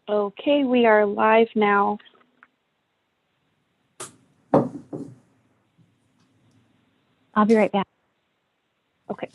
Okay, we are live now. I'll be right back. Okay.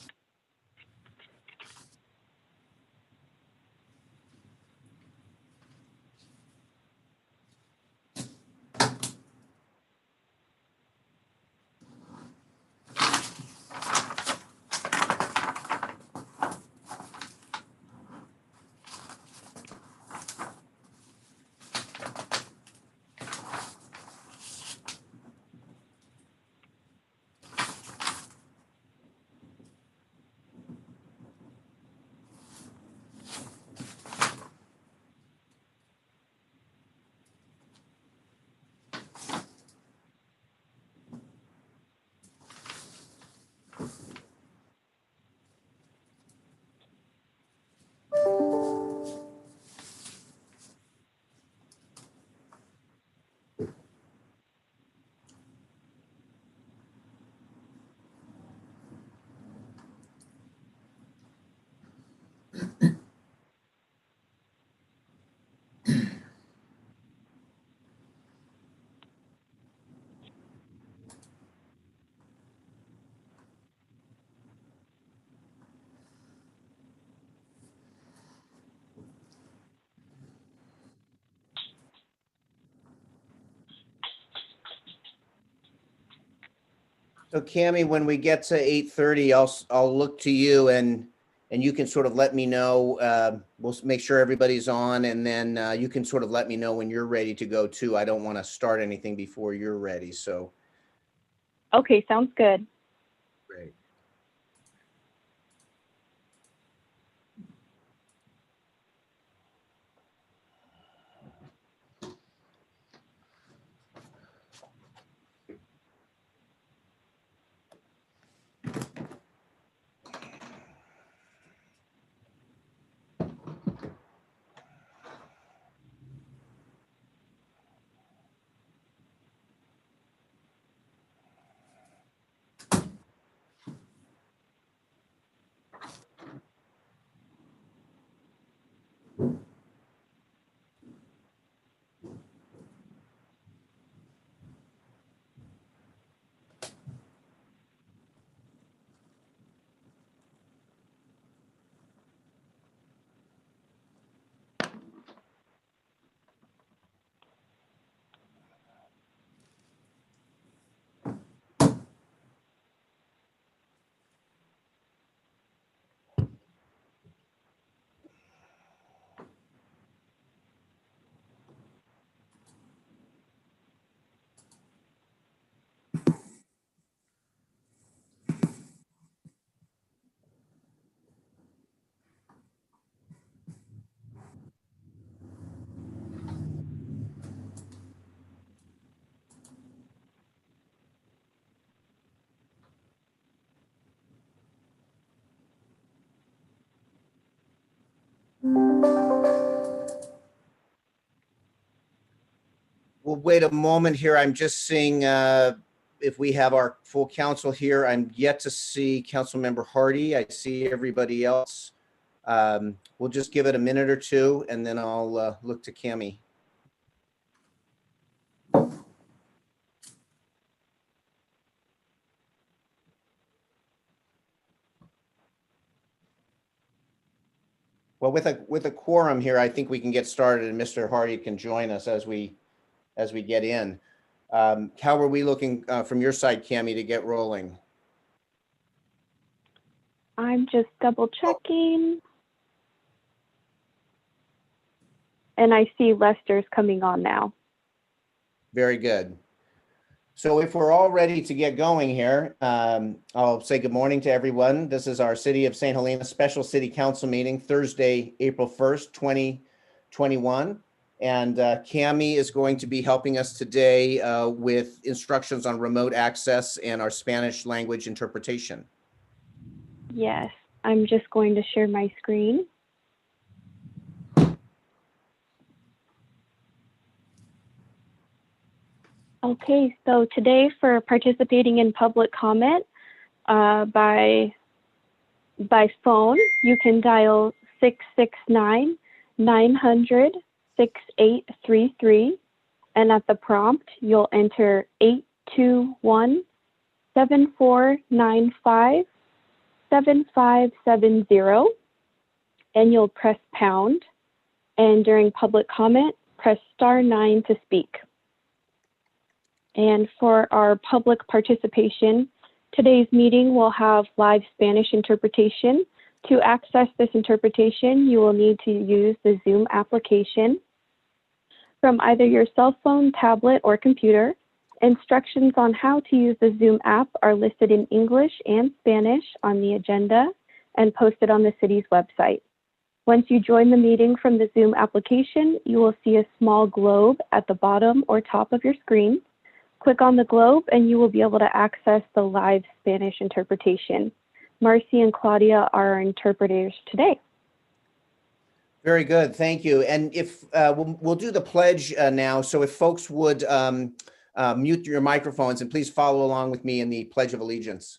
So Cammie, when we get to 8:30, I'll look to you and you can sort of let me know. We'll make sure everybody's on, and then you can sort of let me know when you're ready to go too. I don't want to start anything before you're ready. So. Okay, sounds good. Great. We'll wait a moment here. I'm just seeing if we have our full council here. I'm yet to see Councilmember Hardy. I see everybody else. We'll just give it a minute or two, and then I'll look to Cammie. Well, with a quorum here, I think we can get started, and Mr. Hardy can join us as we get in. How are we looking from your side, Cammie, to get rolling? I'm just double checking. And I see Lester's coming on now. Very good. So if we're all ready to get going here, I'll say good morning to everyone. This is our City of St. Helena Special City Council meeting, Thursday, April 1st, 2021. And Cammie is going to be helping us today with instructions on remote access and our Spanish language interpretation. Yes, I'm just going to share my screen. Okay, so today for participating in public comment by phone, you can dial 669-900-3343. 6833, and at the prompt, you'll enter 821-7495-7570, and you'll press pound. And during public comment, press *9 to speak. And for our public participation, today's meeting will have live Spanish interpretation. To access this interpretation, you will need to use the Zoom application from either your cell phone, tablet, or computer. Instructions on how to use the Zoom app are listed in English and Spanish on the agenda and posted on the city's website. Once you join the meeting from the Zoom application, you will see a small globe at the bottom or top of your screen. Click on the globe and you will be able to access the live Spanish interpretation. Marcy and Claudia are our interpreters today. Very good, thank you. And if we'll do the pledge now, so if folks would mute your microphones and please follow along with me in the Pledge of Allegiance.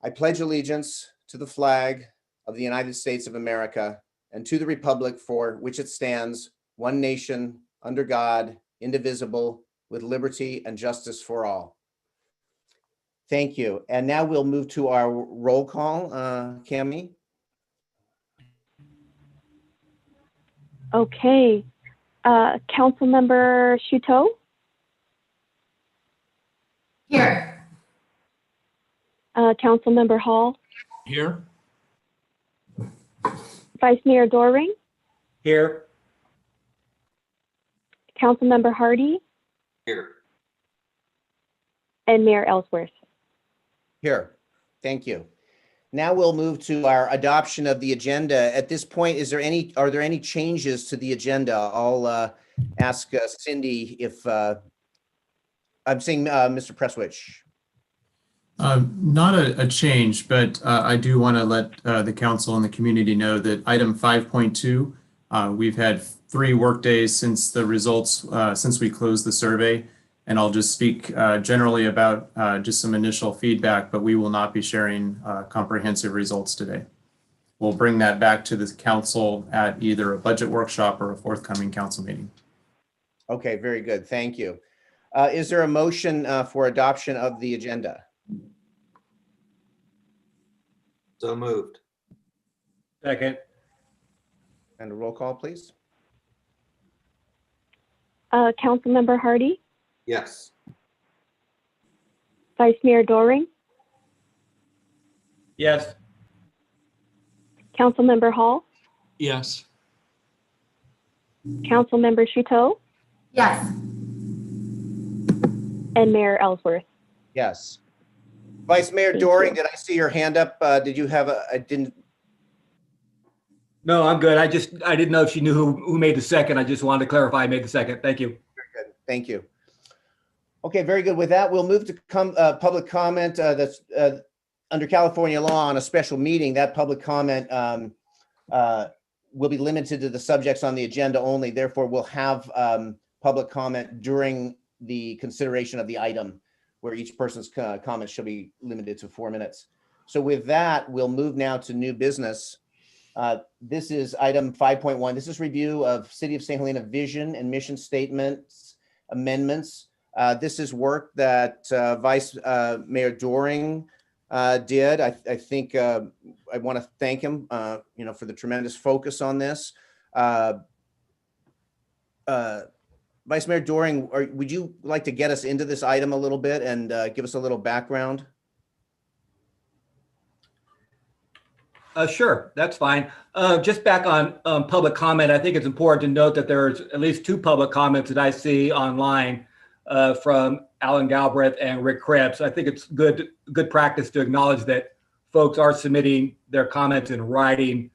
I pledge allegiance to the flag of the United States of America and to the republic for which it stands, one nation, under God, indivisible, with liberty and justice for all. Thank you. And now we'll move to our roll call. Cami? Okay. Councilmember Shuto? Here. Councilmember Hall? Here. Vice Mayor Doring? Here. Councilmember Hardy? Here. And Mayor Ellsworth. Here. Thank you. Now we'll move to our adoption of the agenda. At this point, are there any changes to the agenda? I'll ask Cindy if I'm seeing Mr. Presswich. Not a change, but I do want to let the council and the community know that item 5.2, we've had 3 work days since the results, since we closed the survey. And I'll just speak generally about just some initial feedback, but we will not be sharing comprehensive results today. We'll bring that back to the council at either a budget workshop or a forthcoming council meeting. Okay, very good. Thank you. Is there a motion for adoption of the agenda? So moved. Second. And a roll call, please. Councilmember Hardy? Yes. Vice Mayor Doring? Yes. Councilmember Hall? Yes. Councilmember Shuto? Yes. And Mayor Ellsworth. Yes. Vice Mayor Thank Doring, you. did I see your hand up? Did you have I didn't. No, I'm good. I didn't know if she knew who made the second. I just wanted to clarify I made the second. Thank you. Very good. Thank you. Okay, very good. With that, we'll move to public comment that's under California law on a special meeting. That public comment will be limited to the subjects on the agenda only. Therefore, we'll have public comment during the consideration of the item, where each person's comments shall be limited to 4 minutes. So with that, we'll move now to new business. This is item 5.1. This is review of City of St. Helena vision and mission statements amendments. This is work that Vice Mayor Doring did. I think I want to thank him, for the tremendous focus on this. Vice Mayor Doring, would you like to get us into this item a little bit and give us a little background? Sure, that's fine. Just back on public comment, I think it's important to note that there's at least 2 public comments that I see online from Alan Galbraith and Rick Krebs. I think it's good practice to acknowledge that folks are submitting their comments in writing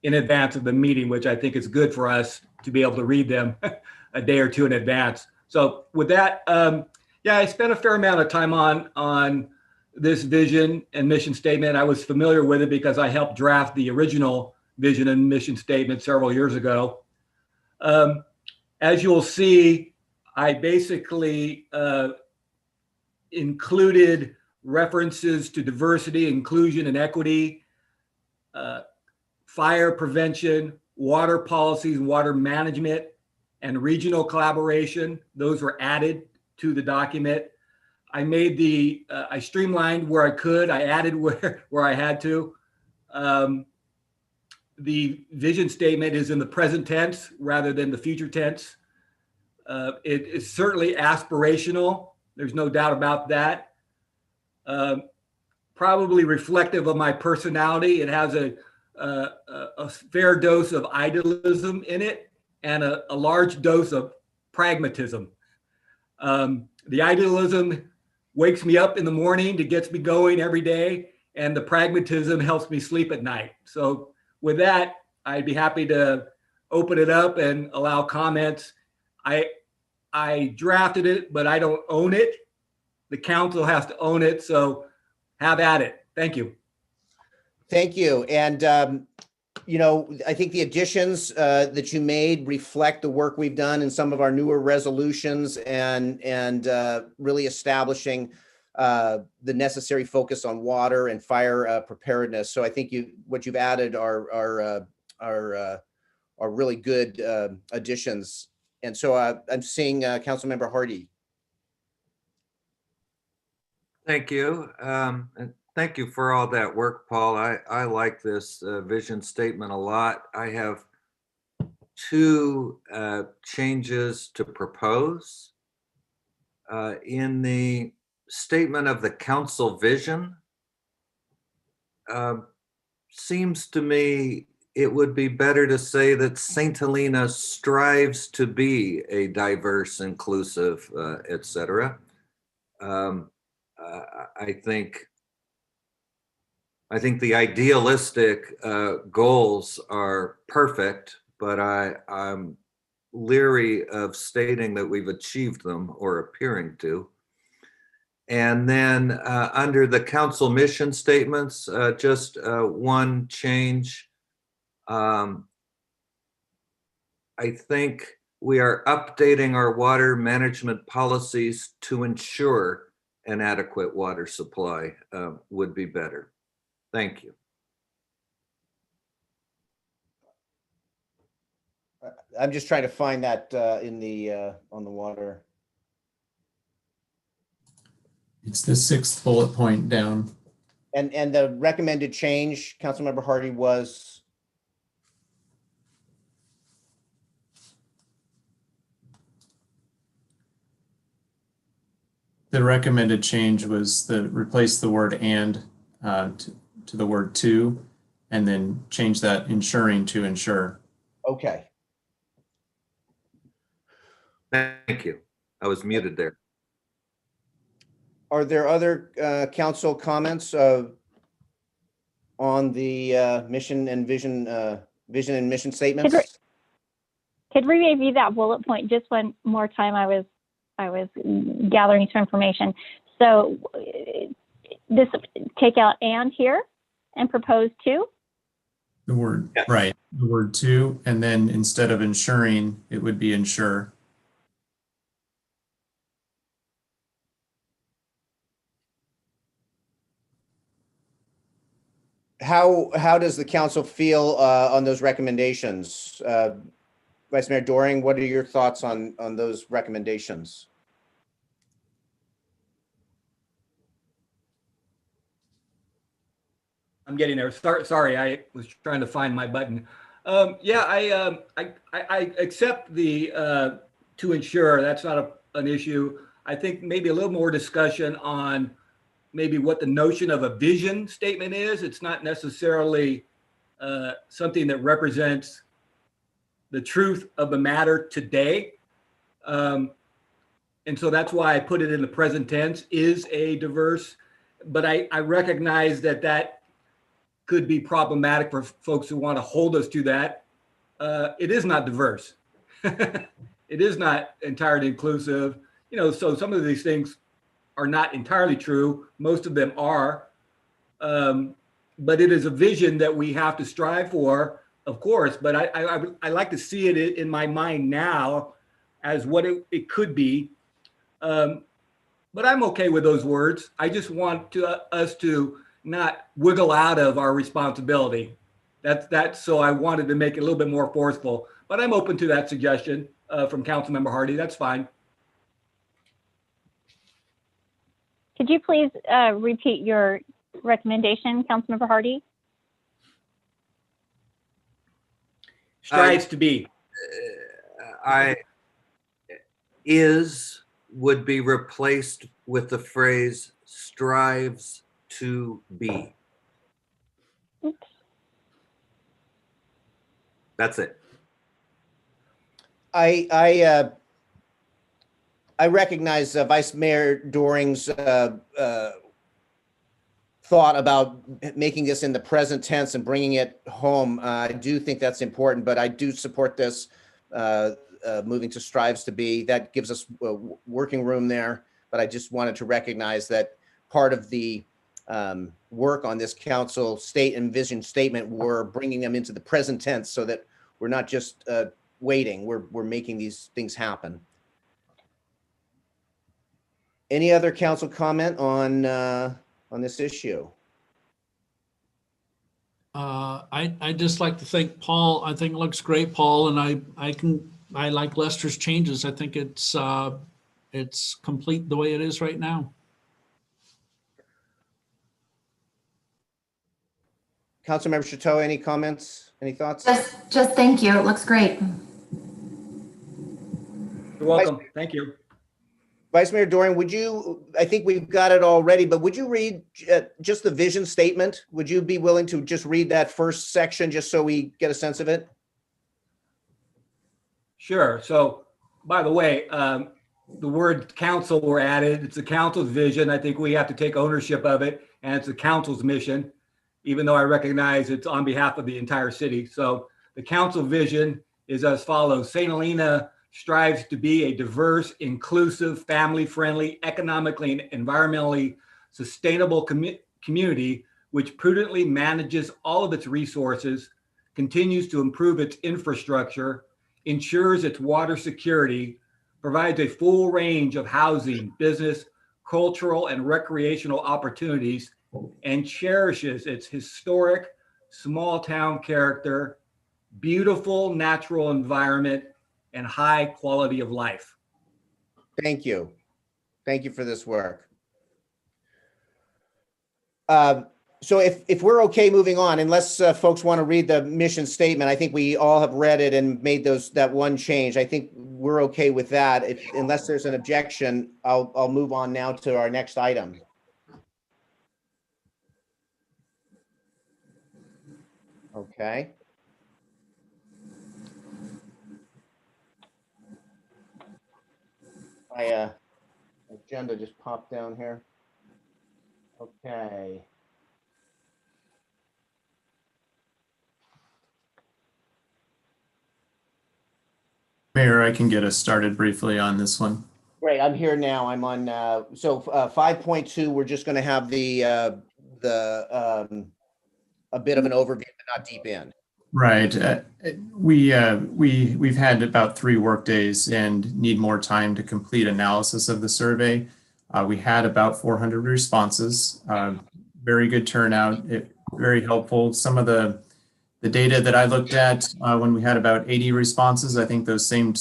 in advance of the meeting, which I think is good for us to be able to read them a day or 2 in advance. So with that, I spent a fair amount of time on this vision and mission statement. I was familiar with it because I helped draft the original vision and mission statement several years ago. As you'll see, I basically included references to diversity, inclusion, and equity, fire prevention, water policies, water management, and regional collaboration. Those were added to the document. I made I streamlined where I could. I added where I had to. The vision statement is in the present tense rather than the future tense. It is certainly aspirational. There's no doubt about that. Probably reflective of my personality. It has a fair dose of idealism in it and a large dose of pragmatism. The idealism wakes me up in the morning, it gets me going every day, and the pragmatism helps me sleep at night. So with that, I'd be happy to open it up and allow comments. I drafted it, but I don't own it. The council has to own it, so have at it. Thank you. Thank you. And, you know, I think the additions that you made reflect the work we've done in some of our newer resolutions and really establishing the necessary focus on water and fire preparedness. So I think what you've added are really good additions. And so I'm seeing Councilmember Hardy. Thank you. And thank you for all that work, Paul. I like this vision statement a lot. I have two changes to propose. In the statement of the council vision, seems to me it would be better to say that St. Helena strives to be a diverse, inclusive, et cetera. I think the idealistic goals are perfect, but I'm leery of stating that we've achieved them or appearing to. And then under the council mission statements, just one change. I think we are updating our water management policies to ensure an adequate water supply would be better. Thank you. I'm just trying to find that in the on the water. It's the 6th bullet point down. And the recommended change, Councilmember Hardy, was? The recommended change was replace the word and to the word to, and then change that ensuring to ensure. Okay. Thank you. I was muted there. Are there other council comments on the mission and vision and mission statements? Could we review that bullet point just one more time? I was gathering some information. So this take out and here and propose to? The word, yes. Right, the word to, and then instead of ensuring, it would be ensure. How does the council feel on those recommendations? Vice Mayor Doring, what are your thoughts on those recommendations? I'm getting there. Sorry, I was trying to find my button. Yeah, I accept the to ensure. That's not an issue. I think maybe a little more discussion on maybe what the notion of a vision statement is. It's not necessarily something that represents the truth of the matter today. And so that's why I put it in the present tense, is a diverse, but I recognize that could be problematic for folks who want to hold us to that. It is not diverse. It is not entirely inclusive. You know, so some of these things are not entirely true. Most of them are. But it is a vision that we have to strive for, of course, but I like to see it in my mind now as what it could be. But I'm okay with those words. I just want us to not wiggle out of our responsibility. So I wanted to make it a little bit more forceful, but I'm open to that suggestion from Councilmember Hardy. That's fine. Could you please repeat your recommendation, Councilmember Hardy? Strives to be. Would be replaced with the phrase strives to be. Oops. That's it. I recognize Vice Mayor Doring's thought about making this in the present tense and bringing it home. I do think that's important, but I do support this moving to strives to be. That gives us working room there, but I just wanted to recognize that part of the work on this council state and vision statement, we're bringing them into the present tense so that we're not just waiting, we're making these things happen. Any other council comment on this issue? I'd just like to thank Paul. I think it looks great, Paul, and I like Lester's changes. I think it's complete the way it is right now. Councilmember Chateau, any comments, any thoughts? Just thank you. It looks great. You're welcome. Thank you. Vice Mayor Doring, would you, I think we've got it already, but would you read just the vision statement? Would you be willing to just read that first section just so we get a sense of it? Sure. So, by the way, the word council were added. It's the council's vision. I think we have to take ownership of it, and it's the council's mission, even though I recognize it's on behalf of the entire city. So the council vision is as follows. St. Helena strives to be a diverse, inclusive, family-friendly, economically and environmentally sustainable community which prudently manages all of its resources, continues to improve its infrastructure, ensures its water security, provides a full range of housing, business, cultural, and recreational opportunities, and cherishes its historic small town character, beautiful natural environment, and high quality of life. Thank you. Thank you for this work. So if we're okay moving on, unless folks want to read the mission statement, I think we all have read it and made that one change. I think we're okay with that. Unless there's an objection, I'll move on now to our next item. Okay. My agenda just popped down here. Okay. Mayor, I can get us started briefly on this one. Great, I'm here now. I'm on, so 5.2, we're just going to have a bit of an overview, but not deep in. Right. We've had about 3 work days and need more time to complete analysis of the survey. We had about 400 responses. Very good turnout. Very helpful. Some of the data that I looked at when we had about 80 responses, I think those same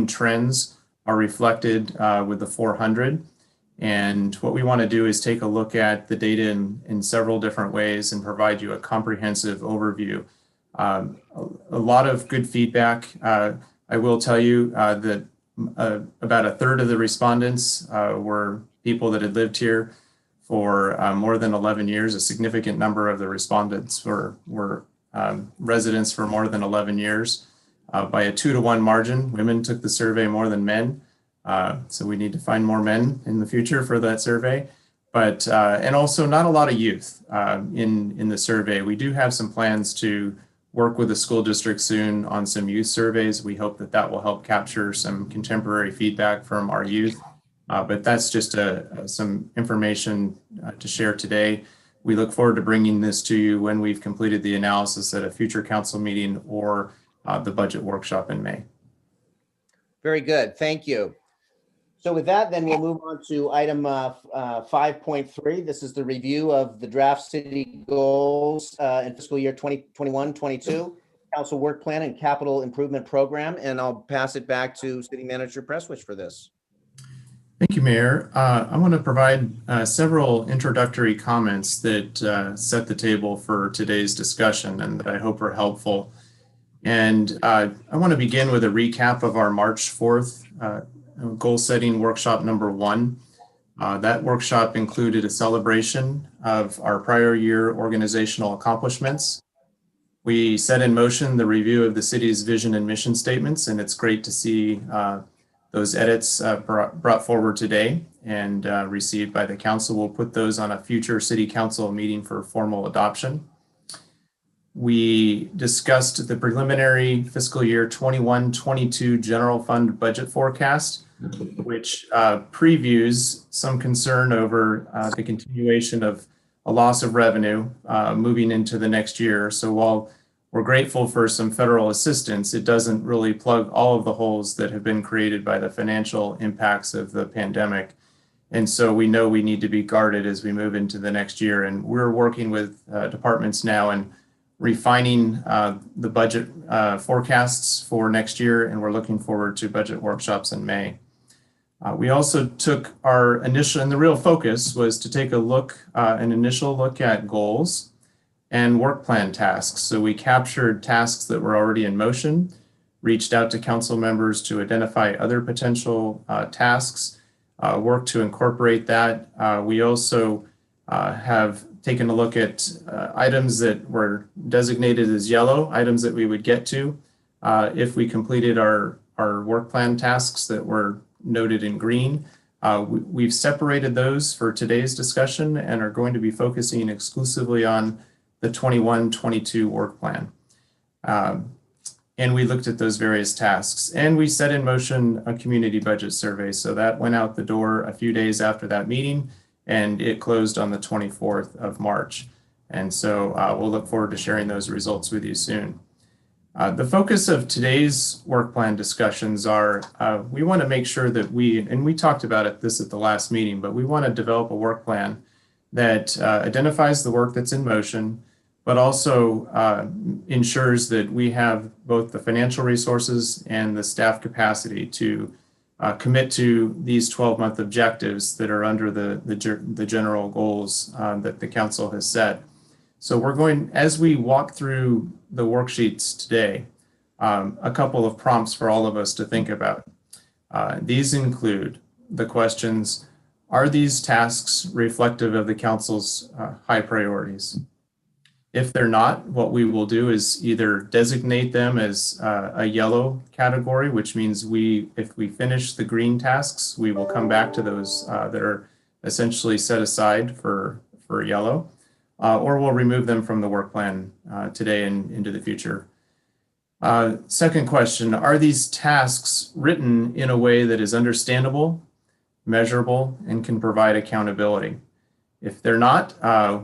trends are reflected with the 400. And what we want to do is take a look at the data in several different ways and provide you a comprehensive overview. A lot of good feedback. I will tell you that about a third of the respondents were people that had lived here for more than 11 years. A significant number of the respondents were residents for more than 11 years. By a 2-to-1 margin, women took the survey more than men. So we need to find more men in the future for that survey. But and also not a lot of youth in the survey. We do have some plans to work with the school district soon on some youth surveys. We hope that will help capture some contemporary feedback from our youth. But that's just some information to share today. We look forward to bringing this to you when we've completed the analysis at a future council meeting or the budget workshop in May. Very good, thank you. So with that, then we'll move on to item 5.3. This is the review of the draft city goals in fiscal year 2021-22, council work plan and capital improvement program. And I'll pass it back to City Manager Presswich for this. Thank you, Mayor. I want to provide several introductory comments that set the table for today's discussion and that I hope are helpful. And I want to begin with a recap of our March 4th goal setting workshop number 1. That workshop included a celebration of our prior year organizational accomplishments. We set in motion the review of the city's vision and mission statements, and it's great to see those edits brought forward today and received by the council. We'll put those on a future city council meeting for formal adoption. We discussed the preliminary fiscal year 21-22 general fund budget forecast, which previews some concern over the continuation of a loss of revenue moving into the next year. So while we're grateful for some federal assistance, it doesn't really plug all of the holes that have been created by the financial impacts of the pandemic. And so we know we need to be guarded as we move into the next year. And we're working with departments now and refining the budget forecasts for next year, and we're looking forward to budget workshops in May. We also took our initial, and the real focus was to take a look, an initial look at goals and work plan tasks. So we captured tasks that were already in motion, reached out to council members to identify other potential tasks, worked to incorporate that. We also have taken a look at items that were designated as yellow, items that we would get to if we completed our work plan tasks that were noted in green. We've separated those for today's discussion and are going to be focusing exclusively on the 21-22 work plan. And we looked at those various tasks, and we set in motion a community budget survey. So that went out the door a few days after that meeting, and it closed on the 24th of March. And so we'll look forward to sharing those results with you soon. The focus of today's work plan discussions are, we want to make sure that we talked about this at the last meeting, but we want to develop a work plan that identifies the work that's in motion, but also ensures that we have both the financial resources and the staff capacity to commit to these 12-month objectives that are under the general goals that the council has set. So we're going, as we walk through the worksheets today, a couple of prompts for all of us to think about. These include the questions, are these tasks reflective of the council's high priorities? If they're not, what we will do is either designate them as a yellow category, which means if we finish the green tasks, we will come back to those that are essentially set aside for yellow, or we'll remove them from the work plan today and into the future. Second question, are these tasks written in a way that is understandable, measurable, and can provide accountability? If they're not,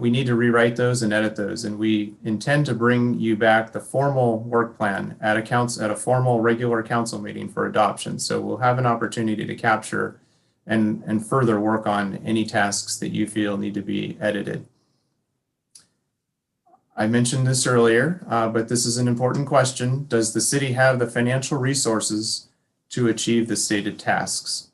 we need to rewrite those and edit those. And we intend to bring you back the formal work plan at a formal regular council meeting for adoption. So we'll have an opportunity to capture and further work on any tasks that you feel need to be edited. I mentioned this earlier, but this is an important question. Does the city have the financial resources to achieve the stated tasks?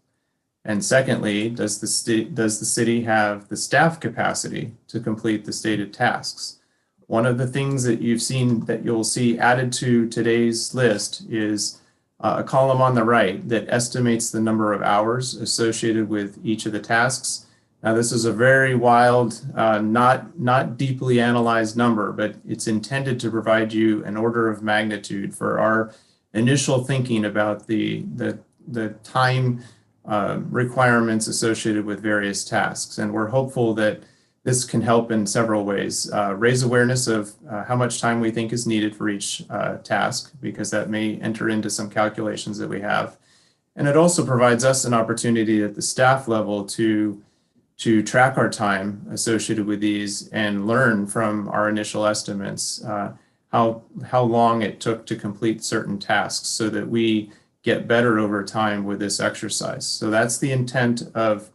And secondly, does the city have the staff capacity to complete the stated tasks? One of the things that you'll see added to today's list is a column on the right that estimates the number of hours associated with each of the tasks. Now, this is a very wild, not deeply analyzed number, but it's intended to provide you an order of magnitude for our initial thinking about the time requirements associated with various tasks. And we're hopeful that this can help in several ways. Raise awareness of how much time we think is needed for each task, because that may enter into some calculations that we have. And it also provides us an opportunity at the staff level to track our time associated with these and learn from our initial estimates how long it took to complete certain tasks, so that we get better over time with this exercise. So that's the intent of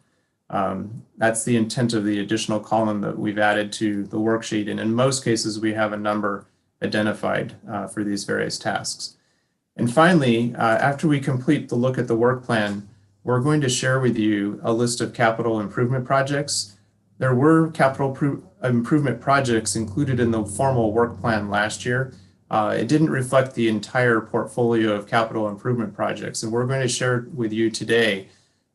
the additional column that we've added to the worksheet. And in most cases, we have a number identified for these various tasks. And finally, after we complete the look at the work plan, we're going to share with you a list of capital improvement projects. There were capital improvement projects included in the formal work plan last year. It didn't reflect the entire portfolio of capital improvement projects. And we're going to share with you today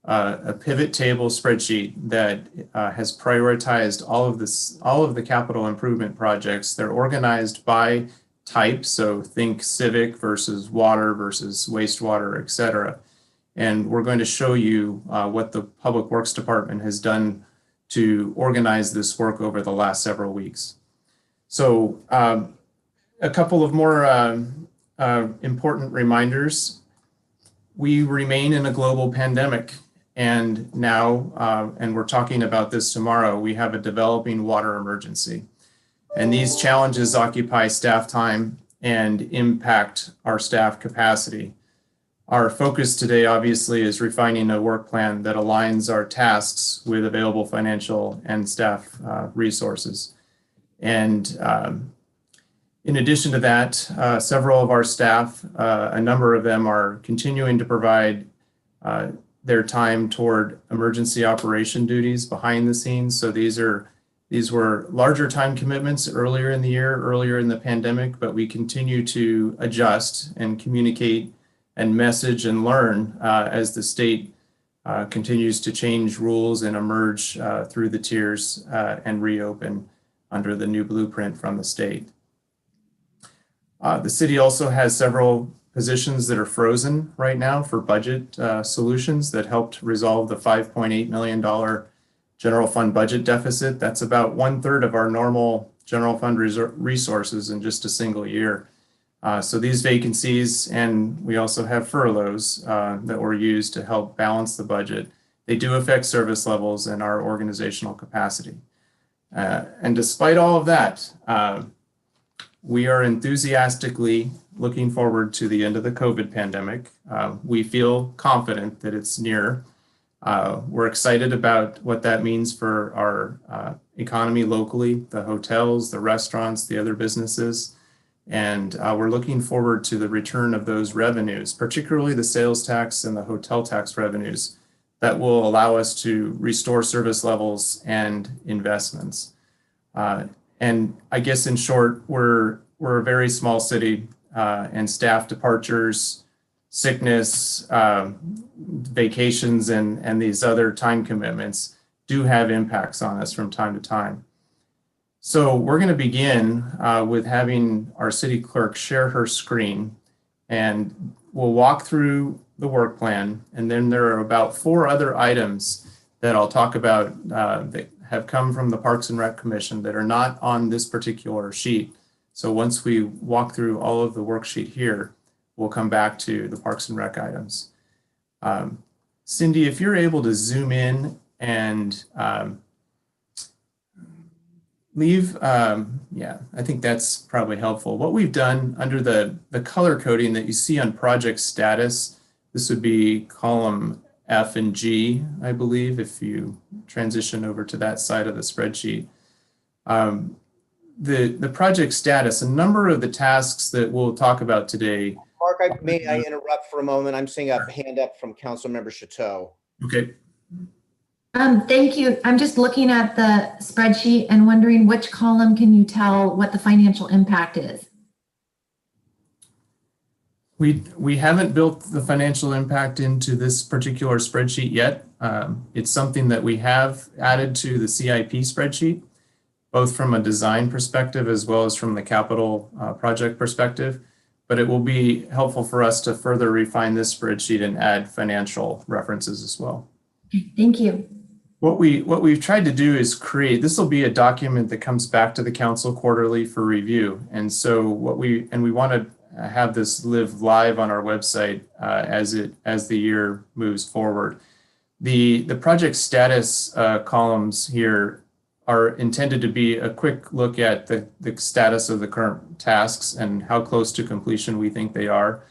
a pivot table spreadsheet that has prioritized all of the capital improvement projects. They're organized by type, so think civic versus water versus wastewater, et cetera. And we're going to show you what the Public Works Department has done to organize this work over the last several weeks. So a couple of more important reminders. We remain in a global pandemic. And now, and we're talking about this tomorrow, we have a developing water emergency. And these challenges occupy staff time and impact our staff capacity. Our focus today, obviously, is refining a work plan that aligns our tasks with available financial and staff resources. And in addition to that, several of our staff, a number of them are continuing to provide their time toward emergency operation duties behind the scenes. So these were larger time commitments earlier in the year, earlier in the pandemic, but we continue to adjust and communicate and message and learn as the state continues to change rules and emerge through the tiers and reopen under the new blueprint from the state. The city also has several positions that are frozen right now for budget solutions that helped resolve the $5.8 million general fund budget deficit. That's about 1/3 of our normal general fund resources in just a single year. So these vacancies, and we also have furloughs that were used to help balance the budget. They do affect service levels and our organizational capacity. And despite all of that, we are enthusiastically looking forward to the end of the COVID pandemic. We feel confident that it's near. We're excited about what that means for our economy locally, the hotels, the restaurants, the other businesses. And we're looking forward to the return of those revenues, particularly the sales tax and the hotel tax revenues that will allow us to restore service levels and investments. And I guess in short, we're a very small city, and staff departures, sickness, vacations, and these other time commitments do have impacts on us from time to time. So we're going to begin with having our city clerk share her screen, and we'll walk through the work plan. And then there are about 4 other items that I'll talk about that have come from the Parks and Rec Commission that are not on this particular sheet. So once we walk through all of the worksheet here, we'll come back to the Parks and Rec items. Cindy, if you're able to zoom in and leave, yeah, I think that's probably helpful. What we've done under the color coding that you see on project status, this would be column F and G, I believe, if you transition over to that side of the spreadsheet. The project status, a number of the tasks that we'll talk about today. Mark, may I interrupt for a moment? I'm seeing a hand up from Councilmember Chateau. Okay. Thank you. I'm just looking at the spreadsheet and wondering which column can you tell what the financial impact is? We haven't built the financial impact into this particular spreadsheet yet. It's something that we have added to the CIP spreadsheet, both from a design perspective as well as from the capital project perspective. But it will be helpful for us to further refine this spreadsheet and add financial references as well. Thank you. What we've tried to do is create, this will be a document that comes back to the council quarterly for review. And so we want to have this live live on our website as the year moves forward. The project status columns here are intended to be a quick look at the status of the current tasks and how close to completion we think they are.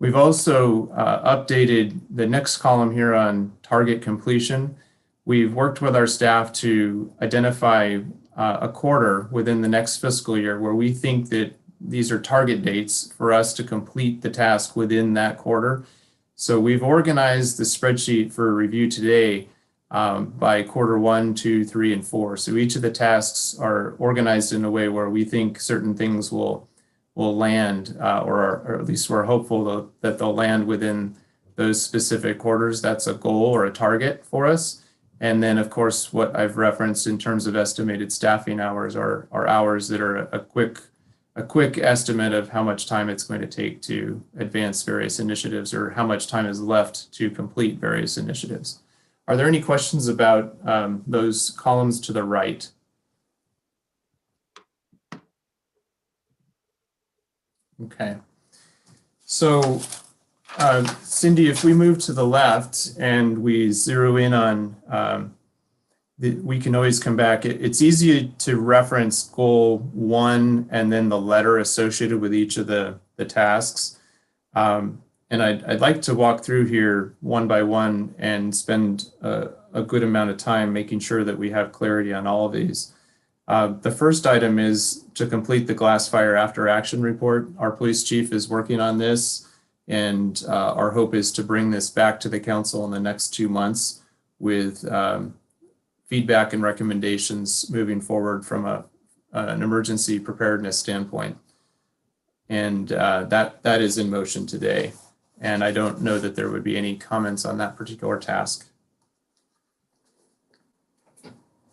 We've also updated the next column here on target completion. We've worked with our staff to identify a quarter within the next fiscal year where we think that these are target dates for us to complete the task within that quarter. So we've organized the spreadsheet for review today by quarter 1, 2, 3, and 4. So each of the tasks are organized in a way where we think certain things will land, or at least we're hopeful that they'll land within those specific quarters. That's a goal or a target for us. And then, of course, what I've referenced in terms of estimated staffing hours are hours that are a quick estimate of how much time it's going to take to advance various initiatives or how much time is left to complete various initiatives. Are there any questions about those columns to the right? Okay. So, Cindy, if we move to the left and we zero in on, we can always come back. It's easy to reference goal 1 and then the letter associated with each of the tasks. And I'd like to walk through here one by one and spend a good amount of time making sure that we have clarity on all of these. The first item is to complete the glass fire after action report. Our police chief is working on this, and our hope is to bring this back to the council in the next 2 months with feedback and recommendations moving forward from an emergency preparedness standpoint. And that is in motion today. And I don't know that there would be any comments on that particular task.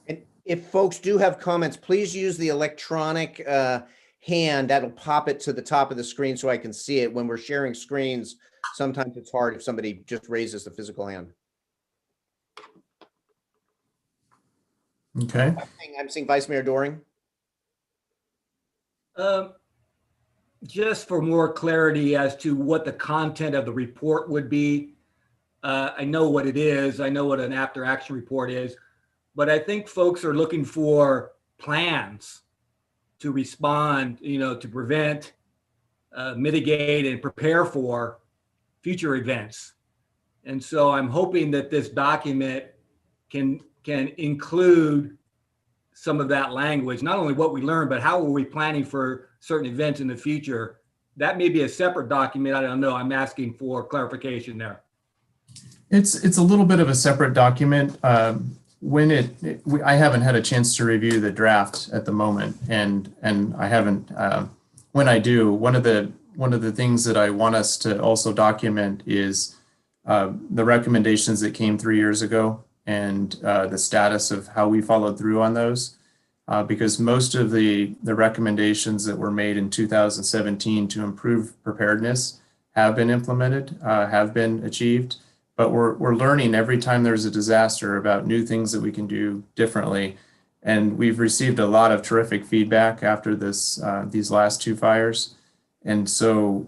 And if folks do have comments, please use the electronic hand. That'll pop it to the top of the screen so I can see it. When we're sharing screens, sometimes it's hard if somebody just raises the physical hand. Okay. I'm seeing Vice Mayor Doring. Just for more clarity as to what the content of the report would be, I know what it is. I know what an after action report is, but I think folks are looking for plans to respond, to prevent, mitigate, and prepare for future events. And so I'm hoping that this document can include some of that language, not only what we learned, but how are we planning for certain events in the future. That may be a separate document. I don't know. I'm asking for clarification there. It's a little bit of a separate document. I haven't had a chance to review the draft at the moment, and I haven't. When I do, one of the things that I want us to also document is the recommendations that came 3 years ago and the status of how we followed through on those. Because most of the recommendations that were made in 2017 to improve preparedness have been implemented, have been achieved, but we're learning every time there's a disaster about new things that we can do differently. And we've received a lot of terrific feedback after these last 2 fires. And so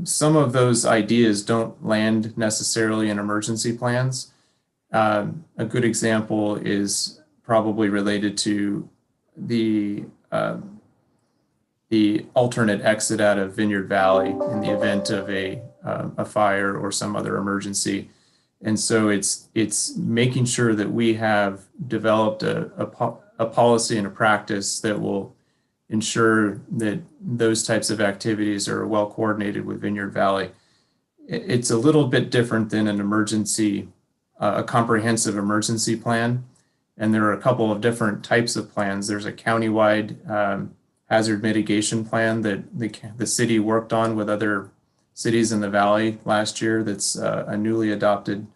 some of those ideas don't land necessarily in emergency plans. A good example is probably related to the alternate exit out of Vineyard Valley in the event of a fire or some other emergency. And so it's making sure that we have developed a policy and a practice that will ensure that those types of activities are well coordinated with Vineyard Valley. It's a little bit different than an emergency, a comprehensive emergency plan. And there are a couple of different types of plans. There's a countywide hazard mitigation plan that the city worked on with other cities in the valley last year. That's a newly adopted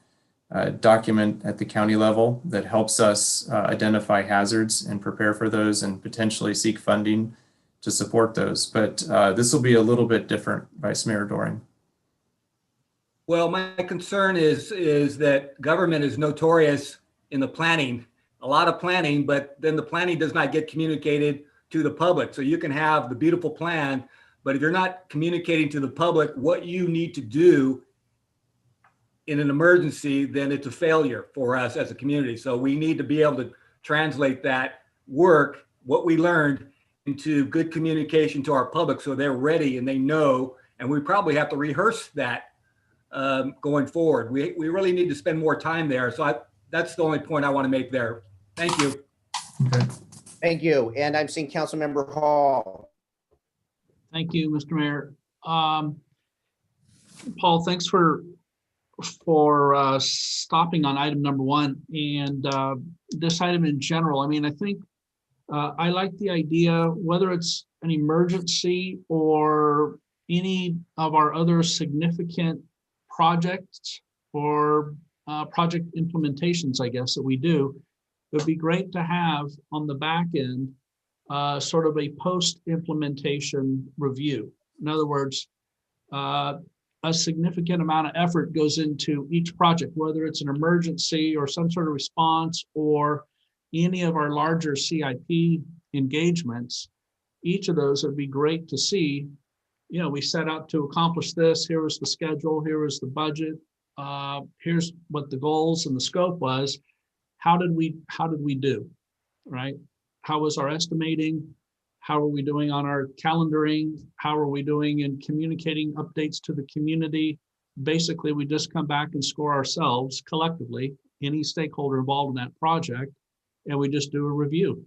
document at the county level that helps us identify hazards and prepare for those and potentially seek funding to support those. But this will be a little bit different, Vice Mayor Doring. Well, my concern is that government is notorious in the planning, a lot of planning, but then the planning does not get communicated to the public. So you can have the beautiful plan, but if you're not communicating to the public what you need to do in an emergency, then it's a failure for us as a community. So we need to be able to translate that work, what we learned, into good communication to our public so they're ready and they know And we probably have to rehearse that going forward. We really need to spend more time there. So that's the only point I want to make there. Thank you. Okay. Thank you. And I'm seeing Councilmember Hall. Thank you, Mr. Mayor. Paul, thanks for stopping on item number 1 and this item in general. I mean, I think I like the idea, whether it's an emergency or any of our other significant projects or project implementations, I guess, that we do. It would be great to have on the back end sort of a post-implementation review. In other words, a significant amount of effort goes into each project, whether it's an emergency or some sort of response or any of our larger CIP engagements. Each of those would be great to see. You know, we set out to accomplish this. Here was the schedule. Here was the budget. Here's what the goals and the scope was. How did we do, right? How was our estimating? How are we doing on our calendaring? How are we doing in communicating updates to the community? Basically, we just come back and score ourselves collectively, any stakeholder involved in that project, and we just do a review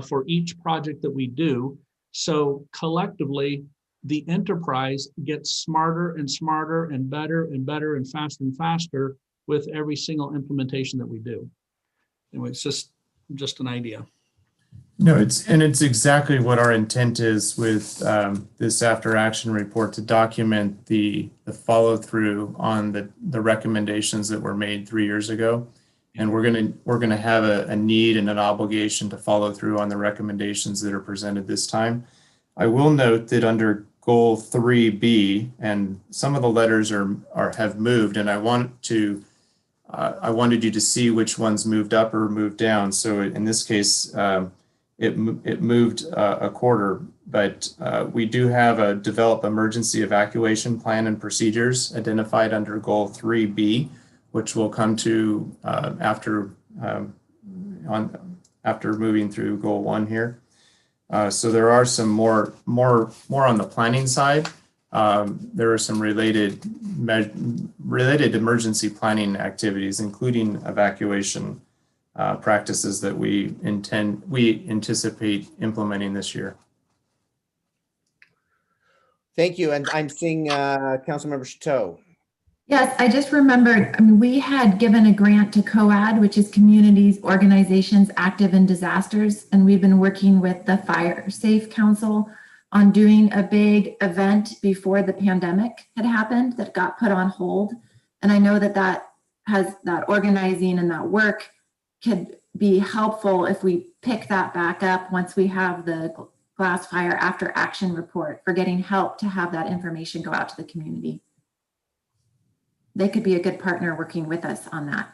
for each project that we do. So collectively, the enterprise gets smarter and smarter and better and better and faster with every single implementation that we do. Anyway, it's just an idea. No, it's exactly what our intent is with this after action report, to document the follow through on the recommendations that were made 3 years ago. And we're gonna have a need and an obligation to follow through on the recommendations that are presented this time. I will note that under goal 3B, and some of the letters have moved, and I wanted you to see which ones moved up or moved down. So in this case, it moved a quarter, but we do have a develop emergency evacuation plan and procedures identified under goal 3B, which will come to after moving through goal 1 here. So there are some more on the planning side. There are some related emergency planning activities, including evacuation practices that we anticipate implementing this year. Thank you. And I'm seeing Councilmember Chateau. Yes, I just remembered, I mean, we had given a grant to COAD, which is Communities, Organizations Active in Disasters, and we've been working with the Fire Safe Council on doing a big event before the pandemic had happened that got put on hold. And I know that organizing and that work could be helpful if we pick that back up once we have the Glass Fire After Action report for getting help to have that information go out to the community. They could be a good partner working with us on that.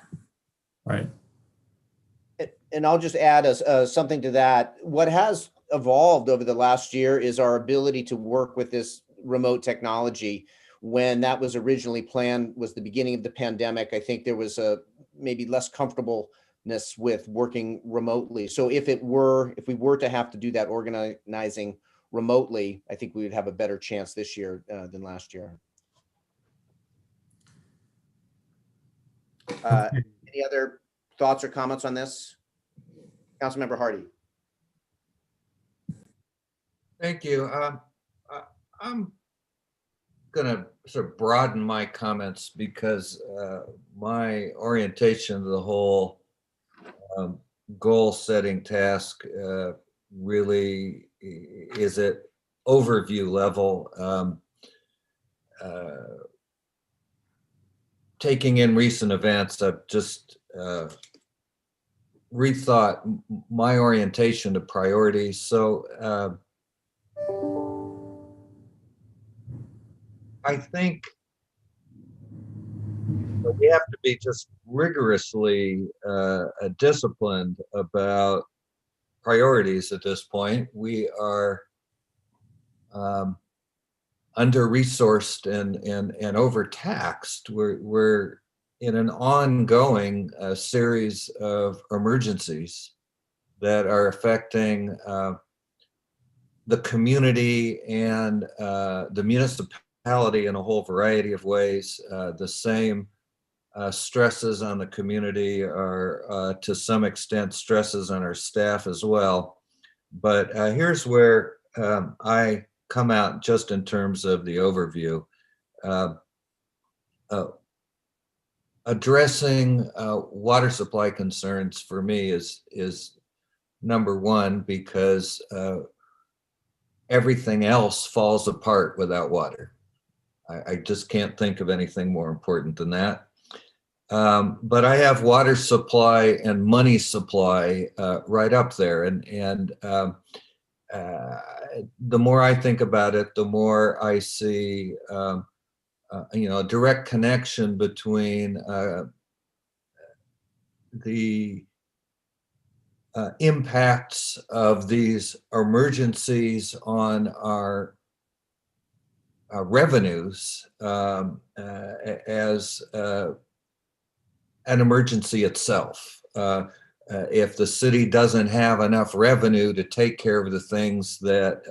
Right. And I'll just add something to that. What has evolved over the last year is our ability to work with this remote technology. When that was originally planned was the beginning of the pandemic, I think there was a maybe less comfortableness with working remotely. So if we were to have to do that organizing remotely, I think we would have a better chance this year than last year. Any other thoughts or comments on this? Councilmember Hardy. Thank you. I'm going to sort of broaden my comments because my orientation to the whole goal setting task really is at overview level. Taking in recent events, I've just rethought my orientation to priorities. So I think we have to be just rigorously disciplined about priorities at this point. We are under-resourced and overtaxed. We're in an ongoing series of emergencies that are affecting the community and the municipality in a whole variety of ways. The same stresses on the community are to some extent stresses on our staff as well. But here's where I come out just in terms of the overview. Addressing water supply concerns for me is number one, because everything else falls apart without water. I just can't think of anything more important than that. But I have water supply and money supply right up there. And the more I think about it, the more I see a direct connection between the impacts of these emergencies on our revenues as an emergency itself. If the city doesn't have enough revenue to take care of the things that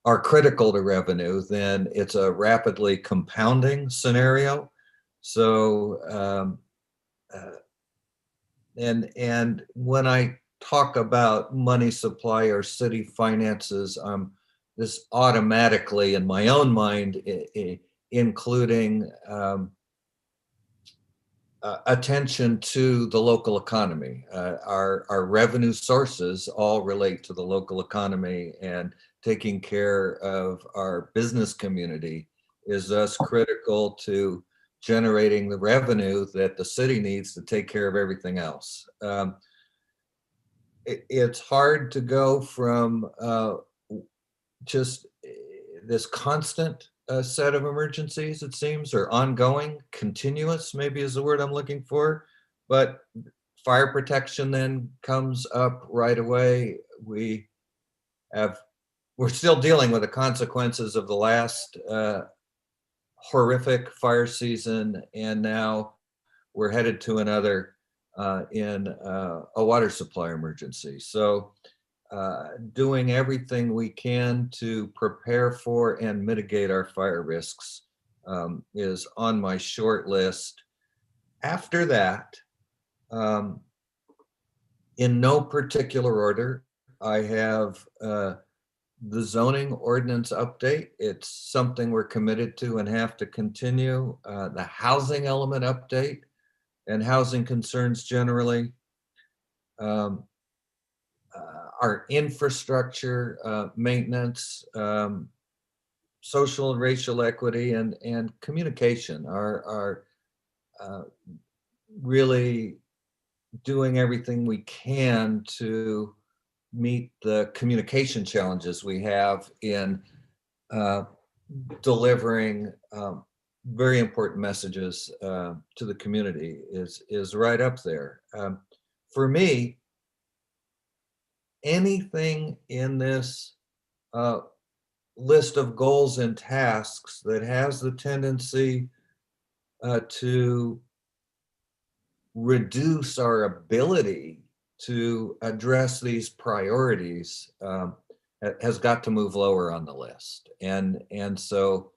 are critical to revenue, then it's a rapidly compounding scenario. So, and when I talk about money supply or city finances, this automatically in my own mind, including attention to the local economy. Our revenue sources all relate to the local economy, and taking care of our business community is thus critical to generating the revenue that the city needs to take care of everything else. It's hard to go from just this constant set of emergencies, it seems, or ongoing, continuous maybe is the word I'm looking for, but fire protection then comes up right away. We're still dealing with the consequences of the last horrific fire season, and now we're headed to another in a water supply emergency. So doing everything we can to prepare for and mitigate our fire risks is on my short list. After that, in no particular order, I have the zoning ordinance update. It's something we're committed to and have to continue. The housing element update and housing concerns generally. Our infrastructure maintenance, social and racial equity, and communication are really doing everything we can to meet the communication challenges we have in delivering very important messages to the community is right up there. For me, anything in this list of goals and tasks that has the tendency to reduce our ability to address these priorities has got to move lower on the list. And so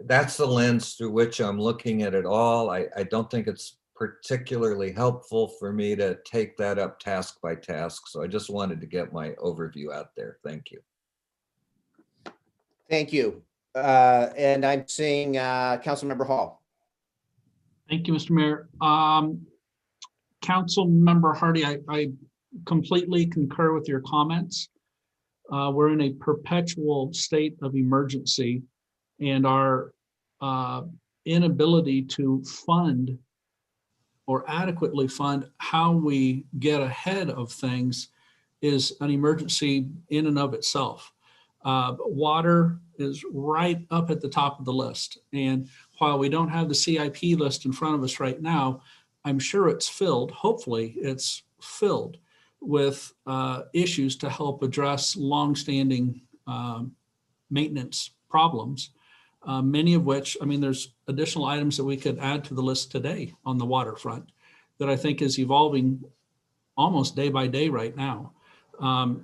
that's the lens through which I'm looking at it all. I don't think it's particularly helpful for me to take that up task by task. So I just wanted to get my overview out there. Thank you. Thank you. And I'm seeing Councilmember Hall. Thank you, Mr. Mayor. Councilmember Hardy, I completely concur with your comments. We're in a perpetual state of emergency, and our inability to fund or adequately fund how we get ahead of things is an emergency in and of itself. Water is right up at the top of the list. And while we don't have the CIP list in front of us right now, I'm sure it's filled, hopefully it's filled with issues to help address longstanding maintenance problems. Many of which, I mean, there's additional items that we could add to the list today on the waterfront that I think is evolving almost day by day right now.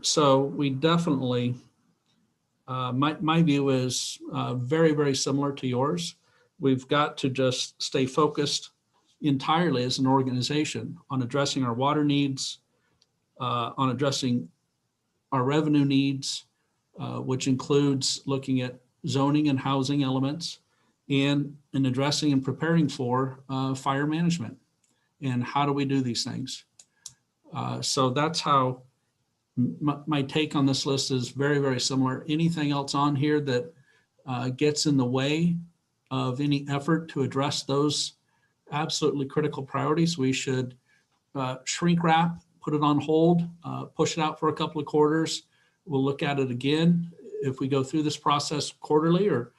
So we definitely my view is very, very similar to yours. We've got to just stay focused entirely as an organization on addressing our water needs, on addressing our revenue needs, which includes looking at zoning and housing elements, and in addressing and preparing for fire management. And how do we do these things? So that's how my take on this list is very, very similar. Anything else on here that gets in the way of any effort to address those absolutely critical priorities, we should shrink wrap, put it on hold, push it out for a couple of quarters. We'll look at it again if we go through this process quarterly, or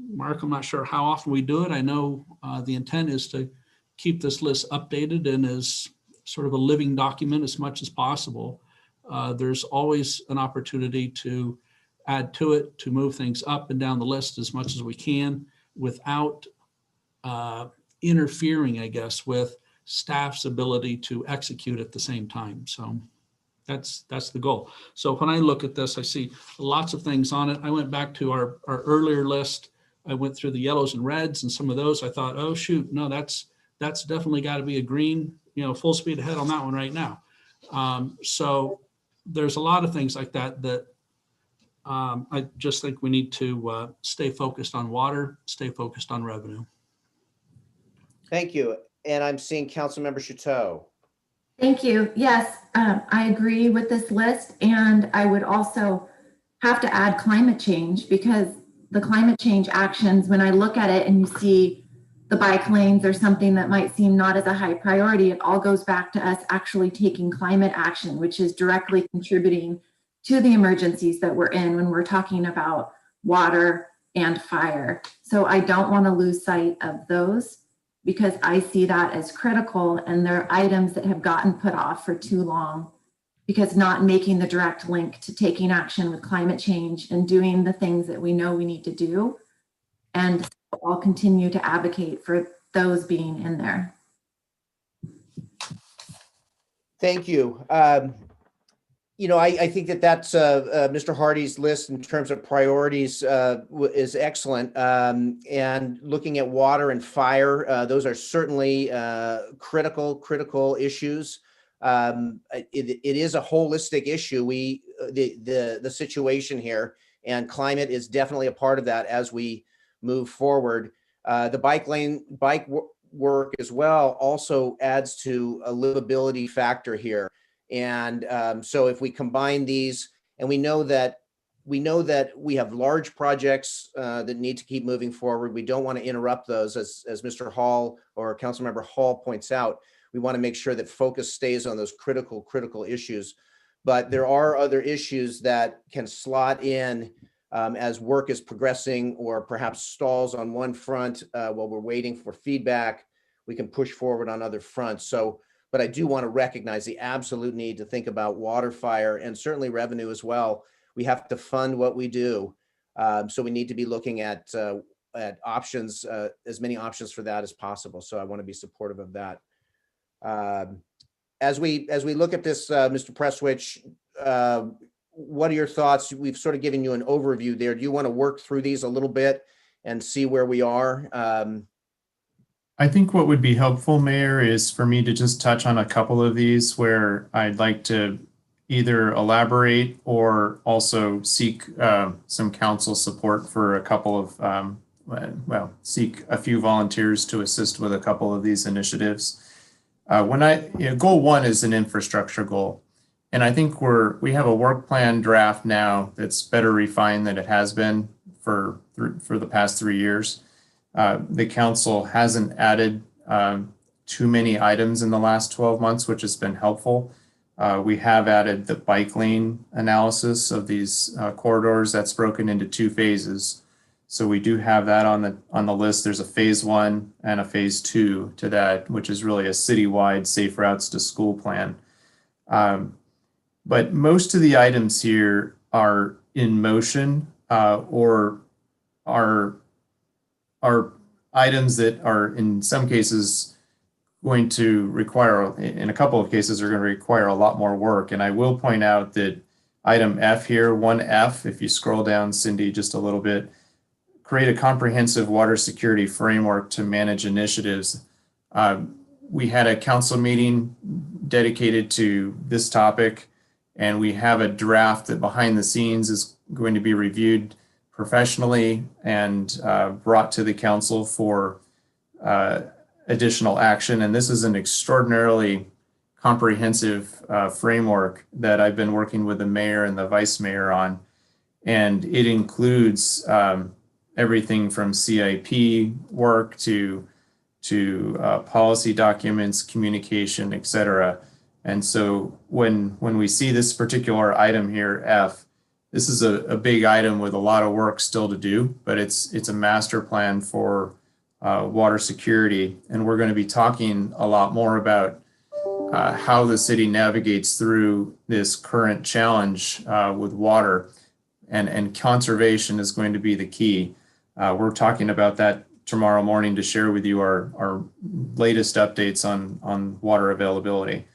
Mark, I'm not sure how often we do it. I know the intent is to keep this list updated and as sort of a living document as much as possible. There's always an opportunity to add to it, to move things up and down the list as much as we can without interfering, I guess, with staff's ability to execute at the same time. So that's the goal. So when I look at this, I see lots of things on it. I went back to our earlier list. I went through the yellows and reds, and some of those I thought, oh shoot, no, that's definitely got to be a green, full speed ahead on that one right now. So there's a lot of things like that I just think we need to stay focused on water, stay focused on revenue. Thank you. And I'm seeing Councilmember Chateau. Thank you. Yes, I agree with this list. And I would also have to add climate change, because the climate change actions, when I look at it and you see the bike lanes or something that might seem not as a high priority, it all goes back to us actually taking climate action, which is directly contributing to the emergencies that we're in when we're talking about water and fire. So I don't want to lose sight of those, because I see that as critical, and they're items that have gotten put off for too long because not making the direct link to taking action with climate change and doing the things that we know we need to do. And I'll continue to advocate for those being in there. Thank you. I think that's Mr. Hardy's list in terms of priorities is excellent. And looking at water and fire, those are certainly critical issues. It is a holistic issue. The situation here, and climate is definitely a part of that as we move forward. The bike work as well also adds to a livability factor here. And so if we combine these, and we know that we have large projects that need to keep moving forward. We don't want to interrupt those, as Mr. Hall or Councilmember Hall points out. We want to make sure that focus stays on those critical issues. But there are other issues that can slot in as work is progressing, or perhaps stalls on one front while we're waiting for feedback. We can push forward on other fronts. But I do want to recognize the absolute need to think about water, fire, and certainly revenue as well. We have to fund what we do. So we need to be looking at options, as many options for that as possible. So I want to be supportive of that. As we look at this, Mr. Prestwich, what are your thoughts? We've sort of given you an overview there. Do you want to work through these a little bit and see where we are? I think what would be helpful, Mayor, is for me to just touch on a couple of these where I'd like to either elaborate or also seek some council support for a couple of, seek a few volunteers to assist with a couple of these initiatives. Goal one is an infrastructure goal. And I think we have a work plan draft now that's better refined than it has been for the past 3 years. The council hasn't added too many items in the last 12 months, which has been helpful. We have added the bike lane analysis of these corridors. That's broken into 2 phases. So we do have that on the list. There's a phase 1 and a phase 2 to that, which is really a citywide safe routes to school plan. But most of the items here are in motion or are items that are in some cases going to require, in a couple of cases, are going to require a lot more work. And I will point out that item F here, 1F, if you scroll down, Cindy, just a little bit, create a comprehensive water security framework to manage initiatives. We had a council meeting dedicated to this topic, and we have a draft that behind the scenes is going to be reviewed professionally and brought to the council for additional action. And this is an extraordinarily comprehensive framework that I've been working with the mayor and the vice mayor on. And it includes everything from CIP work to policy documents, communication, et cetera. And so when we see this particular item here, F, this is a big item with a lot of work still to do, but it's a master plan for water security. And we're going to be talking a lot more about how the city navigates through this current challenge with water, and conservation is going to be the key. We're talking about that tomorrow morning to share with you our latest updates on water availability.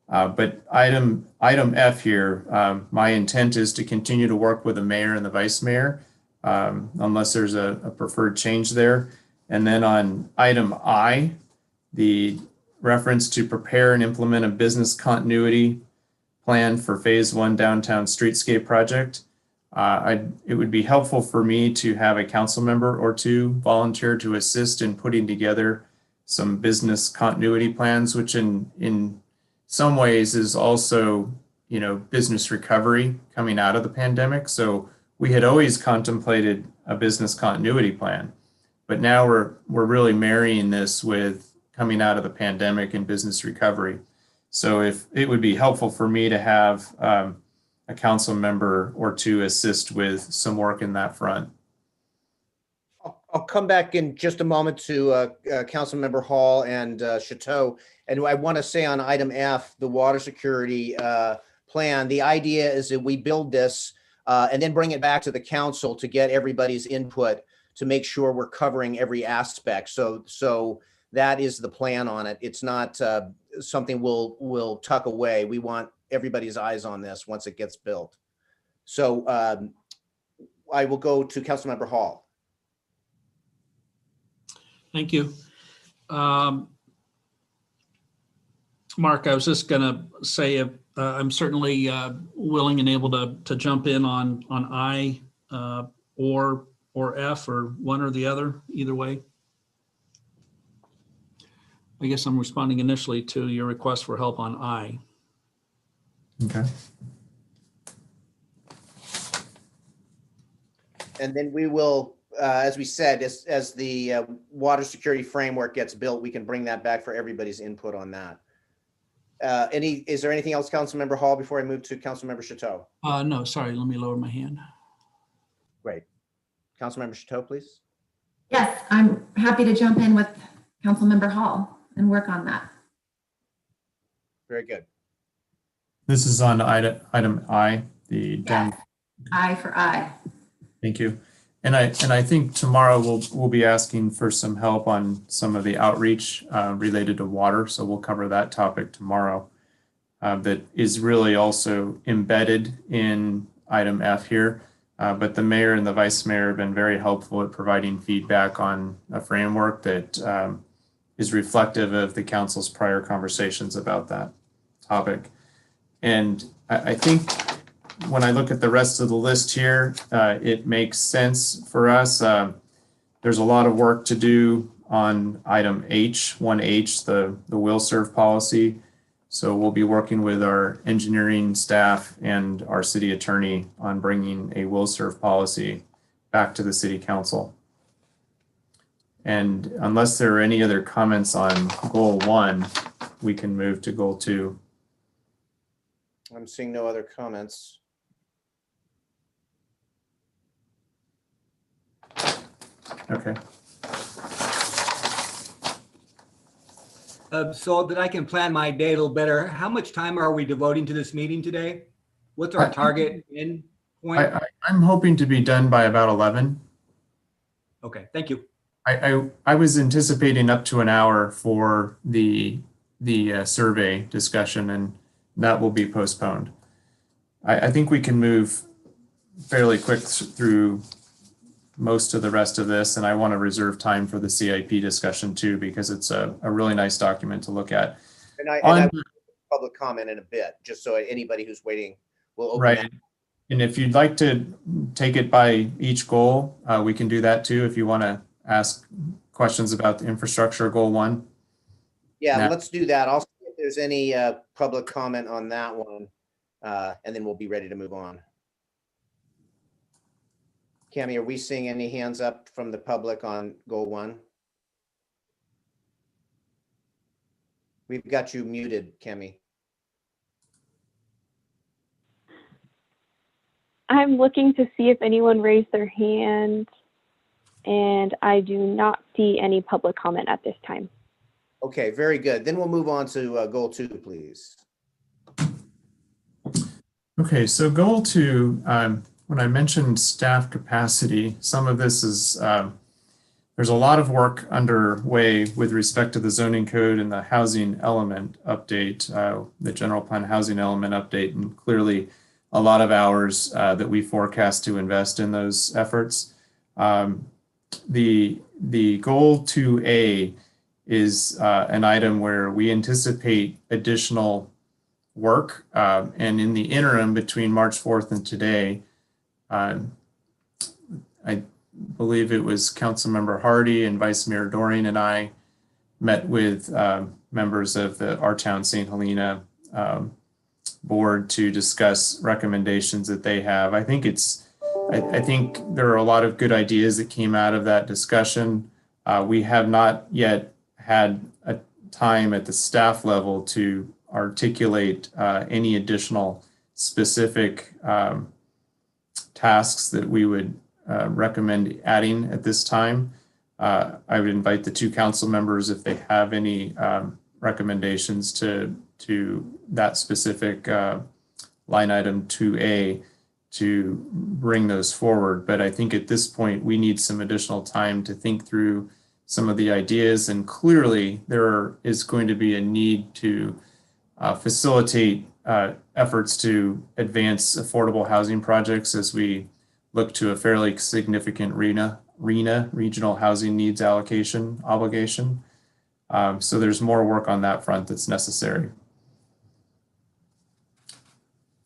But item F here, my intent is to continue to work with the mayor and the vice mayor, unless there's a preferred change there. And then on item I, the reference to prepare and implement a business continuity plan for phase 1 downtown streetscape project. It would be helpful for me to have a council member or two volunteer to assist in putting together some business continuity plans, which in some ways is also, business recovery coming out of the pandemic. So we had always contemplated a business continuity plan, but now we're really marrying this with coming out of the pandemic and business recovery. So if it would be helpful for me to have a council member or two assist with some work in that front. I'll come back in just a moment to Councilmember Hall and Chateau. And I want to say on item F, the water security plan, the idea is that we build this and then bring it back to the council to get everybody's input to make sure we're covering every aspect. So that is the plan on it. It's not something we'll tuck away. We want everybody's eyes on this once it gets built. So I will go to Councilmember Hall. Thank you. Mark, I was just going to say I'm certainly willing and able to jump in on I or F, or one or the other, either way. I guess I'm responding initially to your request for help on I. Okay. And then we will, as we said, as the water security framework gets built, we can bring that back for everybody's input on that. Is there anything else, Councilmember Hall, before I move to Councilmember Chateau? No, sorry, let me lower my hand. Great. Councilmember Chateau, please. Yes, I'm happy to jump in with Councilmember Hall and work on that. Very good. This is on item I, the yes. I for I. Thank you. And I think tomorrow we'll be asking for some help on some of the outreach related to water. So we'll cover that topic tomorrow. That is really also embedded in item F here. But the mayor and the vice mayor have been very helpful at providing feedback on a framework that is reflective of the council's prior conversations about that topic. And I think when I look at the rest of the list here, it makes sense for us. There's a lot of work to do on item H, 1H, the will serve policy. So we'll be working with our engineering staff and our city attorney on bringing a will serve policy back to the city council. And unless there are any other comments on goal 1, we can move to goal 2. I'm seeing no other comments. Okay. So that I can plan my day a little better, how much time are we devoting to this meeting today? What's our target end point? I'm hoping to be done by about 11. Okay, thank you. I was anticipating up to an hour for the survey discussion, and that will be postponed. I think we can move fairly quick through most of the rest of this, and I want to reserve time for the CIP discussion too, because it's a really nice document to look at. And I public comment in a bit, just so anybody who's waiting will open that. And if you'd like to take it by each goal, we can do that too. If you want to ask questions about the infrastructure goal 1. Yeah, let's do that. I'll see if there's any public comment on that one, and then we'll be ready to move on. Cami, are we seeing any hands up from the public on goal 1? We've got you muted, Cami. I'm looking to see if anyone raised their hand, and I do not see any public comment at this time. Okay, very good. Then we'll move on to goal 2, please. Okay, so goal 2, when I mentioned staff capacity, some of this is, there's a lot of work underway with respect to the zoning code and the housing element update, the general plan housing element update, and clearly a lot of hours that we forecast to invest in those efforts. The goal 2A is an item where we anticipate additional work, and in the interim between March 4th and today, I believe it was Councilmember Hardy and Vice Mayor Doring and I met with members of the Our Town St. Helena board to discuss recommendations that they have. I think there are a lot of good ideas that came out of that discussion. We have not yet had a time at the staff level to articulate any additional specific tasks that we would recommend adding at this time. I would invite the 2 council members, if they have any recommendations to that specific line item 2A, to bring those forward. But I think at this point, we need some additional time to think through some of the ideas. And clearly, there is going to be a need to facilitate efforts to advance affordable housing projects as we look to a fairly significant RENA, regional housing needs allocation obligation. So there's more work on that front that's necessary.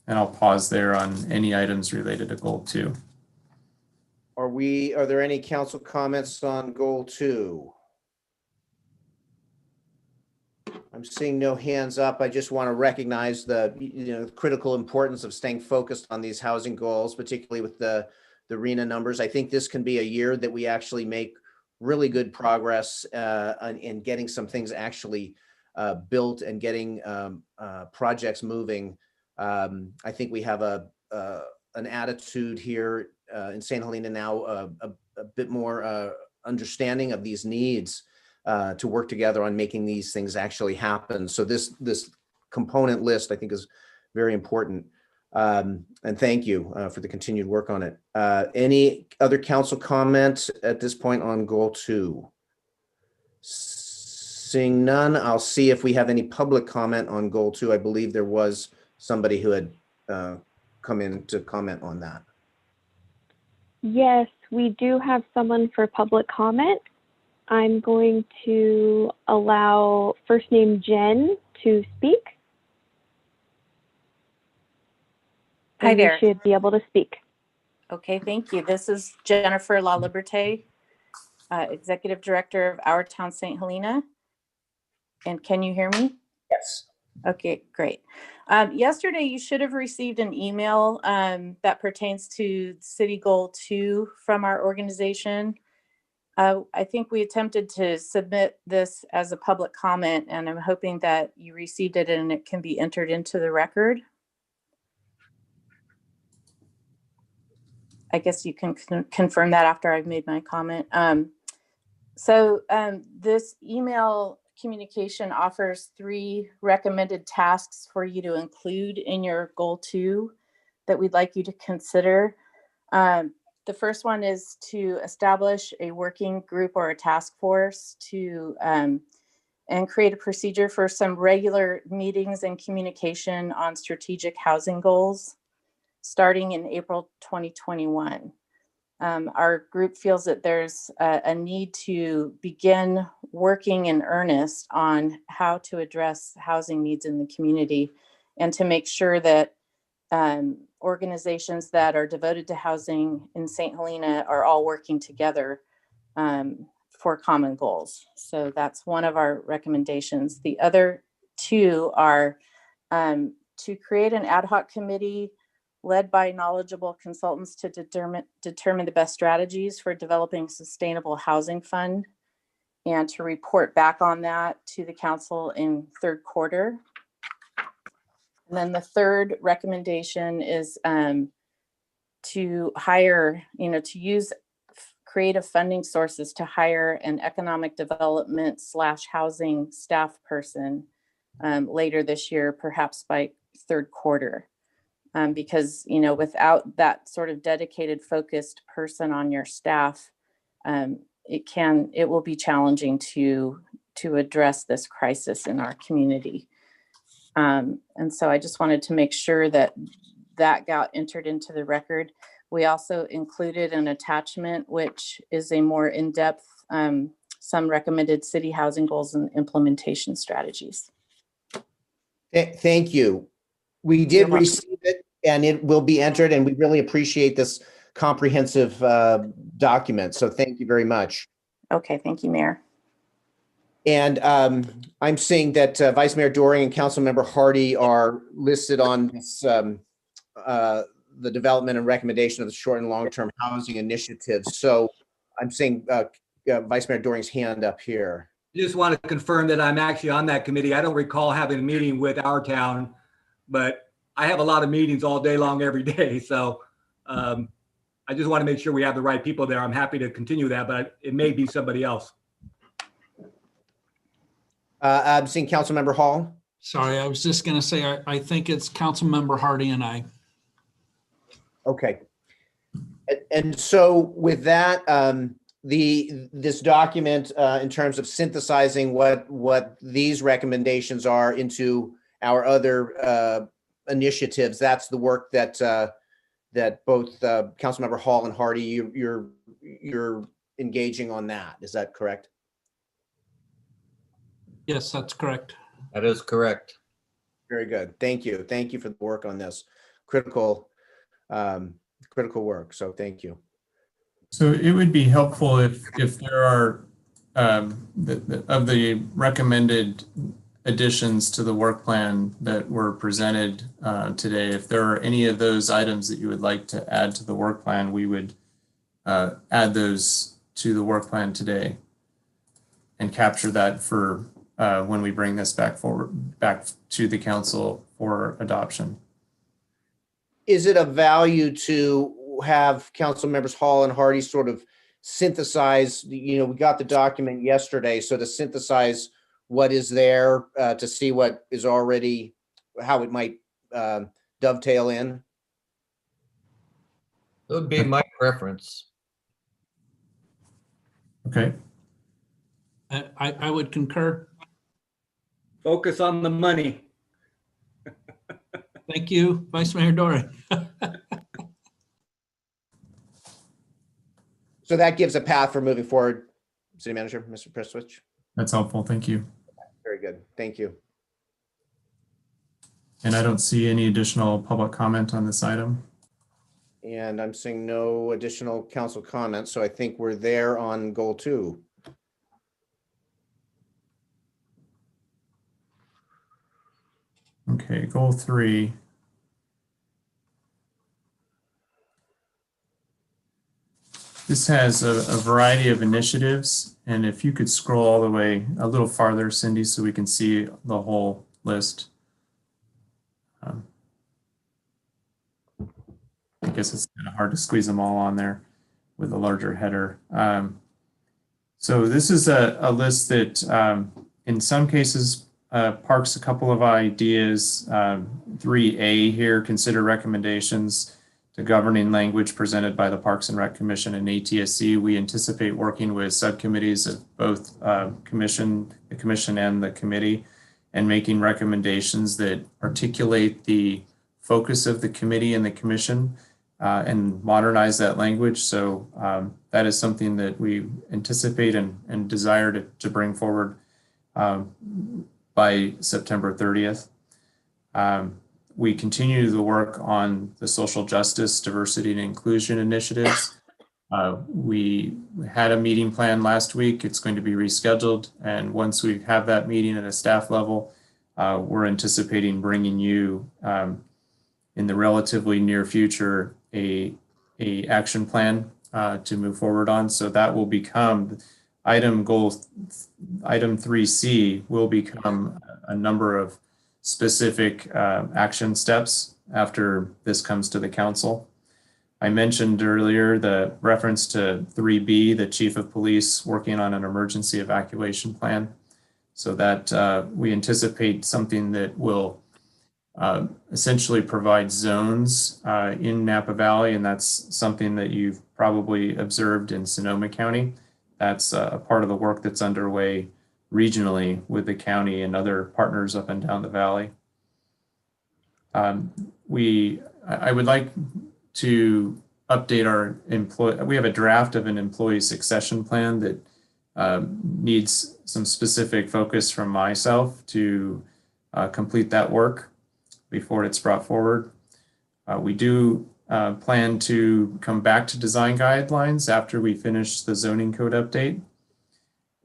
And I'll pause there on any items related to goal 2. Are there any council comments on goal 2? I'm seeing no hands up. I just want to recognize the critical importance of staying focused on these housing goals, particularly with the RENA numbers. I think this can be a year that we actually make really good progress in getting some things actually built and getting projects moving. I think we have an attitude here in St. Helena now, a bit more understanding of these needs to work together on making these things actually happen. So this component list, I think, is very important. And thank you for the continued work on it. Any other council comments at this point on goal 2? Seeing none, I'll see if we have any public comment on goal 2. I believe there was somebody who had come in to comment on that. Yes, we do have someone for public comment. I'm going to allow first name Jen to speak. Hi there. You should be able to speak. Okay, thank you. This is Jennifer La Liberté, Executive Director of Our Town St. Helena. And can you hear me? Yes. Okay, great. Yesterday, you should have received an email that pertains to City Goal 2 from our organization. I think we attempted to submit this as a public comment, and I'm hoping that you received it and it can be entered into the record. I guess you can confirm that after I've made my comment. This email communication offers 3 recommended tasks for you to include in your goal 2 that we'd like you to consider. The first one is to establish a working group or a task force to and create a procedure for some regular meetings and communication on strategic housing goals. starting in April 2021. Our group feels that there's a need to begin working in earnest on how to address housing needs in the community and to make sure that organizations that are devoted to housing in St. Helena are all working together for common goals. So that's one of our recommendations. The other two are to create an ad hoc committee led by knowledgeable consultants to determine the best strategies for developing sustainable housing fund and to report back on that to the council in third quarter. And then the third recommendation is to hire, to use creative funding sources to hire an economic development / housing staff person later this year, perhaps by third quarter. Because, without that sort of dedicated, focused person on your staff, it will be challenging to address this crisis in our community. And so I just wanted to make sure that got entered into the record. We also included an attachment, which is a more in-depth, some recommended city housing goals and implementation strategies. Thank you. We did receive it and it will be entered, and we really appreciate this comprehensive document. So thank you very much. Okay, thank you, Mayor. And I'm seeing that Vice Mayor Doring and Councilmember Hardy are listed on this, the development and recommendation of the short and long-term housing initiatives. So I'm seeing Vice Mayor Doring's hand up here. Just want to confirm that I'm actually on that committee. I don't recall having a meeting with our town, but I have a lot of meetings all day long every day. So I just want to make sure we have the right people there. I'm happy to continue that, but it may be somebody else. I'm seeing Councilmember Hall. Sorry, I was just going to say, I think it's Councilmember Hardy and I. Okay. And so with that, this document in terms of synthesizing what these recommendations are into our other initiatives, that's the work that that both Councilmember Hall and Hardy, you're engaging on that. Is that correct? Yes, that's correct. That is correct. Very good. Thank you. Thank you for the work on this critical work. So thank you. So it would be helpful if there are of the recommended additions to the work plan that were presented today, if there are any of those items that you would like to add to the work plan, we would add those to the work plan today and capture that for when we bring this back to the council for adoption. Is it of value to have council members Hall and Hardy sort of synthesize, we got the document yesterday, so to synthesize what is there to see what is already, how it might dovetail in? That would be my preference. Okay. I would concur. Focus on the money. Thank you, Vice Mayor Doring. So that gives a path for moving forward, City Manager, Mr. Prestwich. That's helpful. Thank you. Very good. Thank you. And I don't see any additional public comment on this item. And I'm seeing no additional council comments, so I think we're there on goal 2. Okay, goal 3. This has a variety of initiatives, and if you could scroll all the way a little farther, Cindy, so we can see the whole list. I guess it's kind of hard to squeeze them all on there with a larger header. So this is a list that in some cases parks a couple of ideas. 3A here, consider recommendations to governing language presented by the Parks and Rec Commission and ATSC. We anticipate working with subcommittees of both the commission and the committee, and making recommendations that articulate the focus of the committee and the commission and modernize that language. So that is something that we anticipate and desire to bring forward by September 30th. We continue the work on the social justice, diversity, and inclusion initiatives. We had a meeting planned last week. It's going to be rescheduled. And once we have that meeting at a staff level, we're anticipating bringing you in the relatively near future a action plan to move forward on. So that will become item 3C will become a number of specific action steps after this comes to the council. I mentioned earlier the reference to 3B, the chief of police working on an emergency evacuation plan. So that we anticipate something that will essentially provide zones in Napa Valley, and that's something that you've probably observed in Sonoma County. That's a part of the work that's underway regionally with the county and other partners up and down the valley. I would like to update our employee. We have a draft of an employee succession plan that needs some specific focus from myself to complete that work before it's brought forward. We do plan to come back to design guidelines after we finish the zoning code update.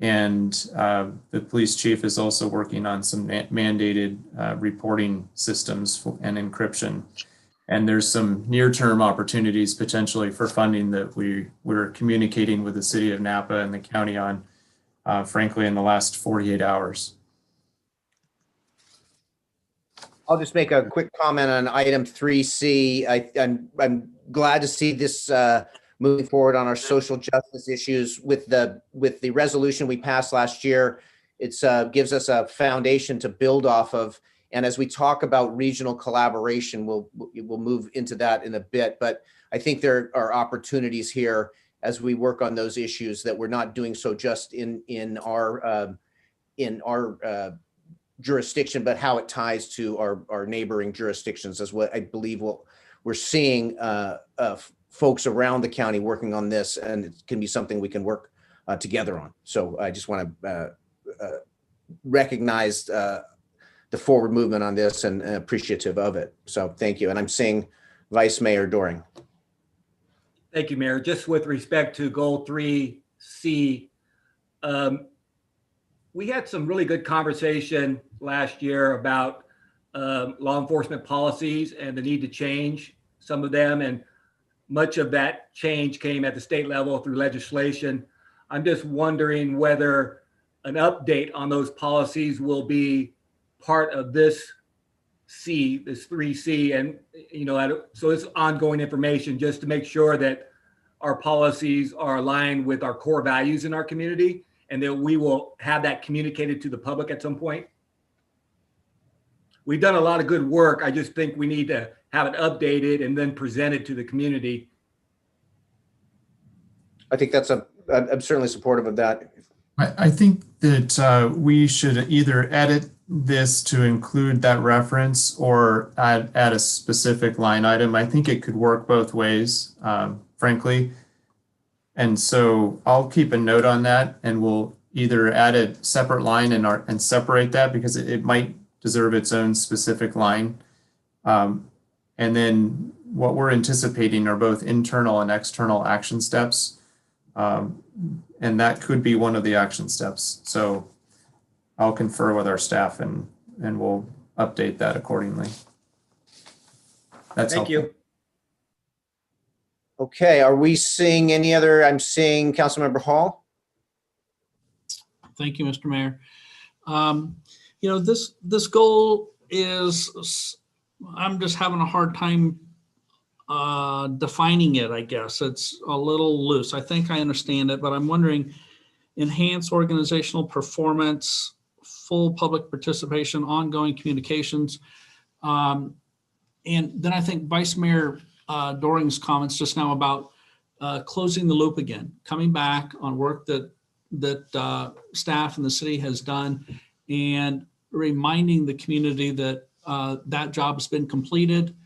And the police chief is also working on some mandated reporting systems and encryption. And there's some near-term opportunities potentially for funding that we're communicating with the city of Napa and the county on, frankly, in the last 48 hours. I'll just make a quick comment on item 3C. I'm glad to see this moving forward on our social justice issues with the resolution we passed last year. It gives us a foundation to build off of. And as we talk about regional collaboration, we'll move into that in a bit. But I think there are opportunities here as we work on those issues that we're not doing so just in our jurisdiction, but how it ties to our neighboring jurisdictions as what I believe we're seeing folks around the county working on this, and it can be something we can work together on. So I just want to recognize the forward movement on this and appreciative of it. So thank you. And I'm seeing Vice Mayor Doring. Thank you, Mayor. Just with respect to goal 3C, we had some really good conversation last year about law enforcement policies and the need to change some of them. And much of that change came at the state level through legislation. I'm just wondering whether an update on those policies will be part of this 3C, and so it's ongoing information just to make sure that our policies are aligned with our core values in our community, and that we will have that communicated to the public at some point. We've done a lot of good work. I just think we need to have it updated and then presented to the community. I think I'm certainly supportive of that. I think that we should either edit this to include that reference or add a specific line item. I think it could work both ways, frankly. And so I'll keep a note on that, and we'll either add a separate line and separate that because it might deserve its own specific line. And then what we're anticipating are both internal and external action steps. And that could be one of the action steps. So I'll confer with our staff and we'll update that accordingly. That's Thank you. Okay, are we seeing any other? I'm seeing Councilmember Hall. Thank you, Mr. Mayor. This goal is, I'm just having a hard time defining it, I guess. It's a little loose. I think I understand it, but I'm wondering, enhance organizational performance, full public participation, ongoing communications. And then I think Vice Mayor Doring's comments just now about closing the loop again, coming back on work that staff and the city has done, and reminding the community that that job has been completed.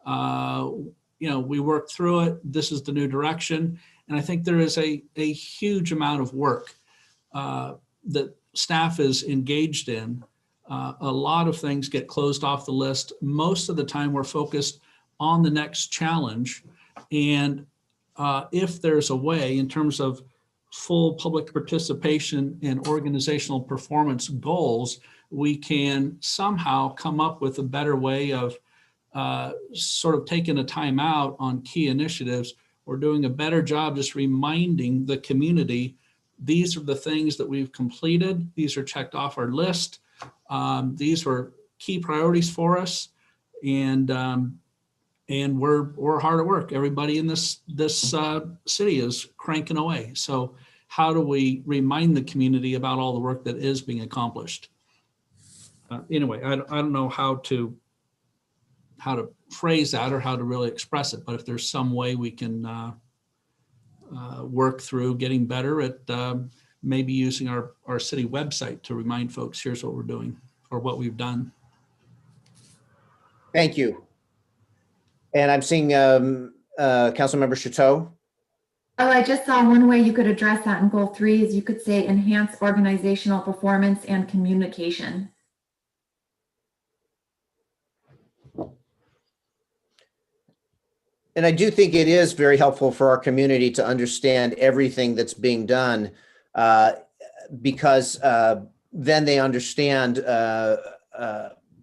We worked through it. This is the new direction. And I think there is a huge amount of work that staff is engaged in. A lot of things get closed off the list. Most of the time we're focused on the next challenge. And if there's a way in terms of full public participation in organizational performance goals, we can somehow come up with a better way of sort of taking a time out on key initiatives, or doing a better job just reminding the community, these are the things that we've completed. These are checked off our list. These were key priorities for us. And we're hard at work. Everybody in this city is cranking away. So how do we remind the community about all the work that is being accomplished? Anyway, I don't know how to phrase that or how to really express it, but if there's some way we can work through getting better at maybe using our city website to remind folks, here's what we're doing or what we've done. Thank you. And I'm seeing Councilmember Chateau. Oh, I just saw one way you could address that in goal 3 is you could say enhance organizational performance and communication. And I do think it is very helpful for our community to understand everything that's being done, because then they understand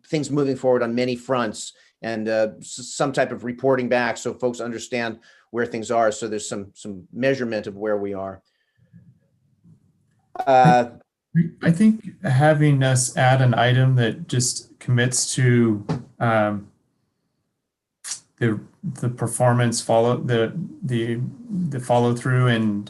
things moving forward on many fronts, and some type of reporting back so folks understand where things are. So there's some measurement of where we are. I think having us add an item that just commits to the performance the follow through and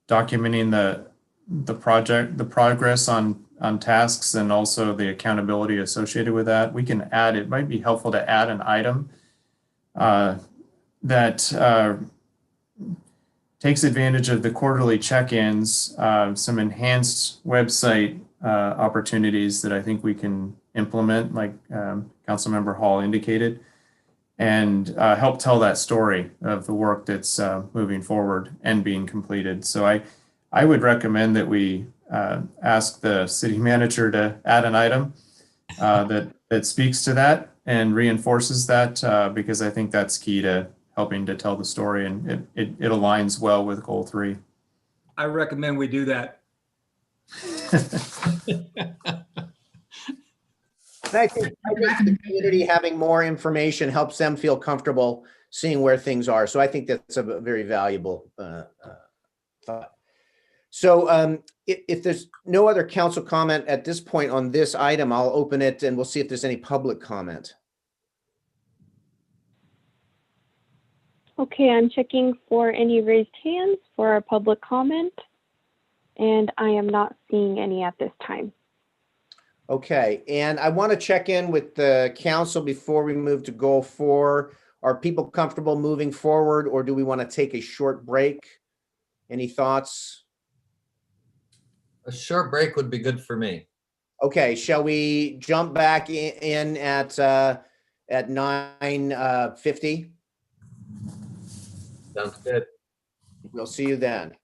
documenting the progress on tasks, and also the accountability associated with that. We can add, it might be helpful to add an item that takes advantage of the quarterly check-ins, some enhanced website opportunities that I think we can implement, like Councilmember Hall indicated, and help tell that story of the work that's moving forward and being completed. So I would recommend that we ask the city manager to add an item that speaks to that and reinforces that, because I think that's key to helping to tell the story, and it aligns well with goal 3. I recommend we do that. I think the community having more information helps them feel comfortable seeing where things are. So I think that's a very valuable thought. So if there's no other council comment at this point on this item, I'll open it and we'll see if there's any public comment. Okay, I'm checking for any raised hands for our public comment, and I am not seeing any at this time. Okay, and I want to check in with the council before we move to goal 4. Are people comfortable moving forward, or do we want to take a short break? Any thoughts? A short break would be good for me. Okay, shall we jump back in at 9:50? Sounds good. We'll see you then.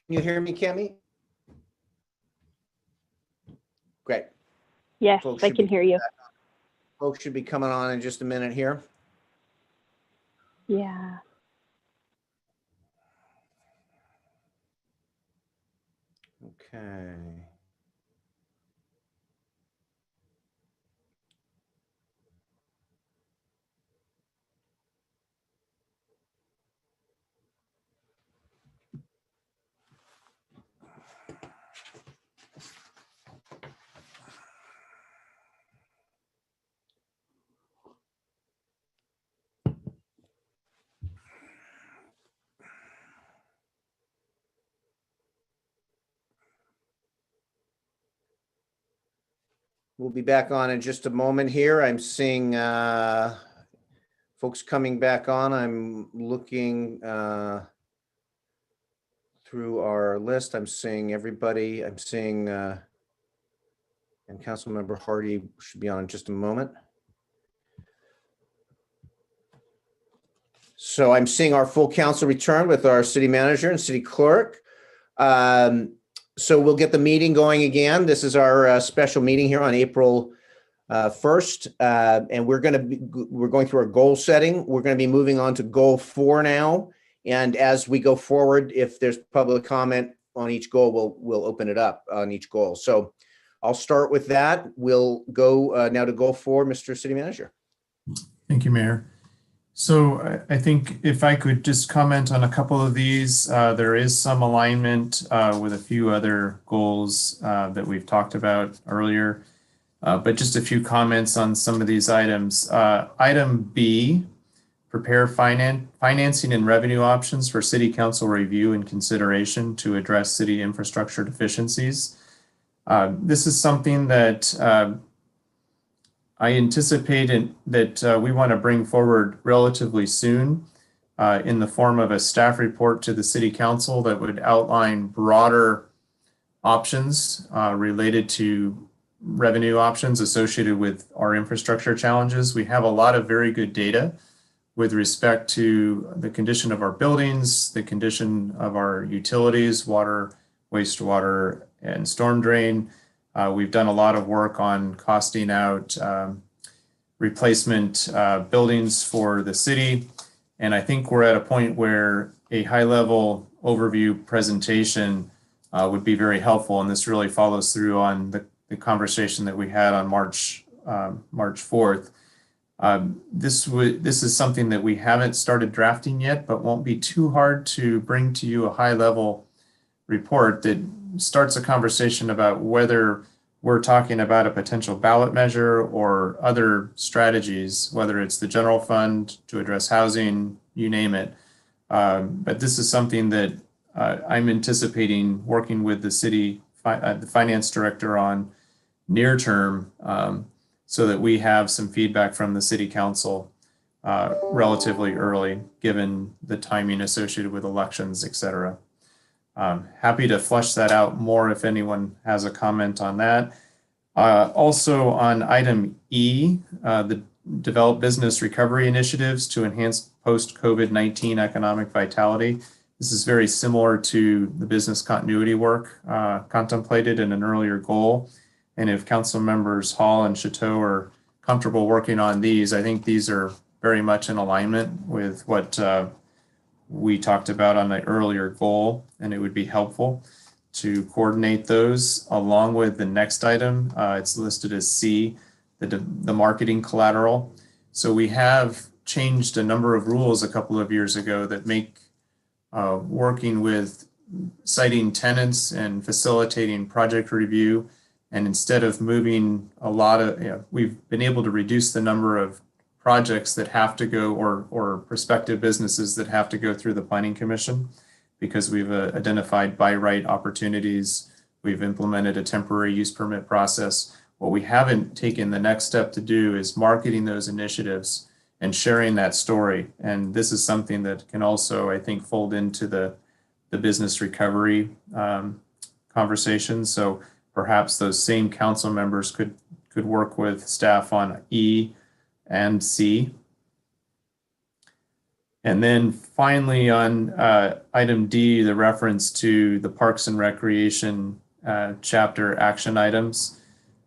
you hear me, Cami? Great. Yes, Folks I should can be- hear you. Folks should be coming on in just a minute here. Yeah. Okay. We'll be back on in just a moment here. I'm seeing folks coming back on. I'm looking through our list. I'm seeing everybody. I'm seeing, and Councilmember Hardy should be on in just a moment. So I'm seeing our full council return with our city manager and city clerk. So we'll get the meeting going again. This is our special meeting here on April 1st, and we're going through our goal setting. We're going to be moving on to goal 4 now. And as we go forward, if there's public comment on each goal, we'll open it up on each goal. So I'll start with that. We'll go now to goal 4, Mr. City Manager. Thank you, Mayor. So I think if I could just comment on a couple of these, there is some alignment with a few other goals that we've talked about earlier, but just a few comments on some of these items. Item B, prepare financing and revenue options for City Council review and consideration to address city infrastructure deficiencies. This is something that I anticipate that we want to bring forward relatively soon in the form of a staff report to the City Council that would outline broader options related to revenue options associated with our infrastructure challenges. We have a lot of very good data with respect to the condition of our buildings, the condition of our utilities, water, wastewater, and storm drain. We've done a lot of work on costing out replacement buildings for the city. And I think we're at a point where a high-level overview presentation would be very helpful. And this really follows through on the conversation that we had on March 4th. This is something that we haven't started drafting yet, but won't be too hard to bring to you a high-level report that starts a conversation about whether we're talking about a potential ballot measure or other strategies, whether it's the general fund to address housing, you name it. But this is something that I'm anticipating working with the city, the finance director on near term, so that we have some feedback from the city council relatively early, given the timing associated with elections, et cetera. Happy to flesh that out more if anyone has a comment on that. Also on item E, the develop business recovery initiatives to enhance post-COVID-19 economic vitality. This is very similar to the business continuity work contemplated in an earlier goal. And if council members Hall and Chateau are comfortable working on these, I think these are very much in alignment with what we talked about on the earlier goal, and it would be helpful to coordinate those along with the next item. It's listed as C, the marketing collateral. So we have changed a number of rules a couple of years ago that make working with citing tenants and facilitating project review. And instead of moving a lot of, we've been able to reduce the number of projects that have to go or prospective businesses that have to go through the Planning Commission because we've identified by right opportunities. We've implemented a temporary use permit process. What we haven't taken the next step to do is marketing those initiatives and sharing that story. And this is something that can also, I think, fold into the business recovery conversation. So perhaps those same council members could work with staff on E and C. And then finally on item D, the reference to the Parks and Recreation chapter action items.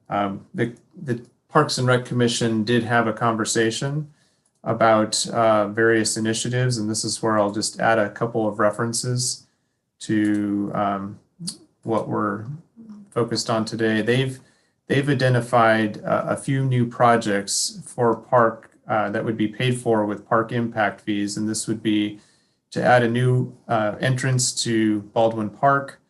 The Parks and Rec Commission did have a conversation about various initiatives, and this is where I'll just add a couple of references to what we're focused on today. They've identified a few new projects for park that would be paid for with park impact fees, and this would be to add a new entrance to Baldwin Park,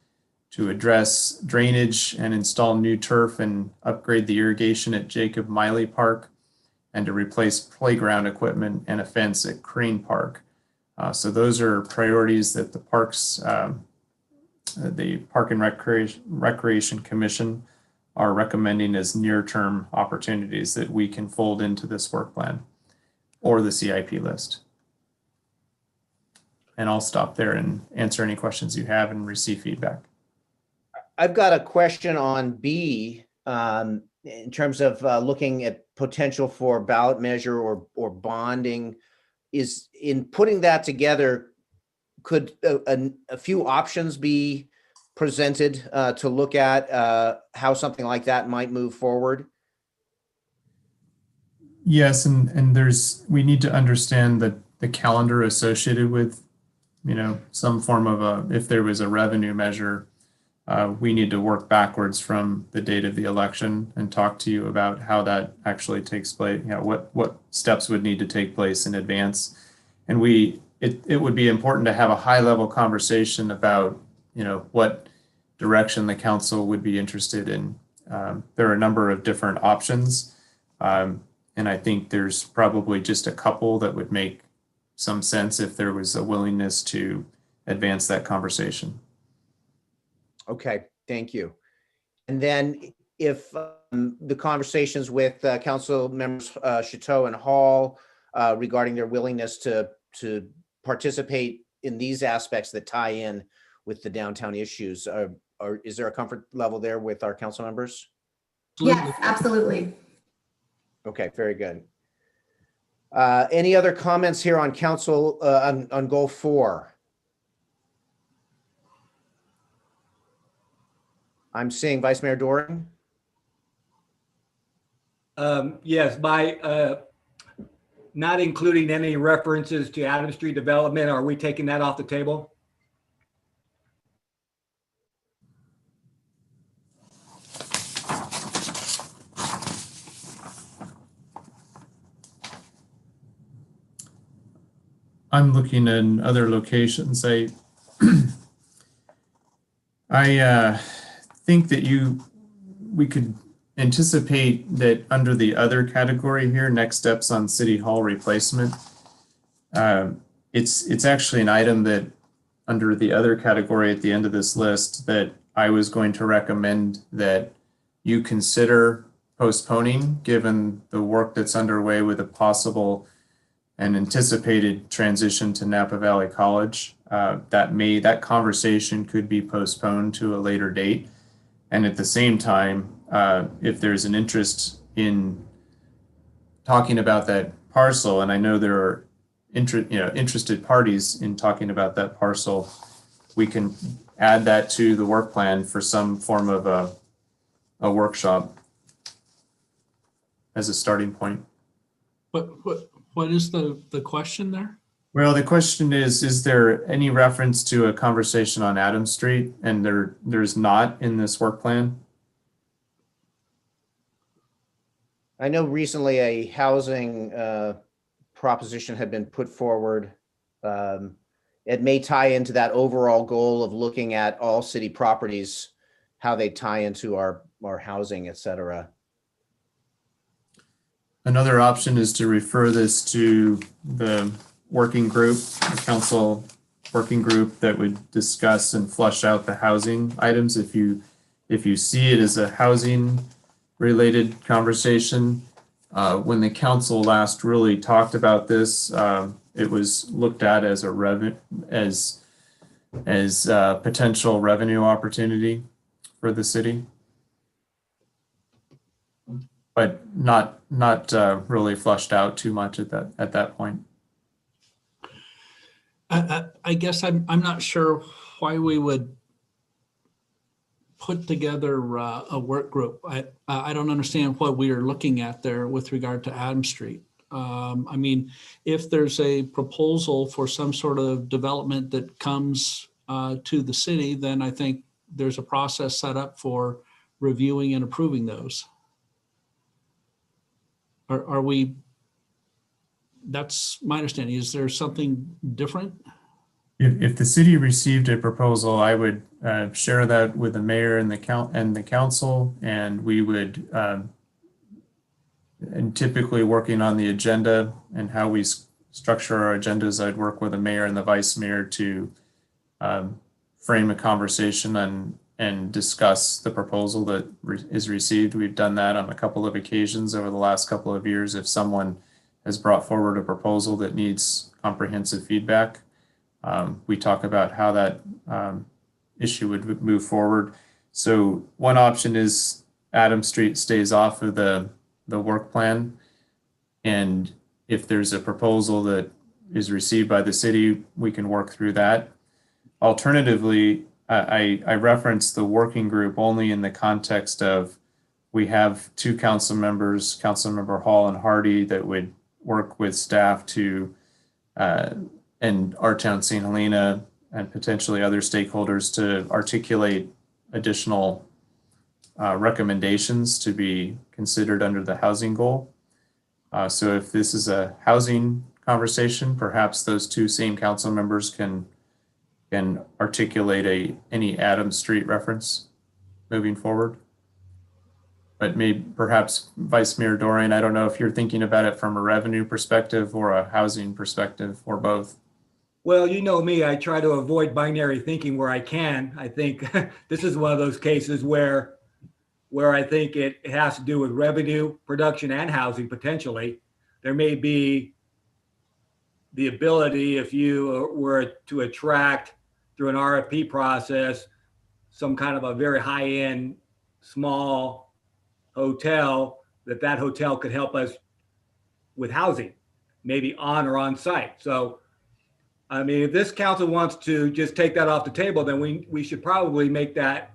to address drainage and install new turf and upgrade the irrigation at Jacob Miley Park, and to replace playground equipment and a fence at Crane Park. So those are priorities that the Park and Recreation Commission are recommending as near-term opportunities that we can fold into this work plan or the CIP list. And I'll stop there and answer any questions you have and receive feedback. I've got a question on B in terms of looking at potential for ballot measure or bonding. Is in putting that together, could a few options be presented to look at how something like that might move forward? Yes, and we need to understand the calendar associated with, some form of if there was a revenue measure, we need to work backwards from the date of the election and talk to you about how that actually takes place, what steps would need to take place in advance. And it would be important to have a high level conversation about, what direction the council would be interested in. There are a number of different options. And I think there's probably just a couple that would make some sense if there was a willingness to advance that conversation. Okay, thank you. And then if the conversations with council members Chateau and Hall regarding their willingness to participate in these aspects that tie in with the downtown issues, is there a comfort level there with our council members? Yes, absolutely. Okay, very good. Any other comments here on council on goal 4? I'm seeing Vice Mayor Doran. Yes, by not including any references to Adams Street development, are we taking that off the table? I'm looking in other locations. I think that we could anticipate that under the other category here, next steps on City Hall replacement, it's actually an item that under the other category at the end of this list that I was going to recommend that you consider postponing, given the work that's underway with a possible and anticipated transition to Napa Valley College. That conversation could be postponed to a later date. And at the same time, if there's an interest in talking about that parcel, and I know there are interested parties in talking about that parcel, we can add that to the work plan for some form of a workshop as a starting point. What is the question there? Well, the question is there any reference to a conversation on Adams Street? And there's not in this work plan. I know recently a housing proposition had been put forward. It may tie into that overall goal of looking at all city properties, how they tie into our housing, et cetera. Another option is to refer this to the working group, the council working group that would discuss and flush out the housing items. If you see it as a housing related conversation, when the council last really talked about this, it was looked at as a potential revenue opportunity for the city, but not really flushed out too much at that point. I guess I'm not sure why we would put together a work group. I don't understand what we are looking at there with regard to Adam Street. I mean, if there's a proposal for some sort of development that comes to the city, then I think there's a process set up for reviewing and approving those. Are we, that's my understanding. Is there something different? If the city received a proposal, I would share that with the mayor and the council, and we would, and typically working on the agenda and how we structure our agendas, I'd work with the mayor and the vice mayor to frame a conversation and discuss the proposal that is received. We've done that on a couple of occasions over the last couple of years. If someone has brought forward a proposal that needs comprehensive feedback, we talk about how that issue would move forward. So one option is Adam Street stays off of the work plan. And if there's a proposal that is received by the city, we can work through that. Alternatively, I reference the working group only in the context of we have two council members, Councilmember Hall and Hardy, that would work with staff to and our town, St. Helena, and potentially other stakeholders to articulate additional recommendations to be considered under the housing goal. So if this is a housing conversation, perhaps those two same council members can articulate any Adam Street reference moving forward. But maybe perhaps Vice Mayor Dorian, I don't know if you're thinking about it from a revenue perspective or a housing perspective or both. Well, you know me, I try to avoid binary thinking where I can. I think this is one of those cases where I think it has to do with revenue, production, and housing potentially. There may be the ability, if you were to attract through an RFP process, some kind of a very high-end small hotel, that hotel could help us with housing, maybe on or on site. So, I mean, if this council wants to just take that off the table, then we should probably make that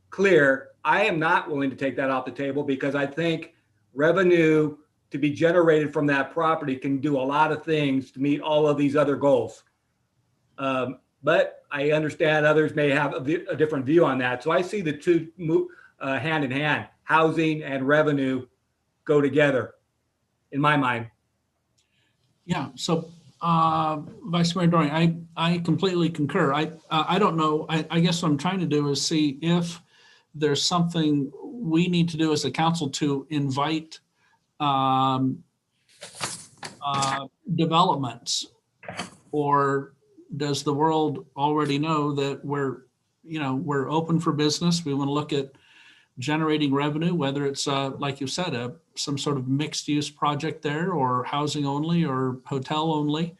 clear. I am not willing to take that off the table because I think revenue to be generated from that property can do a lot of things to meet all of these other goals. But I understand others may have a different view on that. So I see the two move hand in hand. Housing and revenue go together, in my mind. Yeah. So, Vice Mayor Dorian, I completely concur. I don't know. I guess what I'm trying to do is see if there's something we need to do as a council to invite developments, or does the world already know that we're open for business? We want to look at generating revenue, whether it's like you said, some sort of mixed use project there, or housing only, or hotel only.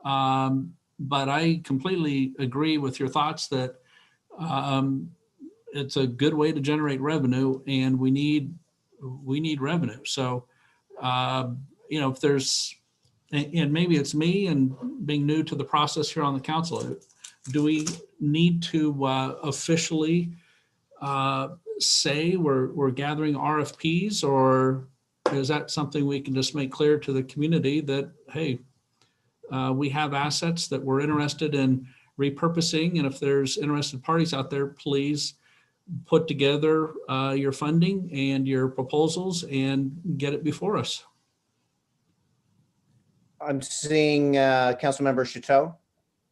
But I completely agree with your thoughts that it's a good way to generate revenue, and we need revenue. So if there's, and maybe it's me and being new to the process here on the council, do we need to officially say we're gathering RFPs, or is that something we can just make clear to the community that, hey, we have assets that we're interested in repurposing, and if there's interested parties out there, please put together your funding and your proposals and get it before us. I'm seeing Councilmember Chateau.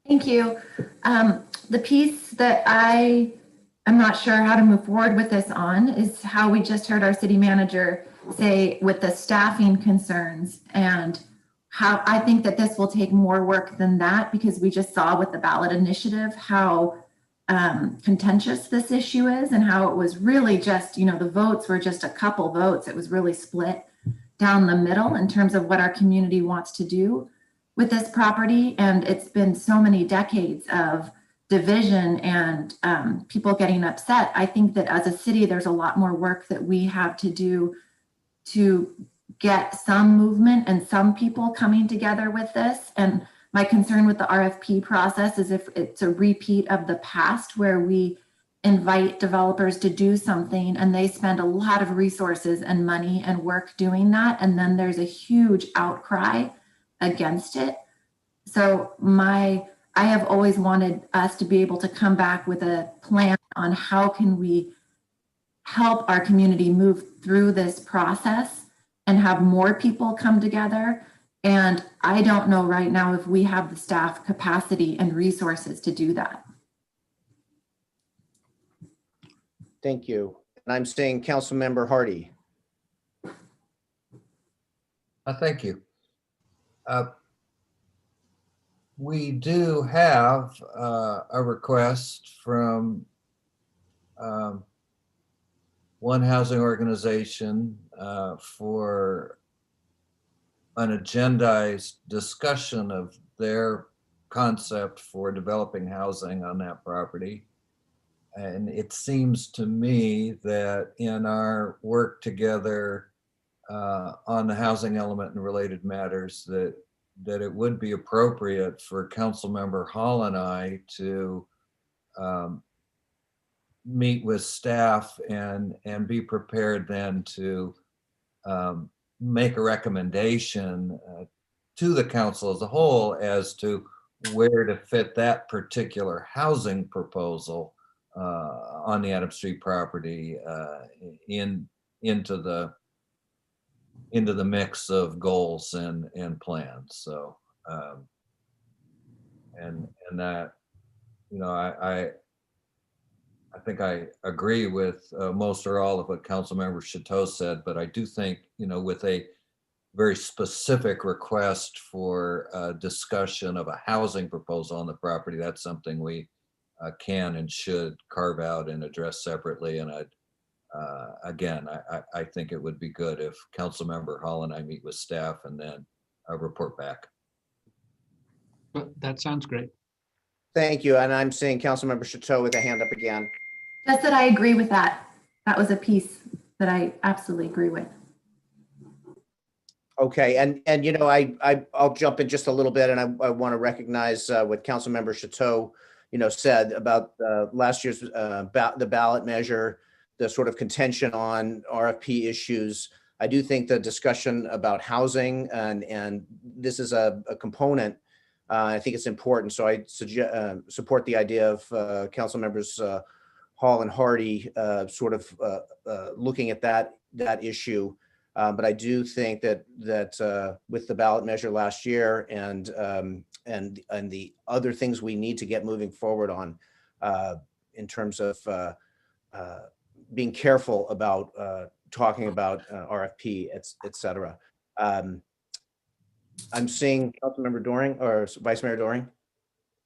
Thank you. The piece that I'm not sure how to move forward with this on is how we just heard our city manager say with the staffing concerns, and how I think that this will take more work than that, because we just saw with the ballot initiative how contentious this issue is, and how it was really just, the votes were just a couple votes. It was really split down the middle in terms of what our community wants to do with this property. And it's been so many decades of division and people getting upset. I think that as a city, there's a lot more work that we have to do to get some movement and some people coming together with this. And My concern with the RFP process is if it's a repeat of the past where we invite developers to do something and they spend a lot of resources and money and work doing that, and then there's a huge outcry against it. So I have always wanted us to be able to come back with a plan on how can we help our community move through this process and have more people come together. And I don't know right now if we have the staff capacity and resources to do that. Thank you. And I'm seeing Councilmember Hardy. Thank you. We do have a request from one housing organization for an agendized discussion of their concept for developing housing on that property. And it seems to me that in our work together on the housing element and related matters, that it would be appropriate for Councilmember Hall and I to meet with staff and be prepared then to make a recommendation to the council as a whole as to where to fit that particular housing proposal on the Adams Street property into the mix of goals and plans. So and that, you know, I think I agree with most or all of what Councilmember Chateau said, but I do think, you know, with a very specific request for discussion of a housing proposal on the property, that's something we can and should carve out and address separately. And again, I think it would be good if Councilmember Hall and I meet with staff and then report back. That sounds great. Thank you. And I'm seeing Councilmember Chateau with a hand up again. Just that I agree with that. That was a piece that I absolutely agree with. Okay, and you know, I'll jump in just a little bit, and I want to recognize what Councilmember Chateau, you know, said about last year's the ballot measure, the sort of contention on RFP issues. I do think the discussion about housing and this is a component. I think it's important. So I support the idea of Council Members Hall and Hardy sort of looking at that issue. But I do think that with the ballot measure last year and the other things we need to get moving forward on in terms of being careful about talking about RFP, et cetera. I'm seeing Councilmember Doring or Vice Mayor Doring.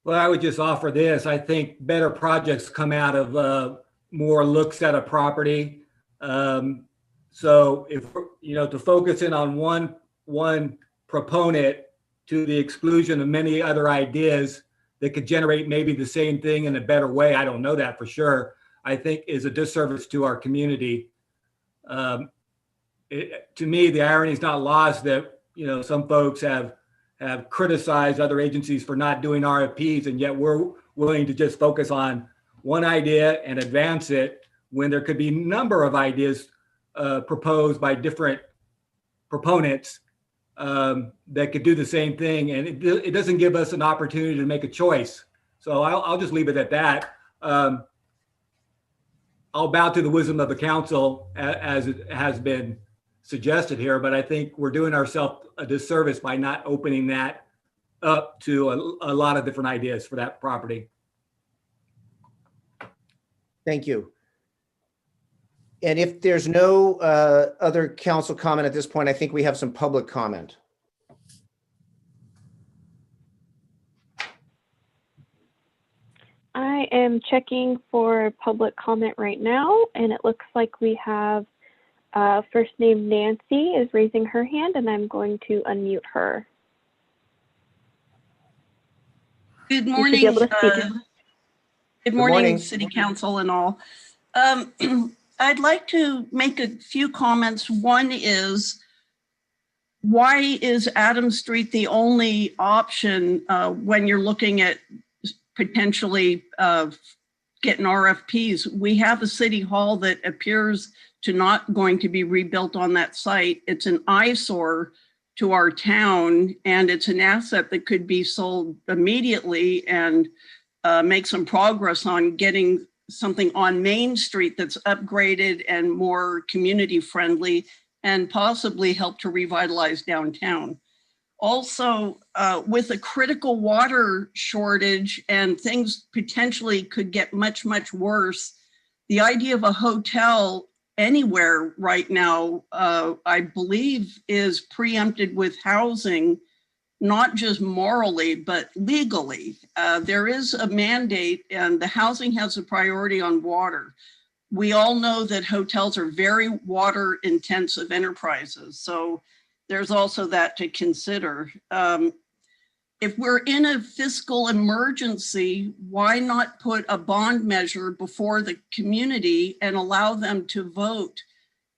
Well, I would just offer this. I think better projects come out of more looks at a property. So if, you know, to focus in on one proponent to the exclusion of many other ideas that could generate maybe the same thing in a better way, I don't know that for sure, I think is a disservice to our community. To me, the irony is not lost that, you know, some folks have criticized other agencies for not doing RFPs, and yet we're willing to just focus on one idea and advance it when there could be a number of ideas proposed by different proponents that could do the same thing, and it doesn't give us an opportunity to make a choice. So I'll just leave it at that. I'll bow to the wisdom of the council as it has been suggested here, but I think we're doing ourselves a disservice by not opening that up to a lot of different ideas for that property. Thank you. And if there's no other council comment at this point, I think we have some public comment. I am checking for public comment right now, and it looks like we have first name Nancy is raising her hand, and I'm going to unmute her. Good morning. Good morning, City Council and all. I'd like to make a few comments. One is why is Adams Street the only option when you're looking at potentially getting RFPs? We have a city hall that appears to not going to be rebuilt on that site. It's an eyesore to our town, and it's an asset that could be sold immediately and make some progress on getting something on Main Street that's upgraded and more community friendly and possibly help to revitalize downtown. Also, with a critical water shortage and things potentially could get much, much worse, the idea of a hotel anywhere right now, I believe, is preempted with housing, not just morally, but legally. There is a mandate, and the housing has a priority on water. We all know that hotels are very water intensive enterprises. So there's also that to consider. If we're in a fiscal emergency, why not put a bond measure before the community and allow them to vote?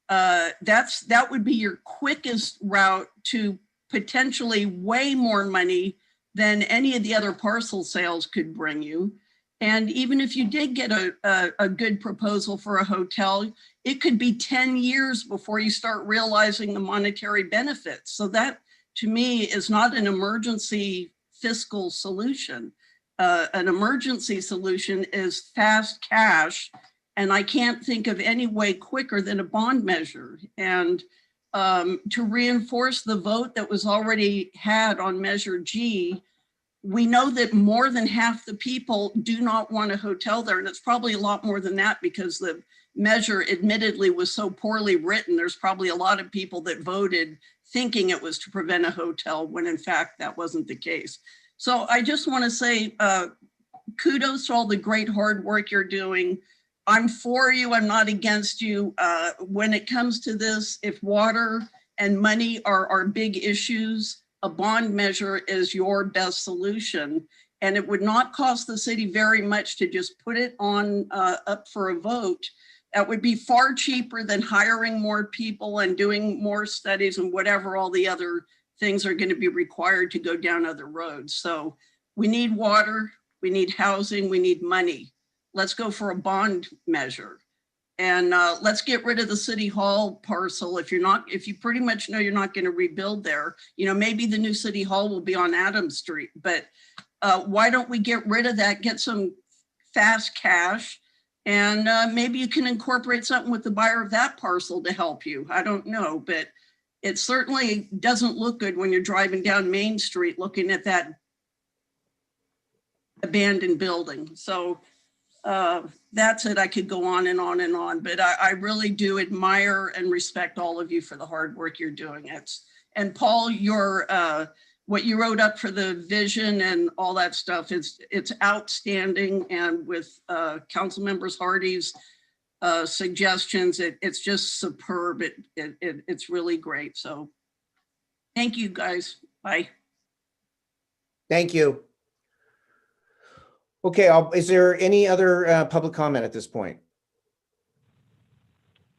That would be your quickest route to potentially way more money than any of the other parcel sales could bring you. And even if you did get a good proposal for a hotel, it could be 10 years before you start realizing the monetary benefits. So that, to me, is not an emergency fiscal solution. An emergency solution is fast cash, and I can't think of any way quicker than a bond measure. And to reinforce the vote that was already had on Measure G, we know that more than half the people do not want a hotel there. And it's probably a lot more than that because the measure admittedly was so poorly written. There's probably a lot of people that voted thinking it was to prevent a hotel when in fact that wasn't the case. So I just want to say kudos to all the great hard work you're doing. I'm for you, I'm not against you. When it comes to this, if water and money are big issues, a bond measure is your best solution. And it would not cost the city very much to just put it on up for a vote. That would be far cheaper than hiring more people and doing more studies and whatever all the other things are going to be required to go down other roads. So we need water, we need housing, we need money. Let's go for a bond measure. And let's get rid of the city hall parcel. If you pretty much know you're not going to rebuild there, maybe the new city hall will be on Adams Street, but why don't we get rid of that, get some fast cash, and maybe you can incorporate something with the buyer of that parcel to help you. I don't know, but it certainly doesn't look good when you're driving down Main Street looking at that abandoned building. So that's it. I could go on and on and on, but I really do admire and respect all of you for the hard work you're doing. And Paul, what you wrote up for the vision and all that stuff, it's outstanding. And with Council Members Hardy's suggestions, it's just superb. It's really great. So thank you guys. Bye. Thank you. Okay, is there any other public comment at this point?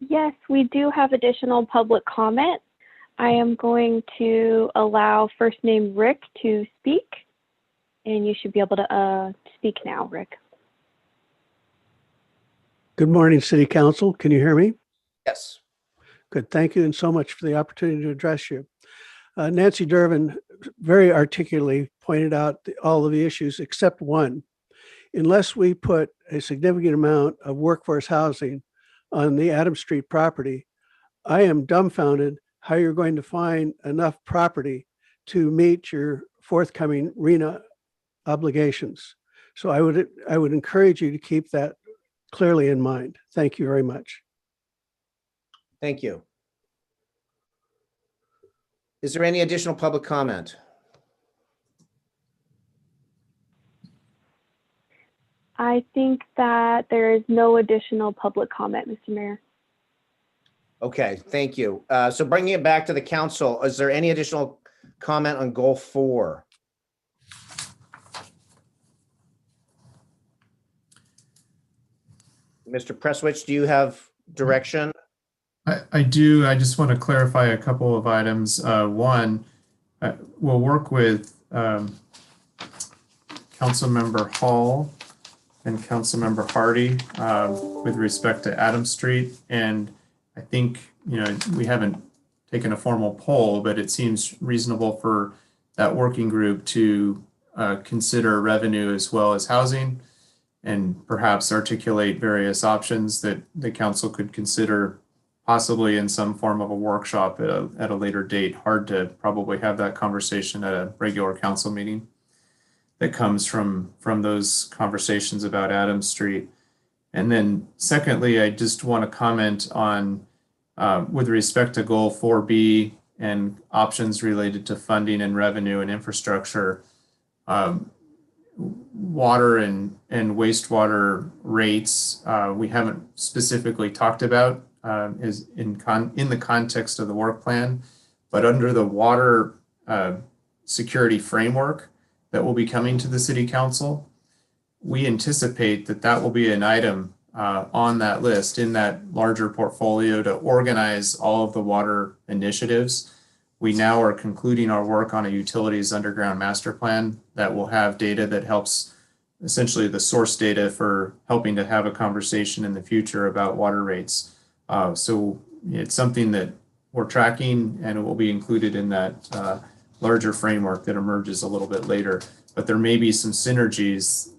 Yes, we do have additional public comment. I am going to allow first name Rick to speak, and you should be able to speak now, Rick. Good morning, City Council. Can you hear me? Yes. Good. Thank you and so much for the opportunity to address you. Nancy Durbin very articulately pointed out all of the issues except one. Unless we put a significant amount of workforce housing on the Adams Street property, I am dumbfounded how you're going to find enough property to meet your forthcoming RENA obligations. So I would encourage you to keep that clearly in mind. Thank you very much. Thank you. Is there any additional public comment? I think that there is no additional public comment, Mr. Mayor. Okay, thank you. So bringing it back to the council, is there any additional comment on goal 4? Mr. Presswich, do you have direction? I do. I just want to clarify a couple of items. One, we'll work with Councilmember Hall and Councilmember Hardy with respect to Adams Street. And I think, we haven't taken a formal poll, but it seems reasonable for that working group to consider revenue as well as housing, and perhaps articulate various options that the council could consider, possibly in some form of a workshop at a later date. Hard to probably have that conversation at a regular council meeting that comes from those conversations about Adams Street. And then secondly, I just want to comment on with respect to goal 4B and options related to funding and revenue and infrastructure, water and wastewater rates, we haven't specifically talked about is in the context of the work plan, but under the water security framework that will be coming to the city council, we anticipate that will be an item on that list in that larger portfolio to organize all of the water initiatives. We now are concluding our work on a utilities underground master plan that will have data that helps, essentially the source data for helping to have a conversation in the future about water rates. So it's something that we're tracking, and it will be included in that larger framework that emerges a little bit later. But there may be some synergies.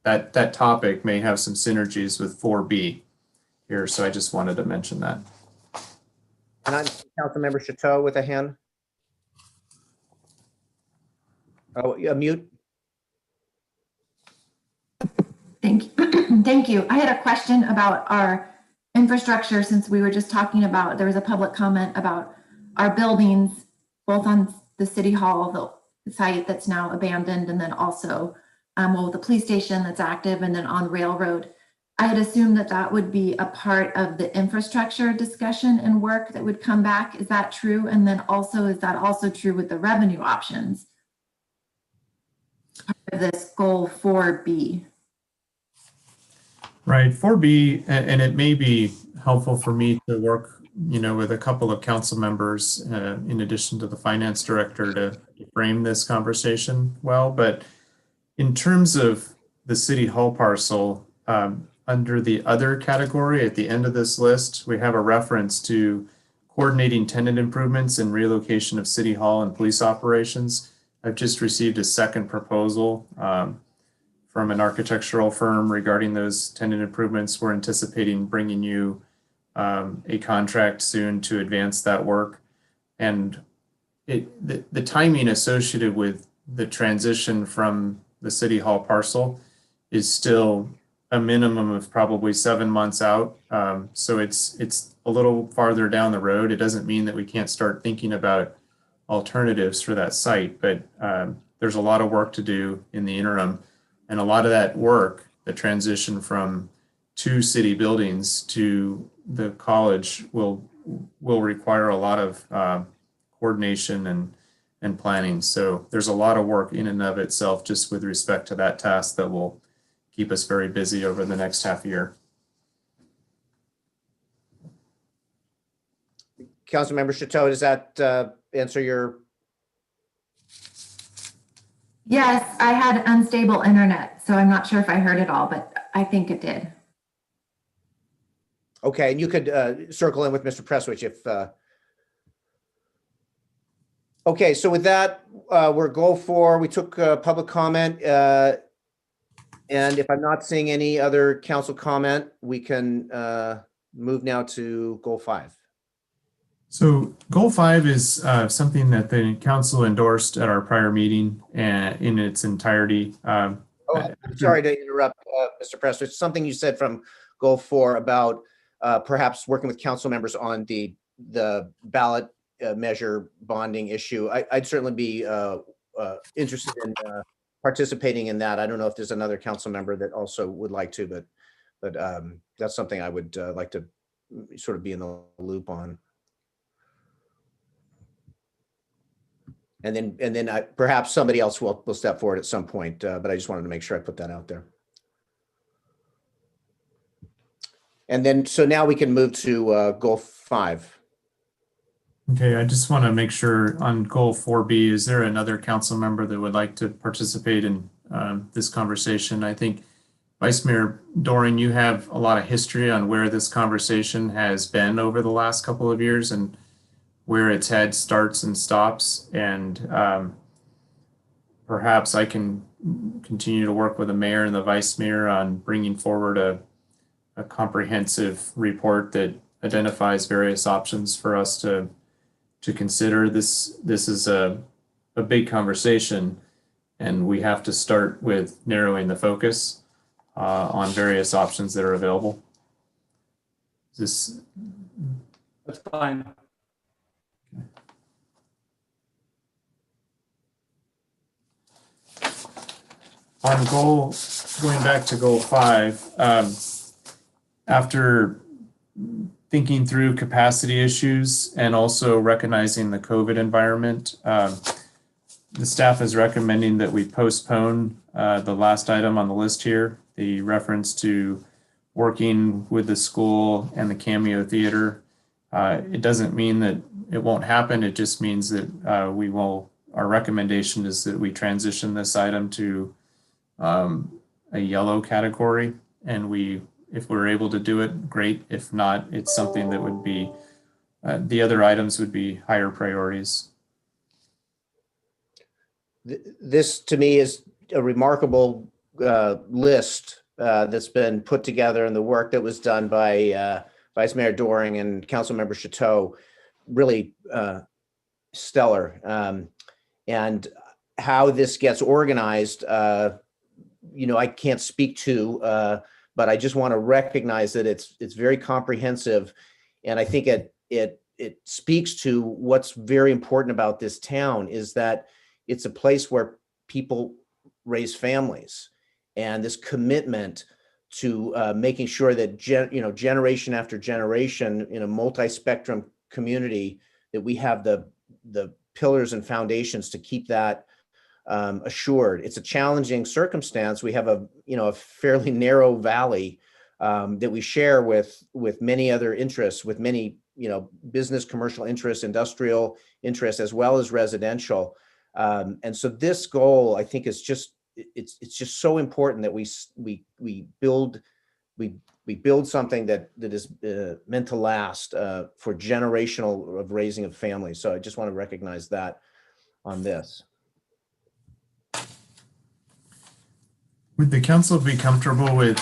That topic may have some synergies with 4B here. So I just wanted to mention that. And I'm Councilmember Chateau with a hand. Oh, yeah, mute. Thank you. Thank you. I had a question about our infrastructure, since we were just talking about, there was a public comment about our buildings, both on the city hall, the site that's now abandoned, and then also the police station that's active, and then on Railroad. I had assumed that would be a part of the infrastructure discussion and work that would come back. Is that true? And then also, is that also true with the revenue options? Part of this goal 4B. Right, 4B, and it may be helpful for me to work, with a couple of council members in addition to the finance director to frame this conversation well. But in terms of the city hall parcel, under the other category at the end of this list, we have a reference to coordinating tenant improvements and relocation of city hall and police operations. I've just received a second proposal from an architectural firm regarding those tenant improvements. We're anticipating bringing you a contract soon to advance that work. And the timing associated with the transition from the city hall parcel is still a minimum of probably 7 months out. So it's a little farther down the road. It doesn't mean that we can't start thinking about alternatives for that site, but there's a lot of work to do in the interim. And a lot of that work, the transition from 2 city buildings to the college, will require a lot of coordination and planning. So there's a lot of work in and of itself just with respect to that task that will keep us very busy over the next half year. Councilmember Chateau, does that answer your? Yes, I had unstable internet, so I'm not sure if I heard it all, but I think it did. Okay, and you could circle in with Mr. Prestwich if. Okay, so with that, we're goal 4. We took public comment. And if I'm not seeing any other council comment, we can move now to goal 5. So goal 5 is something that the council endorsed at our prior meeting in its entirety. I'm sorry to interrupt, Mr. Prestwich. Something you said from goal 4 about perhaps working with council members on the ballot measure bonding issue. I'd certainly be interested in participating in that. I don't know if there's another council member that also would like to, but that's something I would like to sort of be in the loop on. And then perhaps somebody else will step forward at some point, but I just wanted to make sure I put that out there. And then, so now we can move to goal 5. Okay, I just want to make sure on goal 4B, is there another council member that would like to participate in this conversation? I think Vice Mayor Doring, you have a lot of history on where this conversation has been over the last couple of years and where it's had starts and stops. And perhaps I can continue to work with the mayor and the vice mayor on bringing forward a comprehensive report that identifies various options for us to consider. This is a big conversation, and we have to start with narrowing the focus on various options that are available. That's fine. On going back to goal 5, after thinking through capacity issues and also recognizing the COVID environment, the staff is recommending that we postpone the last item on the list here, the reference to working with the school and the Cameo Theater. It doesn't mean that it won't happen. It just means that our recommendation is that we transition this item to a yellow category, and if we're able to do it, great. If not, it's something that would be, the other items would be higher priorities. This to me is a remarkable list that's been put together, and the work that was done by Vice Mayor Doring and Councilmember Chateau, really stellar. And how this gets organized, I can't speak to, but I just want to recognize that it's very comprehensive, and I think it speaks to what's very important about this town is that it's a place where people raise families, and this commitment to making sure that generation after generation in a multi-spectrum community, that we have the pillars and foundations to keep that assured. It's a challenging circumstance. We have a fairly narrow valley that we share with many other interests, with many business, commercial interests, industrial interests, as well as residential. And so this goal, I think, is just so important that we build something that is meant to last for generational of raising of families. So I just want to recognize that on this. Would the council be comfortable with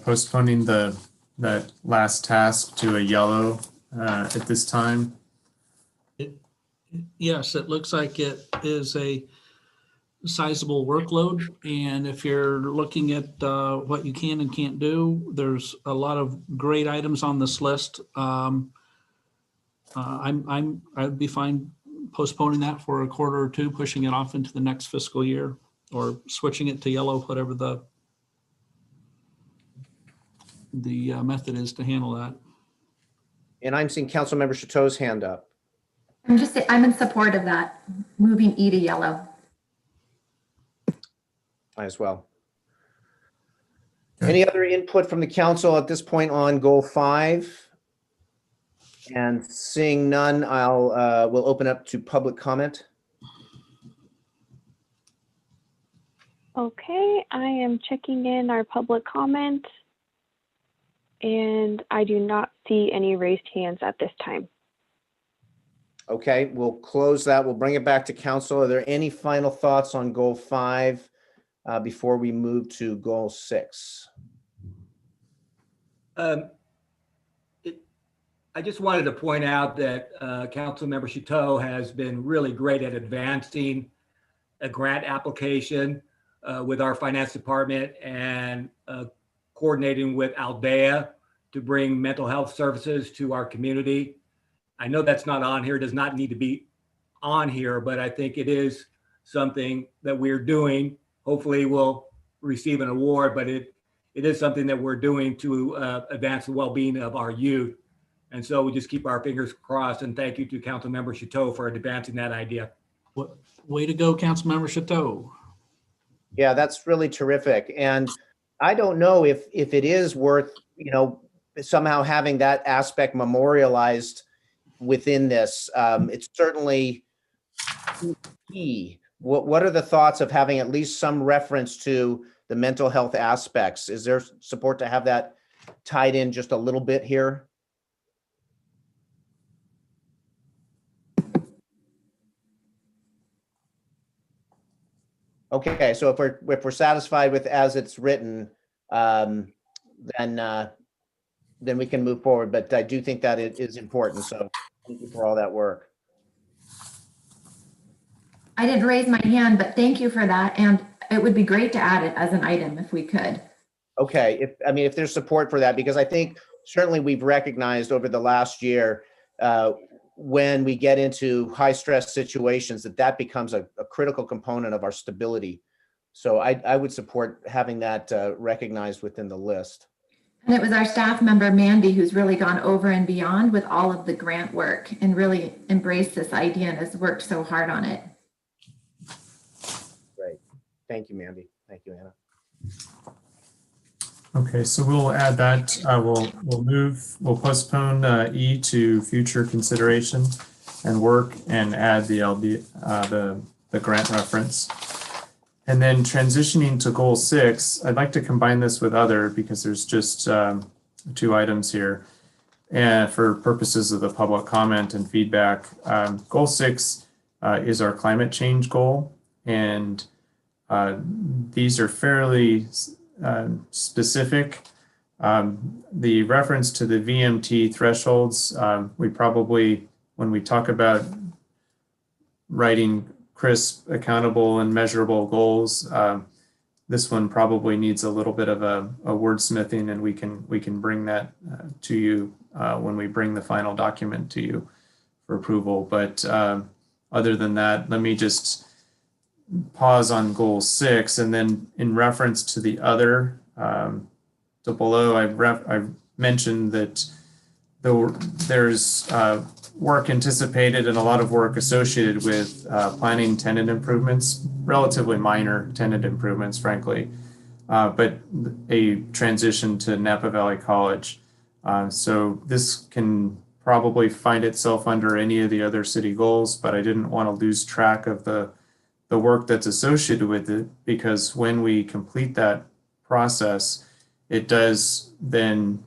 postponing that last task to a yellow at this time? Yes, it looks like it is a sizable workload. And if you're looking at what you can and can't do, there's a lot of great items on this list. I'd be fine postponing that for a quarter or two, pushing it off into the next fiscal year, or switching it to yellow, whatever the method is to handle that. And I'm seeing Councilmember Chateau's hand up. I'm in support of that, moving E to yellow. I as well. Any other input from the council at this point on goal 5? And seeing none, we'll open up to public comment. Okay, I am checking in our public comment, and I do not see any raised hands at this time. Okay, we'll close that. We'll bring it back to council. Are there any final thoughts on goal 5 before we move to goal 6? I just wanted to point out that Councilmember Chateau has been really great at advancing a grant application with our finance department and coordinating with Aldea to bring mental health services to our community. I know that's not on here, does not need to be on here, but I think it is something that we're doing. Hopefully we'll receive an award, but it is something that we're doing to advance the well-being of our youth. And so we just keep our fingers crossed, and thank you to Councilmember Chateau for advancing that idea. Way to go, Councilmember Chateau. Yeah, that's really terrific. And I don't know if it is worth, somehow having that aspect memorialized within this. It's certainly key. What are the thoughts of having at least some reference to the mental health aspects? Is there support to have that tied in just a little bit here? Okay, so if we're satisfied with as it's written, then we can move forward. But I do think that it is important. So thank you for all that work. I didn't raise my hand, but thank you for that. And it would be great to add it as an item if we could. Okay, if there's support for that, because I think certainly we've recognized over the last year when we get into high stress situations that becomes a critical component of our stability. So I would support having that recognized within the list. And it was our staff member, Mandy, who's really gone over and beyond with all of the grant work and really embraced this idea and has worked so hard on it. Great. Thank you, Mandy. Thank you, Anna. Okay, so we'll add that. We'll postpone E to future consideration and work, and add the grant reference. And then transitioning to goal 6, I'd like to combine this with other because there's just 2 items here. And for purposes of the public comment and feedback, goal 6 is our climate change goal. And these are fairly specific. The reference to the VMT thresholds, we probably, when we talk about writing crisp, accountable, and measurable goals, this one probably needs a little bit of a wordsmithing, and we can bring that to you when we bring the final document to you for approval. But other than that, let me just pause on goal 6, and then in reference to the other, to below, I mentioned that there's work anticipated and a lot of work associated with planning tenant improvements, relatively minor tenant improvements, frankly, but a transition to Napa Valley College. So this can probably find itself under any of the other city goals, but I didn't want to lose track of the work that's associated with it, because when we complete that process, it does then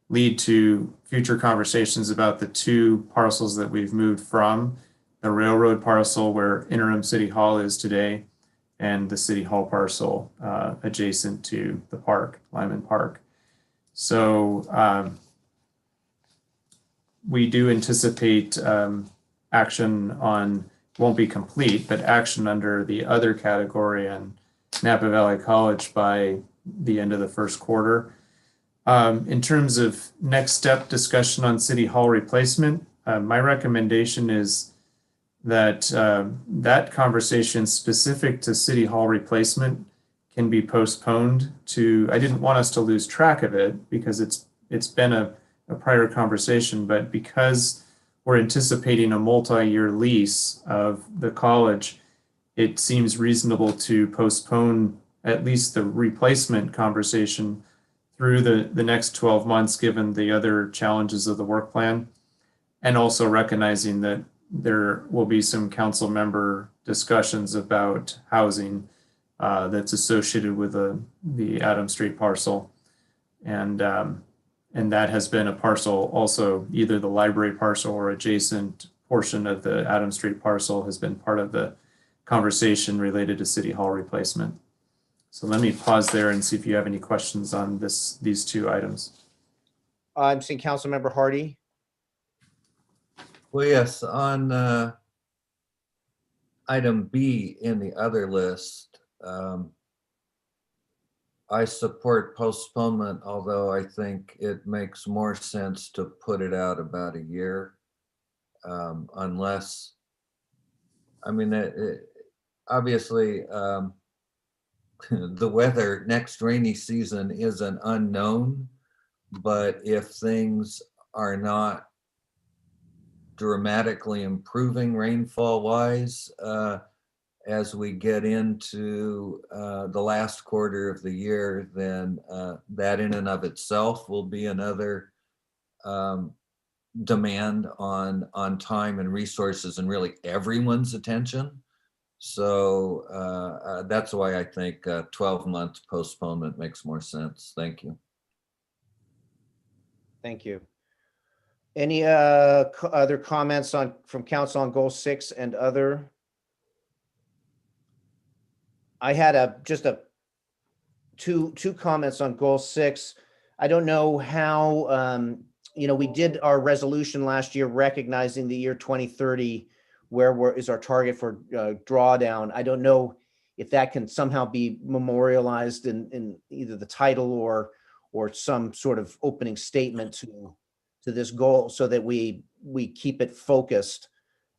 lead to future conversations about the 2 parcels that we've moved from, the railroad parcel where interim city hall is today, and the city hall parcel adjacent to the park, Lyman Park. So we do anticipate action on, won't be complete, but action under the other category on Napa Valley College by the end of the first quarter. In terms of next step discussion on City Hall replacement, my recommendation is that that conversation specific to City Hall replacement can be postponed to, I didn't want us to lose track of it because it's been a prior conversation, but because we're anticipating a multi-year lease of the college, it seems reasonable to postpone at least the replacement conversation through the next 12 months, given the other challenges of the work plan, and also recognizing that there will be some council member discussions about housing that's associated with the Adam Street parcel. And that has been a parcel also, either the library parcel or adjacent portion of the Adam Street parcel has been part of the conversation related to City Hall replacement. So let me pause there and see if you have any questions on these 2 items. I'm seeing Councilmember Hardy. Well, yes, on item B in the other list, I support postponement, although I think it makes more sense to put it out about a year, unless, I mean, obviously, the weather next rainy season is an unknown, but if things are not dramatically improving rainfall wise as we get into the last quarter of the year, then that in and of itself will be another demand on time and resources and really everyone's attention. So that's why I think 12-month postponement makes more sense. Thank you. Thank you. Any other comments from council on goal 6 and other? I had just two comments on goal 6. I don't know how, we did our resolution last year recognizing the year 2030, where is our target for drawdown. I don't know if that can somehow be memorialized in either the title or some sort of opening statement to this goal, so that we keep it focused.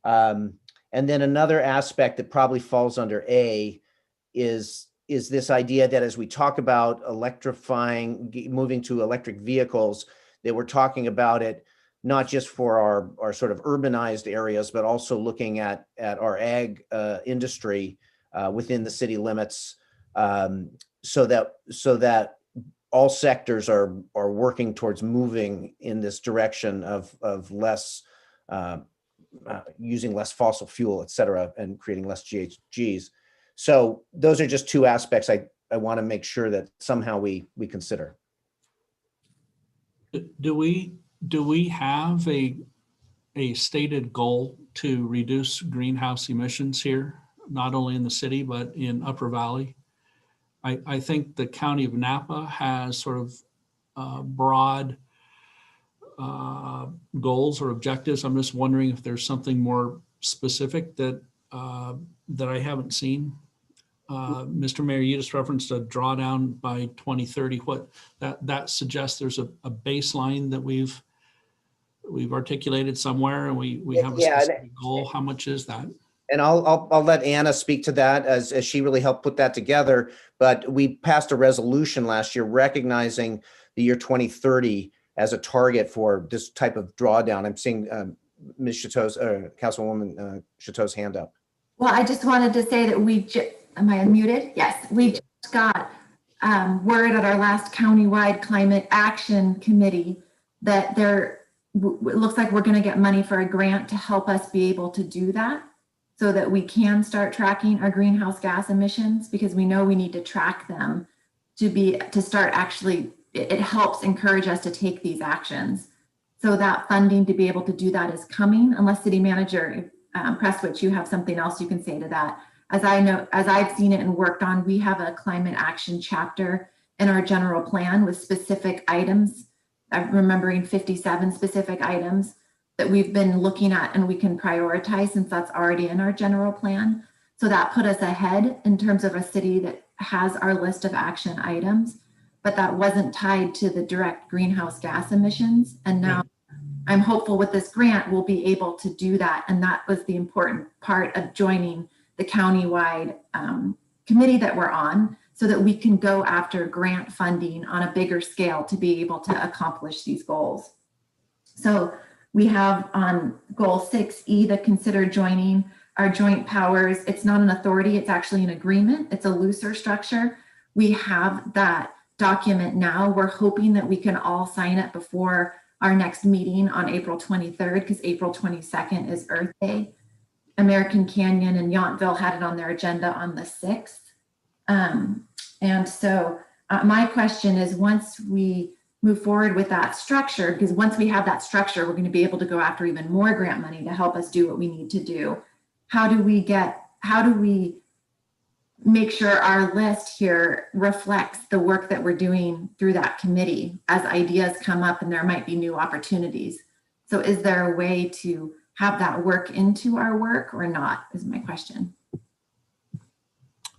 And then another aspect that probably falls under A is this idea that as we talk about electrifying, moving to electric vehicles, that we're talking about it not just for our sort of urbanized areas, but also looking at our ag industry within the city limits, so that all sectors are working towards moving in this direction of less using less fossil fuel, et cetera, and creating less GHGs. So those are just two aspects I want to make sure that somehow we consider. Do we have a stated goal to reduce greenhouse emissions here, not only in the city, but in Upper Valley? I think the County of Napa has sort of broad goals or objectives. I'm just wondering if there's something more specific that I haven't seen. Mr. Mayor, you just referenced a drawdown by 2030. What that suggests there's a baseline that we've articulated somewhere, and we have a specific goal. How much is that? And I'll let Anna speak to that, as she really helped put that together. But we passed a resolution last year recognizing the year 2030 as a target for this type of drawdown. I'm seeing Ms. Chateau's, Councilwoman Chateau's hand up. Well, I just wanted to say that am I unmuted? Yes, we just got word at our last countywide climate action committee that it looks like we're going to get money for a grant to help us be able to do that, so that we can start tracking our greenhouse gas emissions, because we know we need to track them to start actually, it helps encourage us to take these actions. So that funding to be able to do that is coming, unless City Manager Prestwich, you have something else you can say to that. As I know, as I've seen it and worked on, we have a climate action chapter in our general plan with specific items. I'm remembering 57 specific items that we've been looking at and we can prioritize, since that's already in our general plan. So that put us ahead in terms of a city that has our list of action items, but that wasn't tied to the direct greenhouse gas emissions. And now I'm hopeful with this grant, we'll be able to do that. And that was the important part of joining the countywide committee that we're on, so that we can go after grant funding on a bigger scale to be able to accomplish these goals. So we have on goal 6E, the consider joining our joint powers. It's not an authority, it's actually an agreement. It's a looser structure. We have that document now. We're hoping that we can all sign it before our next meeting on April 23rd, because April 22nd is Earth Day. American Canyon and Yountville had it on their agenda on the 6th. And so my question is, once we move forward with that structure, because once we have that structure, we're going to be able to go after even more grant money to help us do what we need to do. How do we make sure our list here reflects the work that we're doing through that committee as ideas come up and there might be new opportunities? So is there a way to have that work into our work or not, is my question.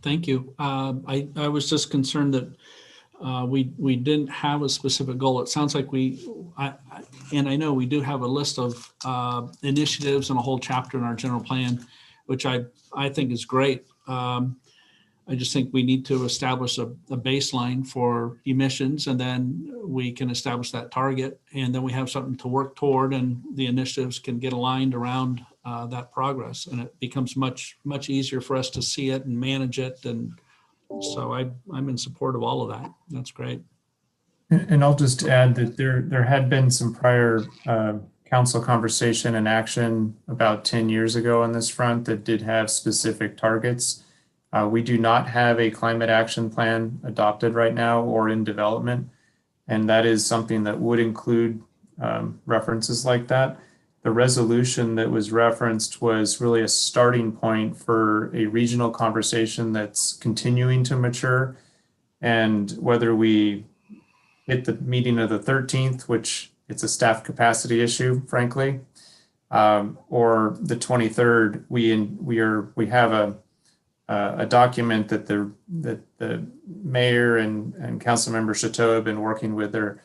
Thank you. I was just concerned that we didn't have a specific goal. It sounds like and I know we do have a list of initiatives and a whole chapter in our general plan, which I think is great. I just think we need to establish a baseline for emissions, and then we can establish that target, and then we have something to work toward, and the initiatives can get aligned around that progress, and it becomes much easier for us to see it and manage it. And so I'm in support of all of that. That's great. And I'll just add that there had been some prior council conversation and action about 10 years ago on this front that did have specific targets. We do not have a climate action plan adopted right now or in development, and that is something that would include references like that. The resolution that was referenced was really a starting point for a regional conversation that's continuing to mature. And whether we hit the meeting of the 13th, which it's a staff capacity issue, frankly, or the 23rd, we have a document that the mayor and Councilmember Chateau have been working with other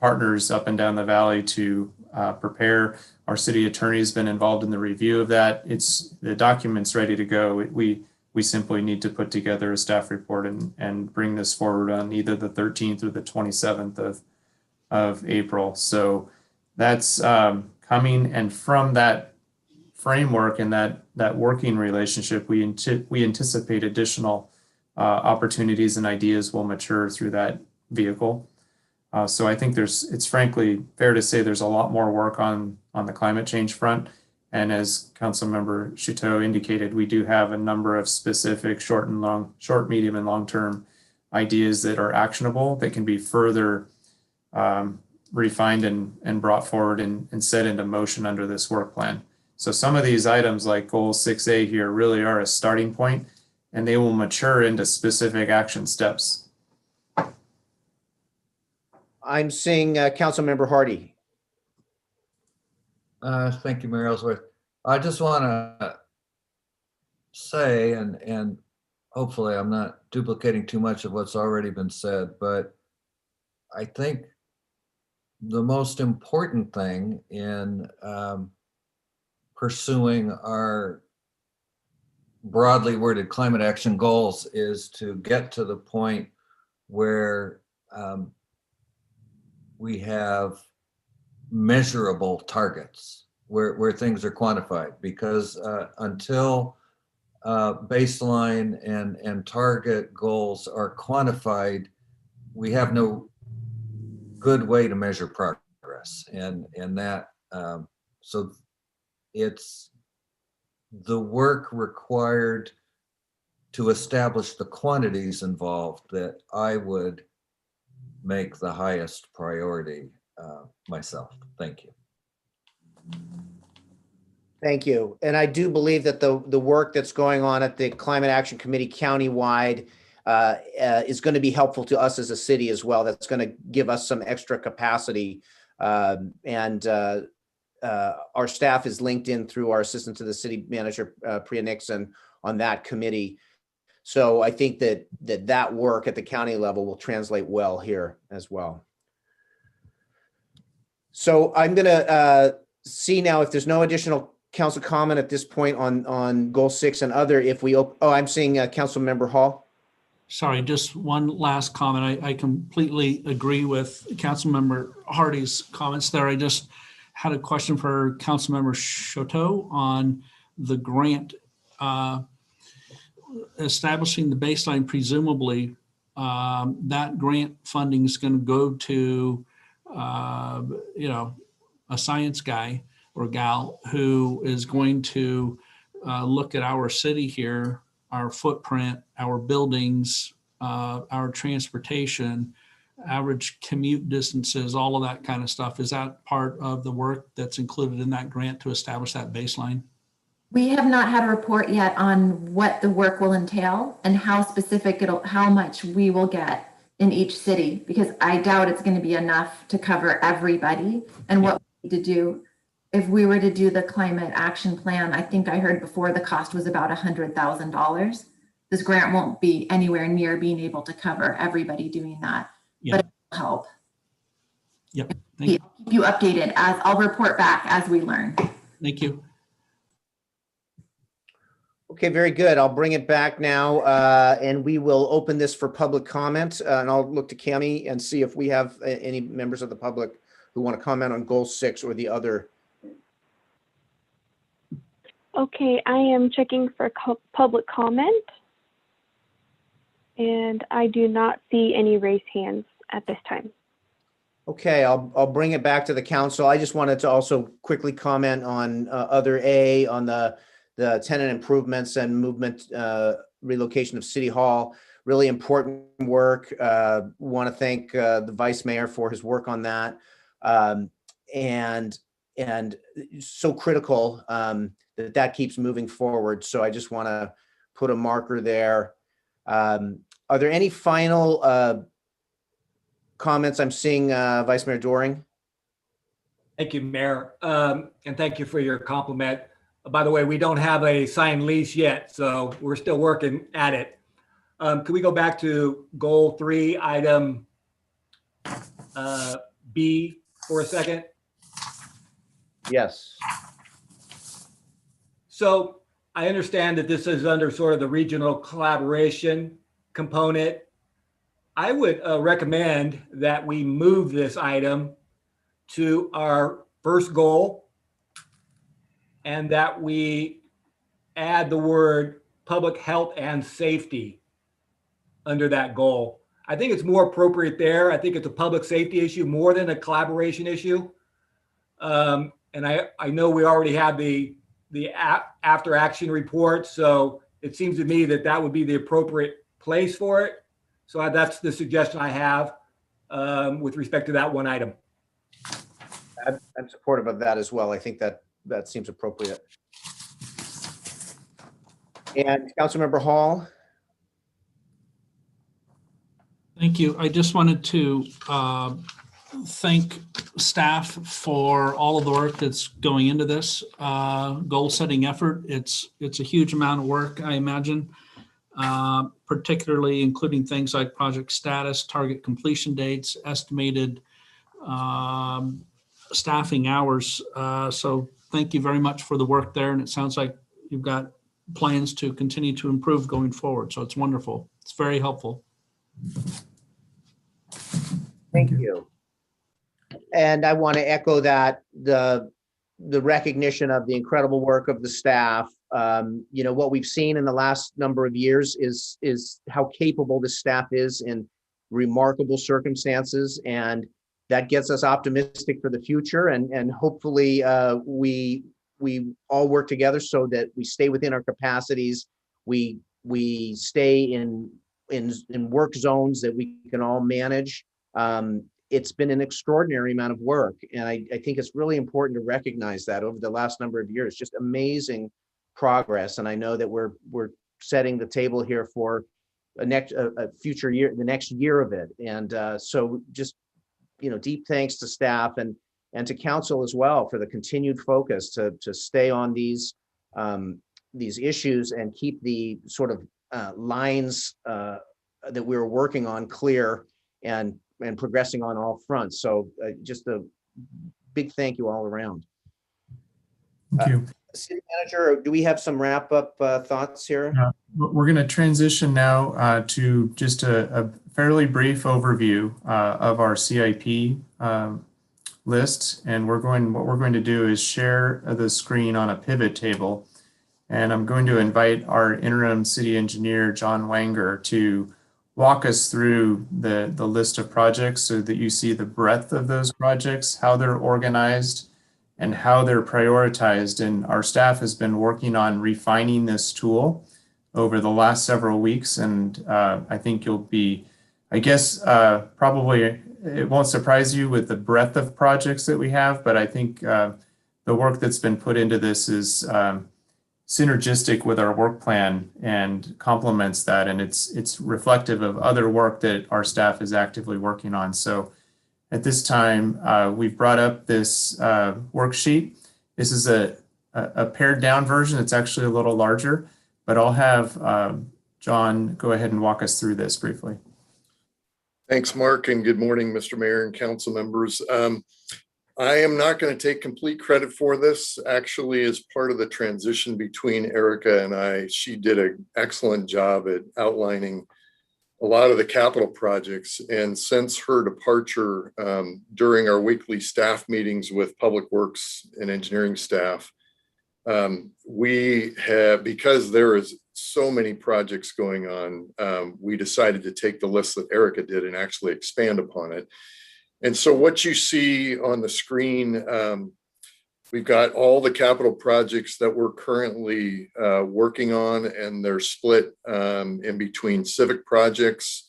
partners up and down the valley to prepare. Our city attorney has been involved in the review of that. The document's ready to go. We simply need to put together a staff report and bring this forward on either the 13th or the 27th of April. So that's coming, and from that framework and that working relationship, we anticipate additional opportunities and ideas will mature through that vehicle. So I think it's frankly fair to say there's a lot more work on the climate change front. And as Councilmember Chateau indicated, we do have a number of specific short, medium, and long-term ideas that are actionable that can be further refined and brought forward and set into motion under this work plan. So some of these items like goal 6A here really are a starting point, and they will mature into specific action steps. I'm seeing Councilmember Hardy. Thank you, Mayor Ellsworth. I just want to say, and hopefully I'm not duplicating too much of what's already been said, but I think the most important thing in pursuing our broadly worded climate action goals is to get to the point where we have measurable targets where things are quantified, because until baseline and target goals are quantified, we have no good way to measure progress. And that, so it's the work required to establish the quantities involved that I would make the highest priority myself. Thank you. Thank you. And I do believe that the work that's going on at the Climate Action Committee countywide is going to be helpful to us as a city as well. That's going to give us some extra capacity. And our staff is linked in through our assistant to the city manager, Priya Nixon, on that committee. So I think that work at the county level will translate well here as well. So I'm going to see now if there's no additional council comment at this point on goal 6 and other. If we, I'm seeing Councilmember Hall. Sorry, just one last comment. I completely agree with Councilmember Hardy's comments there. I just had a question for Councilmember Chateau on the grant. Establishing the baseline, presumably that grant funding is going to go to a science guy or gal who is going to look at our city here, our footprint, our buildings, our transportation, average commute distances, all of that kind of stuff. Is that part of the work that's included in that grant to establish that baseline? We have not had a report yet on what the work will entail and how specific how much we will get in each city, because I doubt it's going to be enough to cover everybody. And what we need to do, if we were to do the climate action plan, I think I heard before the cost was about $100,000. This grant won't be anywhere near being able to cover everybody doing that, but it will help. Yep. I'll keep you updated as I'll report back as we learn. Thank you. Okay, very good. I'll bring it back now, and we will open this for public comment. And I'll look to Cami and see if we have any members of the public who want to comment on goal 6 or the other. Okay, I am checking for public comment, and I do not see any raised hands at this time. Okay, I'll bring it back to the council. I just wanted to also quickly comment on other A, on the tenant improvements and movement relocation of City Hall. Really important work. Want to thank the Vice Mayor for his work on that, and so critical that keeps moving forward. So I just want to put a marker there. Are there any final comments? I'm seeing Vice Mayor Doring. Thank you, Mayor. And thank you for your compliment. By the way, we don't have a signed lease yet, so we're still working at it. Can we go back to goal 3, item B for a second? Yes. So I understand that this is under sort of the regional collaboration component. I would recommend that we move this item to our first goal and that we add the word public health and safety under that goal. I think it's more appropriate there. I think it's a public safety issue more than a collaboration issue. And I know we already have the after action report, so it seems to me that that would be the appropriate place for it. So that's the suggestion I have with respect to that one item. I'm supportive of that as well. I think that seems appropriate. And Councilmember Hall. Thank you. I just wanted to thank staff for all of the work that's going into this goal setting effort. It's a huge amount of work, I imagine, particularly including things like project status, target completion dates, estimated staffing hours. So thank you very much for the work there. And it sounds like you've got plans to continue to improve going forward. So it's wonderful. It's very helpful. Thank you. And I want to echo that the recognition of the incredible work of the staff. You know, what we've seen in the last number of years is how capable the staff is in remarkable circumstances, and that gets us optimistic for the future. And hopefully we all work together so that we stay within our capacities. We stay in work zones that we can all manage. It's been an extraordinary amount of work, and I think it's really important to recognize that over the last number of years, just amazing progress. And I know that we're setting the table here for a future year, the next year of it. And so just, you know, deep thanks to staff and to council as well for the continued focus to stay on these issues and keep the sort of lines that we're working on clear and progressing on all fronts. So just a big thank you all around. Thank you. City Manager, do we have some wrap up thoughts here? We're going to transition now to just a fairly brief overview of our CIP list. And what we're going to do is share the screen on a pivot table. And I'm going to invite our interim city engineer, John Wanger, to walk us through the list of projects so that you see the breadth of those projects, how they're organized, and how they're prioritized. And our staff has been working on refining this tool over the last several weeks. And I think you'll be, I guess, probably it won't surprise you with the breadth of projects that we have, but I think the work that's been put into this is synergistic with our work plan and complements that, and it's reflective of other work that our staff is actively working on. So at this time, we've brought up this worksheet. This is a pared down version. It's actually a little larger, but I'll have John go ahead and walk us through this briefly. Thanks, Mark, and good morning, Mr. Mayor and council members. I am not going to take complete credit for this. Actually, as part of the transition between Erica and I, she did an excellent job at outlining a lot of the capital projects. And since her departure, during our weekly staff meetings with Public Works and engineering staff, We have, because there is so many projects going on, we decided to take the list that Erica did and actually expand upon it. And so what you see on the screen, we've got all the capital projects that we're currently working on, and they're split in between civic projects,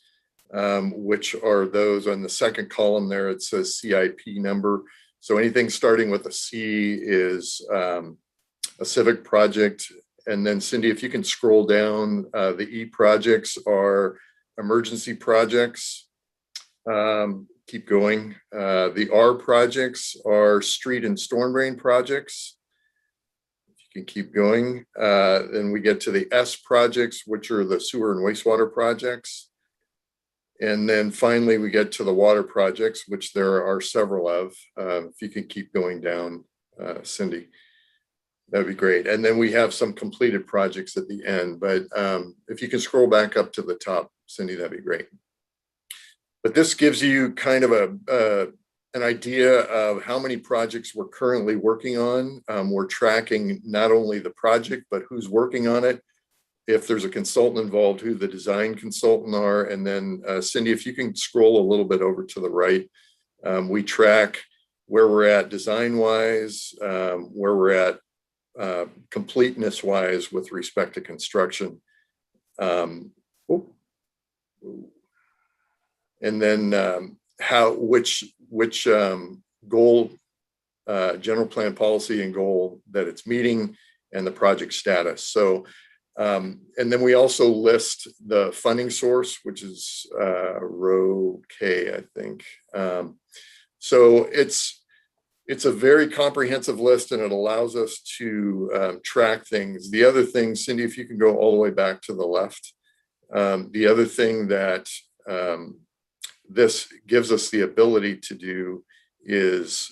which are those on the second column there. It says CIP number. So anything starting with a C is a civic project. And then Cindy, if you can scroll down, the E projects are emergency projects. Keep going. The R projects are street and storm drain projects. If you can keep going. Then we get to the S projects, which are the sewer and wastewater projects. And then finally, we get to the water projects, which there are several of. If you can keep going down, Cindy, that'd be great. And then we have some completed projects at the end. But if you can scroll back up to the top, Cindy, that'd be great. But this gives you kind of an idea of how many projects we're currently working on. We're tracking not only the project, but who's working on it. If there's a consultant involved, who the design consultant are. And then Cindy, if you can scroll a little bit over to the right, we track where we're at design wise, where we're at completeness wise with respect to construction. And then which goal, general plan policy and goal that it's meeting, and the project status. So, and then we also list the funding source, which is row K, I think. So it's a very comprehensive list, and it allows us to track things. The other thing, Cindy, if you can go all the way back to the left, the other thing that this gives us the ability to do is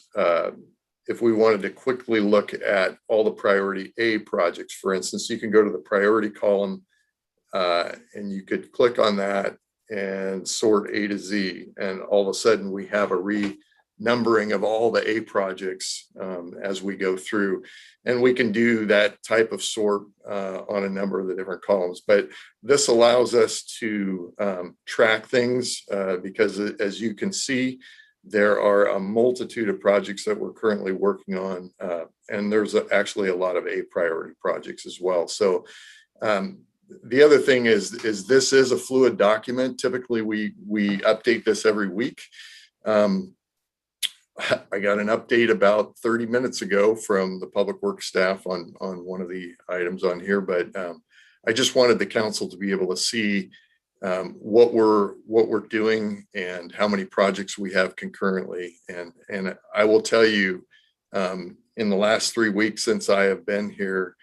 if we wanted to quickly look at all the priority A projects, for instance, you can go to the priority column and you could click on that and sort A to Z. And all of a sudden we have a renumbering of all the A projects as we go through. And we can do that type of sort on a number of the different columns. But this allows us to track things because, as you can see, there are a multitude of projects that we're currently working on. And there's actually a lot of A priority projects as well. So the other thing is this is a fluid document. Typically, we update this every week. I got an update about 30 minutes ago from the public works staff on one of the items on here, but I just wanted the council to be able to see what we're doing and how many projects we have concurrently. And I will tell you, in the last 3 weeks since I have been here,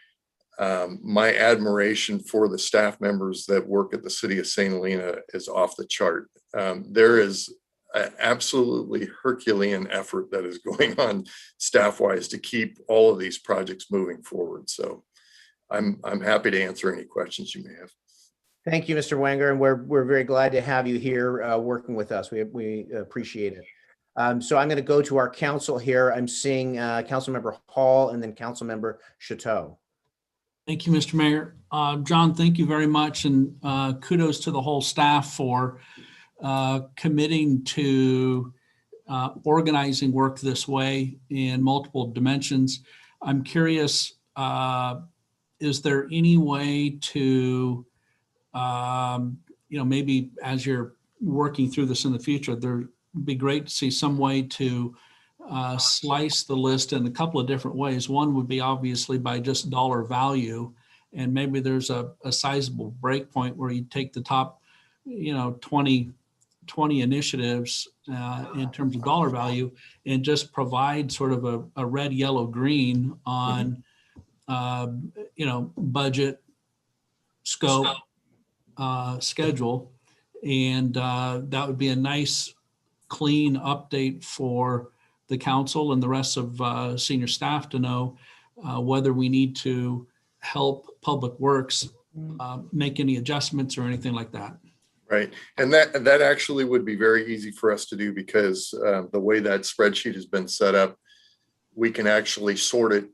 my admiration for the staff members that work at the city of St. Helena is off the chart. There is an absolutely Herculean effort that is going on staff-wise to keep all of these projects moving forward. So I'm happy to answer any questions you may have. Thank you, Mr. Wenger, and we're very glad to have you here working with us. We appreciate it. So I'm going to go to our council here. I'm seeing Councilmember Hall and then Councilmember Chateau. Thank you, Mr. Mayor. John, thank you very much, and kudos to the whole staff for committing to organizing work this way in multiple dimensions. I'm curious, is there any way to, maybe as you're working through this in the future, there'd be great to see some way to slice the list in a couple of different ways. One would be obviously by just dollar value, and maybe there's a sizable break point where you take the top, 20 initiatives in terms of dollar value and just provide sort of a red, yellow, green on, budget, scope, schedule. And that would be a nice, clean update for the council and the rest of senior staff to know whether we need to help Public Works make any adjustments or anything like that. Right. And that actually would be very easy for us to do because the way that spreadsheet has been set up, we can actually sort it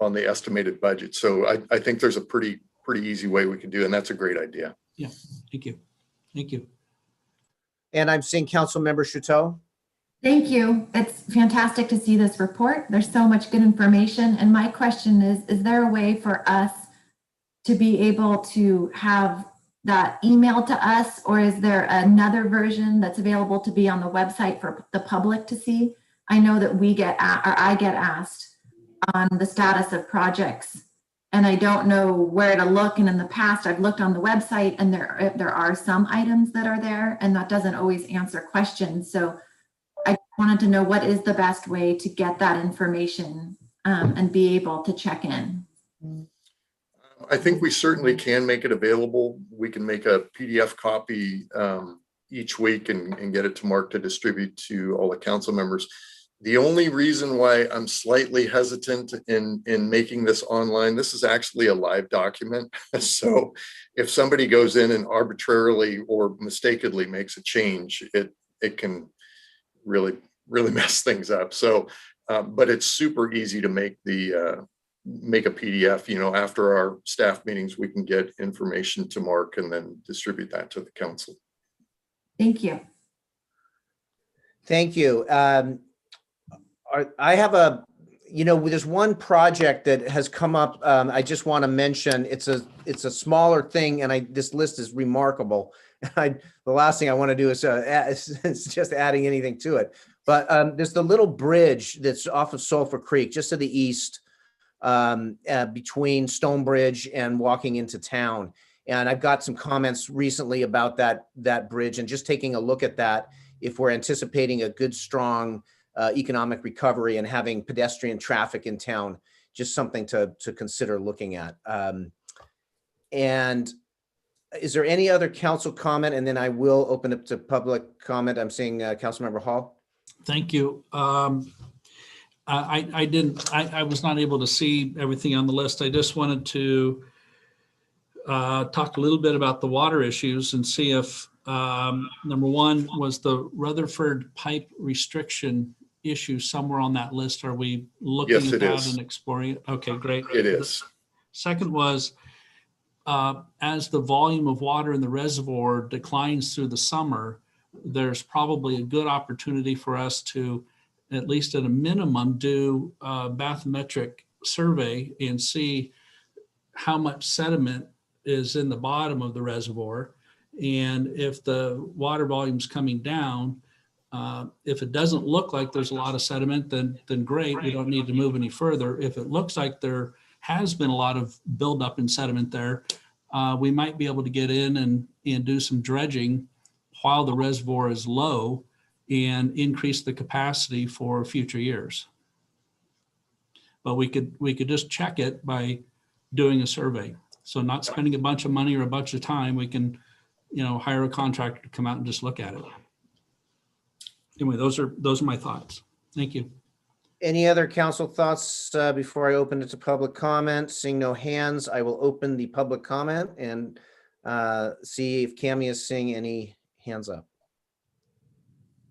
on the estimated budget. So I think there's a pretty easy way we can do it, and that's a great idea. Yeah, thank you. Thank you. And I'm seeing Councilmember Chateau. Thank you. It's fantastic to see this report. There's so much good information. And my question is there a way for us to be able to have that emailed to us, or is there another version that's available to be on the website for the public to see? I know that I get asked on the status of projects, and I don't know where to look. And in the past, I've looked on the website, and there are some items that are there, and that doesn't always answer questions. So I wanted to know what is the best way to get that information and be able to check in. I think we certainly can make it available. We can make a PDF copy each week and get it to Mark to distribute to all the council members. The only reason why I'm slightly hesitant in making this online, this is actually a live document. So if somebody goes in and arbitrarily or mistakenly makes a change, it can really mess things up. So, but it's super easy to make make a PDF. You know, after our staff meetings, we can get information to Mark and then distribute that to the council. Thank you. Thank you. I have there's one project that has come up. I just want to mention, it's a smaller thing, and this list is remarkable. The last thing I want to do is just adding anything to it. But there's the little bridge that's off of Sulphur Creek, just to the east, between Stonebridge and walking into town. And I've got some comments recently about that bridge, and just taking a look at that, if we're anticipating a good, strong economic recovery and having pedestrian traffic in town, just something to consider looking at. And is there any other council comment? And then I will open up to public comment. I'm seeing Councilmember Hall. Thank you. I was not able to see everything on the list. I just wanted to talk a little bit about the water issues and see if number one was the Rutherford pipe restriction issue somewhere on that list. Are we looking at that and exploring it? Okay, great. It is. Second was, as the volume of water in the reservoir declines through the summer, there's probably a good opportunity for us to, at least at a minimum, do a bathymetric survey and see how much sediment is in the bottom of the reservoir. And if the water volume's coming down, if it doesn't look like there's a lot of sediment, then great, we don't need to move any further. If it looks like there has been a lot of buildup in sediment there, we might be able to get in and do some dredging while the reservoir is low and increase the capacity for future years. But we could just check it by doing a survey. So not spending a bunch of money or a bunch of time, we can, hire a contractor to come out and just look at it. Anyway, those are my thoughts. Thank you. Any other council thoughts before I open it to public comment? Seeing no hands, I will open the public comment and see if Cammie is seeing any hands up.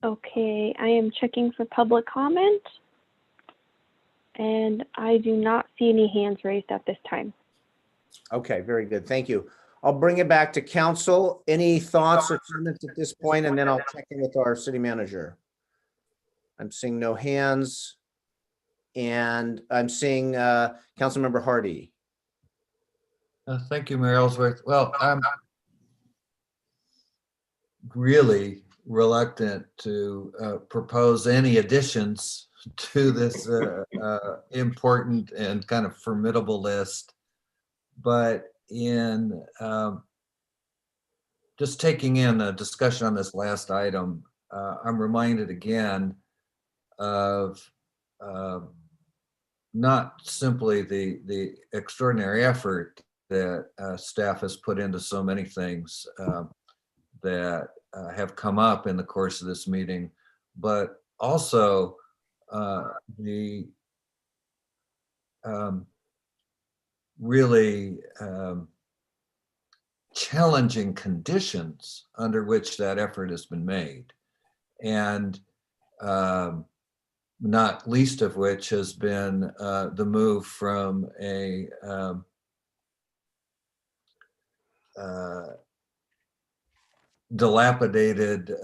Okay, I am checking for public comment, and I do not see any hands raised at this time. Okay, very good. Thank you. I'll bring it back to council. Any thoughts or comments at this point, and then I'll check in with our city manager. I'm seeing no hands, and I'm seeing Councilmember Hardy. Thank you, Mayor Ellsworth. Well, I'm really reluctant to propose any additions to this important and kind of formidable list. But in just taking in a discussion on this last item, I'm reminded again of not simply the extraordinary effort that staff has put into so many things that have come up in the course of this meeting, but also the really challenging conditions under which that effort has been made. And not least of which has been the move from a dilapidated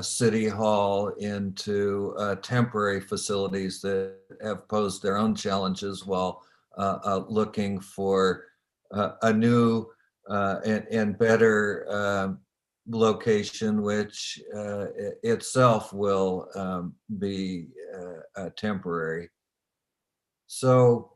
city hall into temporary facilities that have posed their own challenges while looking for a new and better location, which itself will be temporary. So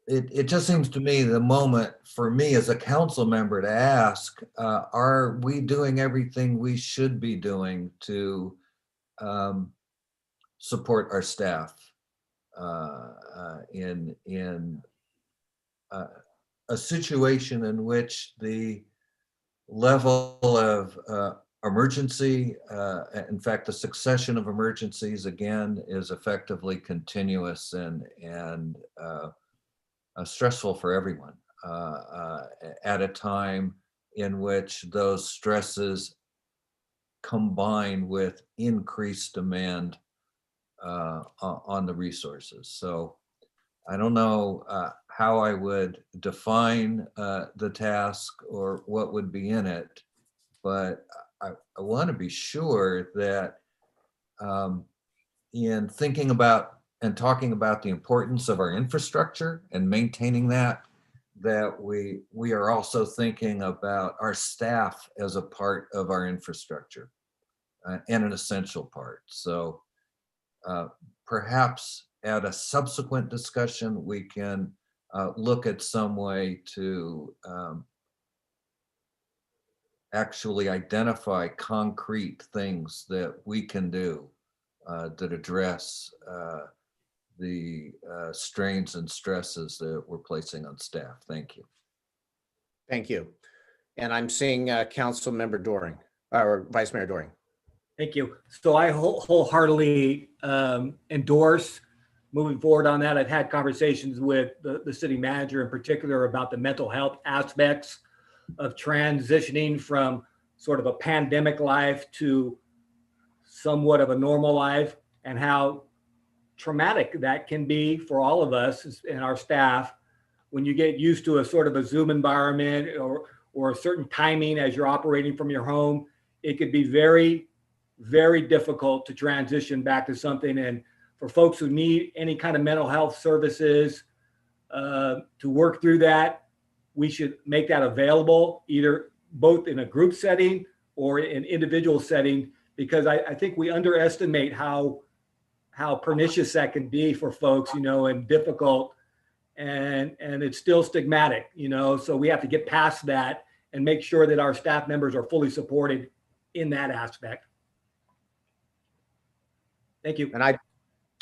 it just seems to me the moment for me as a council member to ask, are we doing everything we should be doing to support our staff in a situation in which the level of emergency, in fact, the succession of emergencies again is effectively continuous and stressful for everyone at a time in which those stresses combine with increased demand on the resources. So I don't know how I would define the task or what would be in it, but I want to be sure that in thinking about and talking about the importance of our infrastructure and maintaining that we are also thinking about our staff as a part of our infrastructure and an essential part. So perhaps at a subsequent discussion, we can look at some way to actually identify concrete things that we can do that address the strains and stresses that we're placing on staff. Thank you. Thank you. And I'm seeing Council Member Doring, or Vice Mayor Doring. Thank you. So I wholeheartedly endorse moving forward on that. I've had conversations with the city manager in particular about the mental health aspects of transitioning from sort of a pandemic life to somewhat of a normal life, and how traumatic that can be for all of us and our staff when you get used to a sort of a Zoom environment or a certain timing as you're operating from your home. It could be very, very difficult to transition back to something. And for folks who need any kind of mental health services to work through that, we should make that available, either both in a group setting or in individual setting, because I think we underestimate how pernicious that can be for folks, and difficult, and it's still stigmatic, so we have to get past that and make sure that our staff members are fully supported in that aspect. Thank you. And I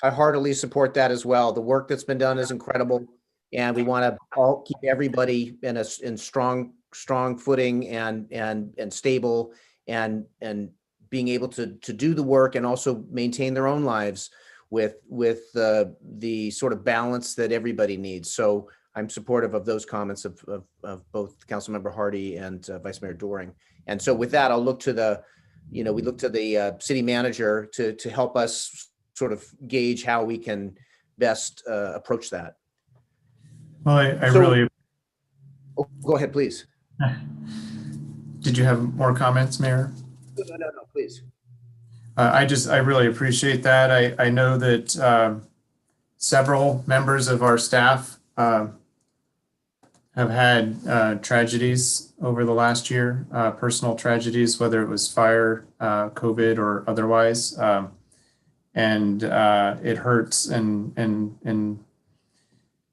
heartily support that as well. The work that's been done is incredible, and we want to all keep everybody in strong footing and stable and being able to do the work and also maintain their own lives with the sort of balance that everybody needs. So I'm supportive of those comments of both Councilmember Hardy and Vice Mayor Doring. And so with that, I'll look to the city manager to help us sort of gauge how we can best approach that. Well, I really. Oh, go ahead, please. Did you have more comments, Mayor? No, please. I really appreciate that. I know that several members of our staff have had tragedies over the last year, personal tragedies, whether it was fire, COVID, or otherwise. And it hurts and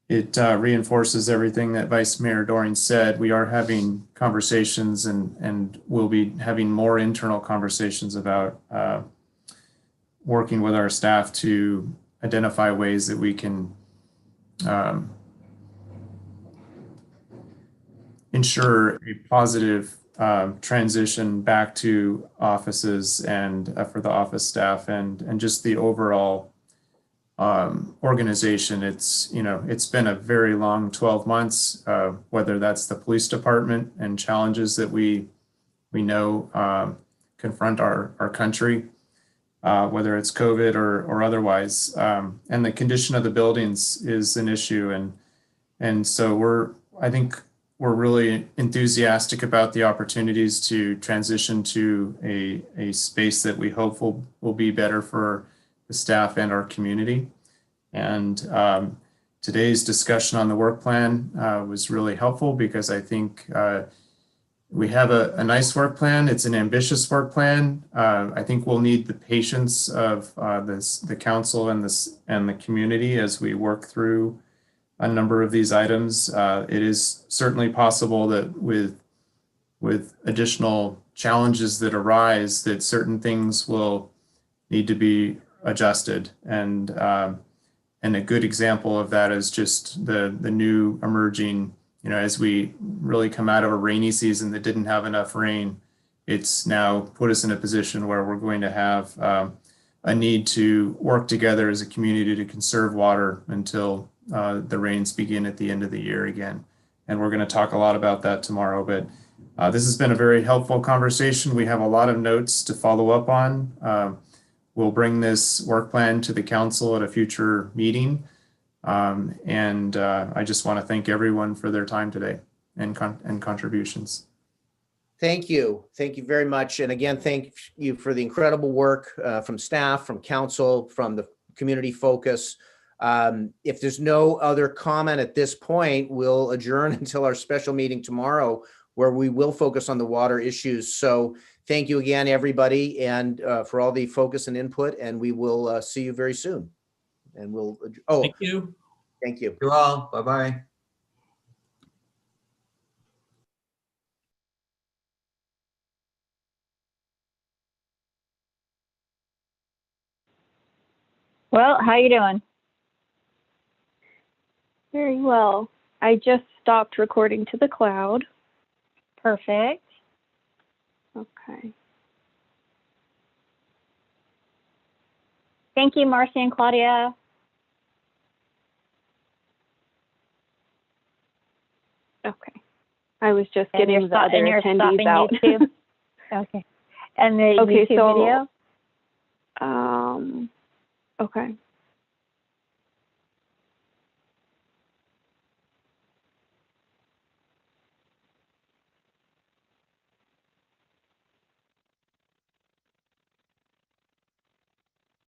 it reinforces everything that Vice Mayor Doring said. We are having conversations and we'll be having more internal conversations about working with our staff to identify ways that we can ensure a positive transition back to offices and for the office staff and just the overall organization. It's been a very long 12 months, whether that's the police department and challenges that we know confront our country. whether it's COVID or otherwise. And the condition of the buildings is an issue. And so I think we're really enthusiastic about the opportunities to transition to a space that we hope will be better for the staff and our community. And today's discussion on the work plan was really helpful because I think we have a nice work plan. It's an ambitious work plan. I think we'll need the patience of the council and the community as we work through a number of these items. It is certainly possible that with additional challenges that arise, that certain things will need to be adjusted. And a good example of that is just the new emerging, as we really come out of a rainy season that didn't have enough rain, it's now put us in a position where we're going to have a need to work together as a community to conserve water until the rains begin at the end of the year again. And we're going to talk a lot about that tomorrow, but this has been a very helpful conversation. We have a lot of notes to follow up on. We'll bring this work plan to the council at a future meeting. And I just want to thank everyone for their time today and contributions. Thank you. Thank you very much. And again, thank you for the incredible work from staff, from council, from the community focus. If there's no other comment at this point, we'll adjourn until our special meeting tomorrow, where we will focus on the water issues. So thank you again, everybody, and for all the focus and input, and we will see you very soon. And we'll, Thank you. Thank you. You all. Bye-bye. Well, how you doing? Very well. I just stopped recording to the cloud. Perfect. Okay. Thank you, Marcy and Claudia. Okay. I was just getting the other attendees out. YouTube. Okay. And the okay, YouTube so, video? Okay.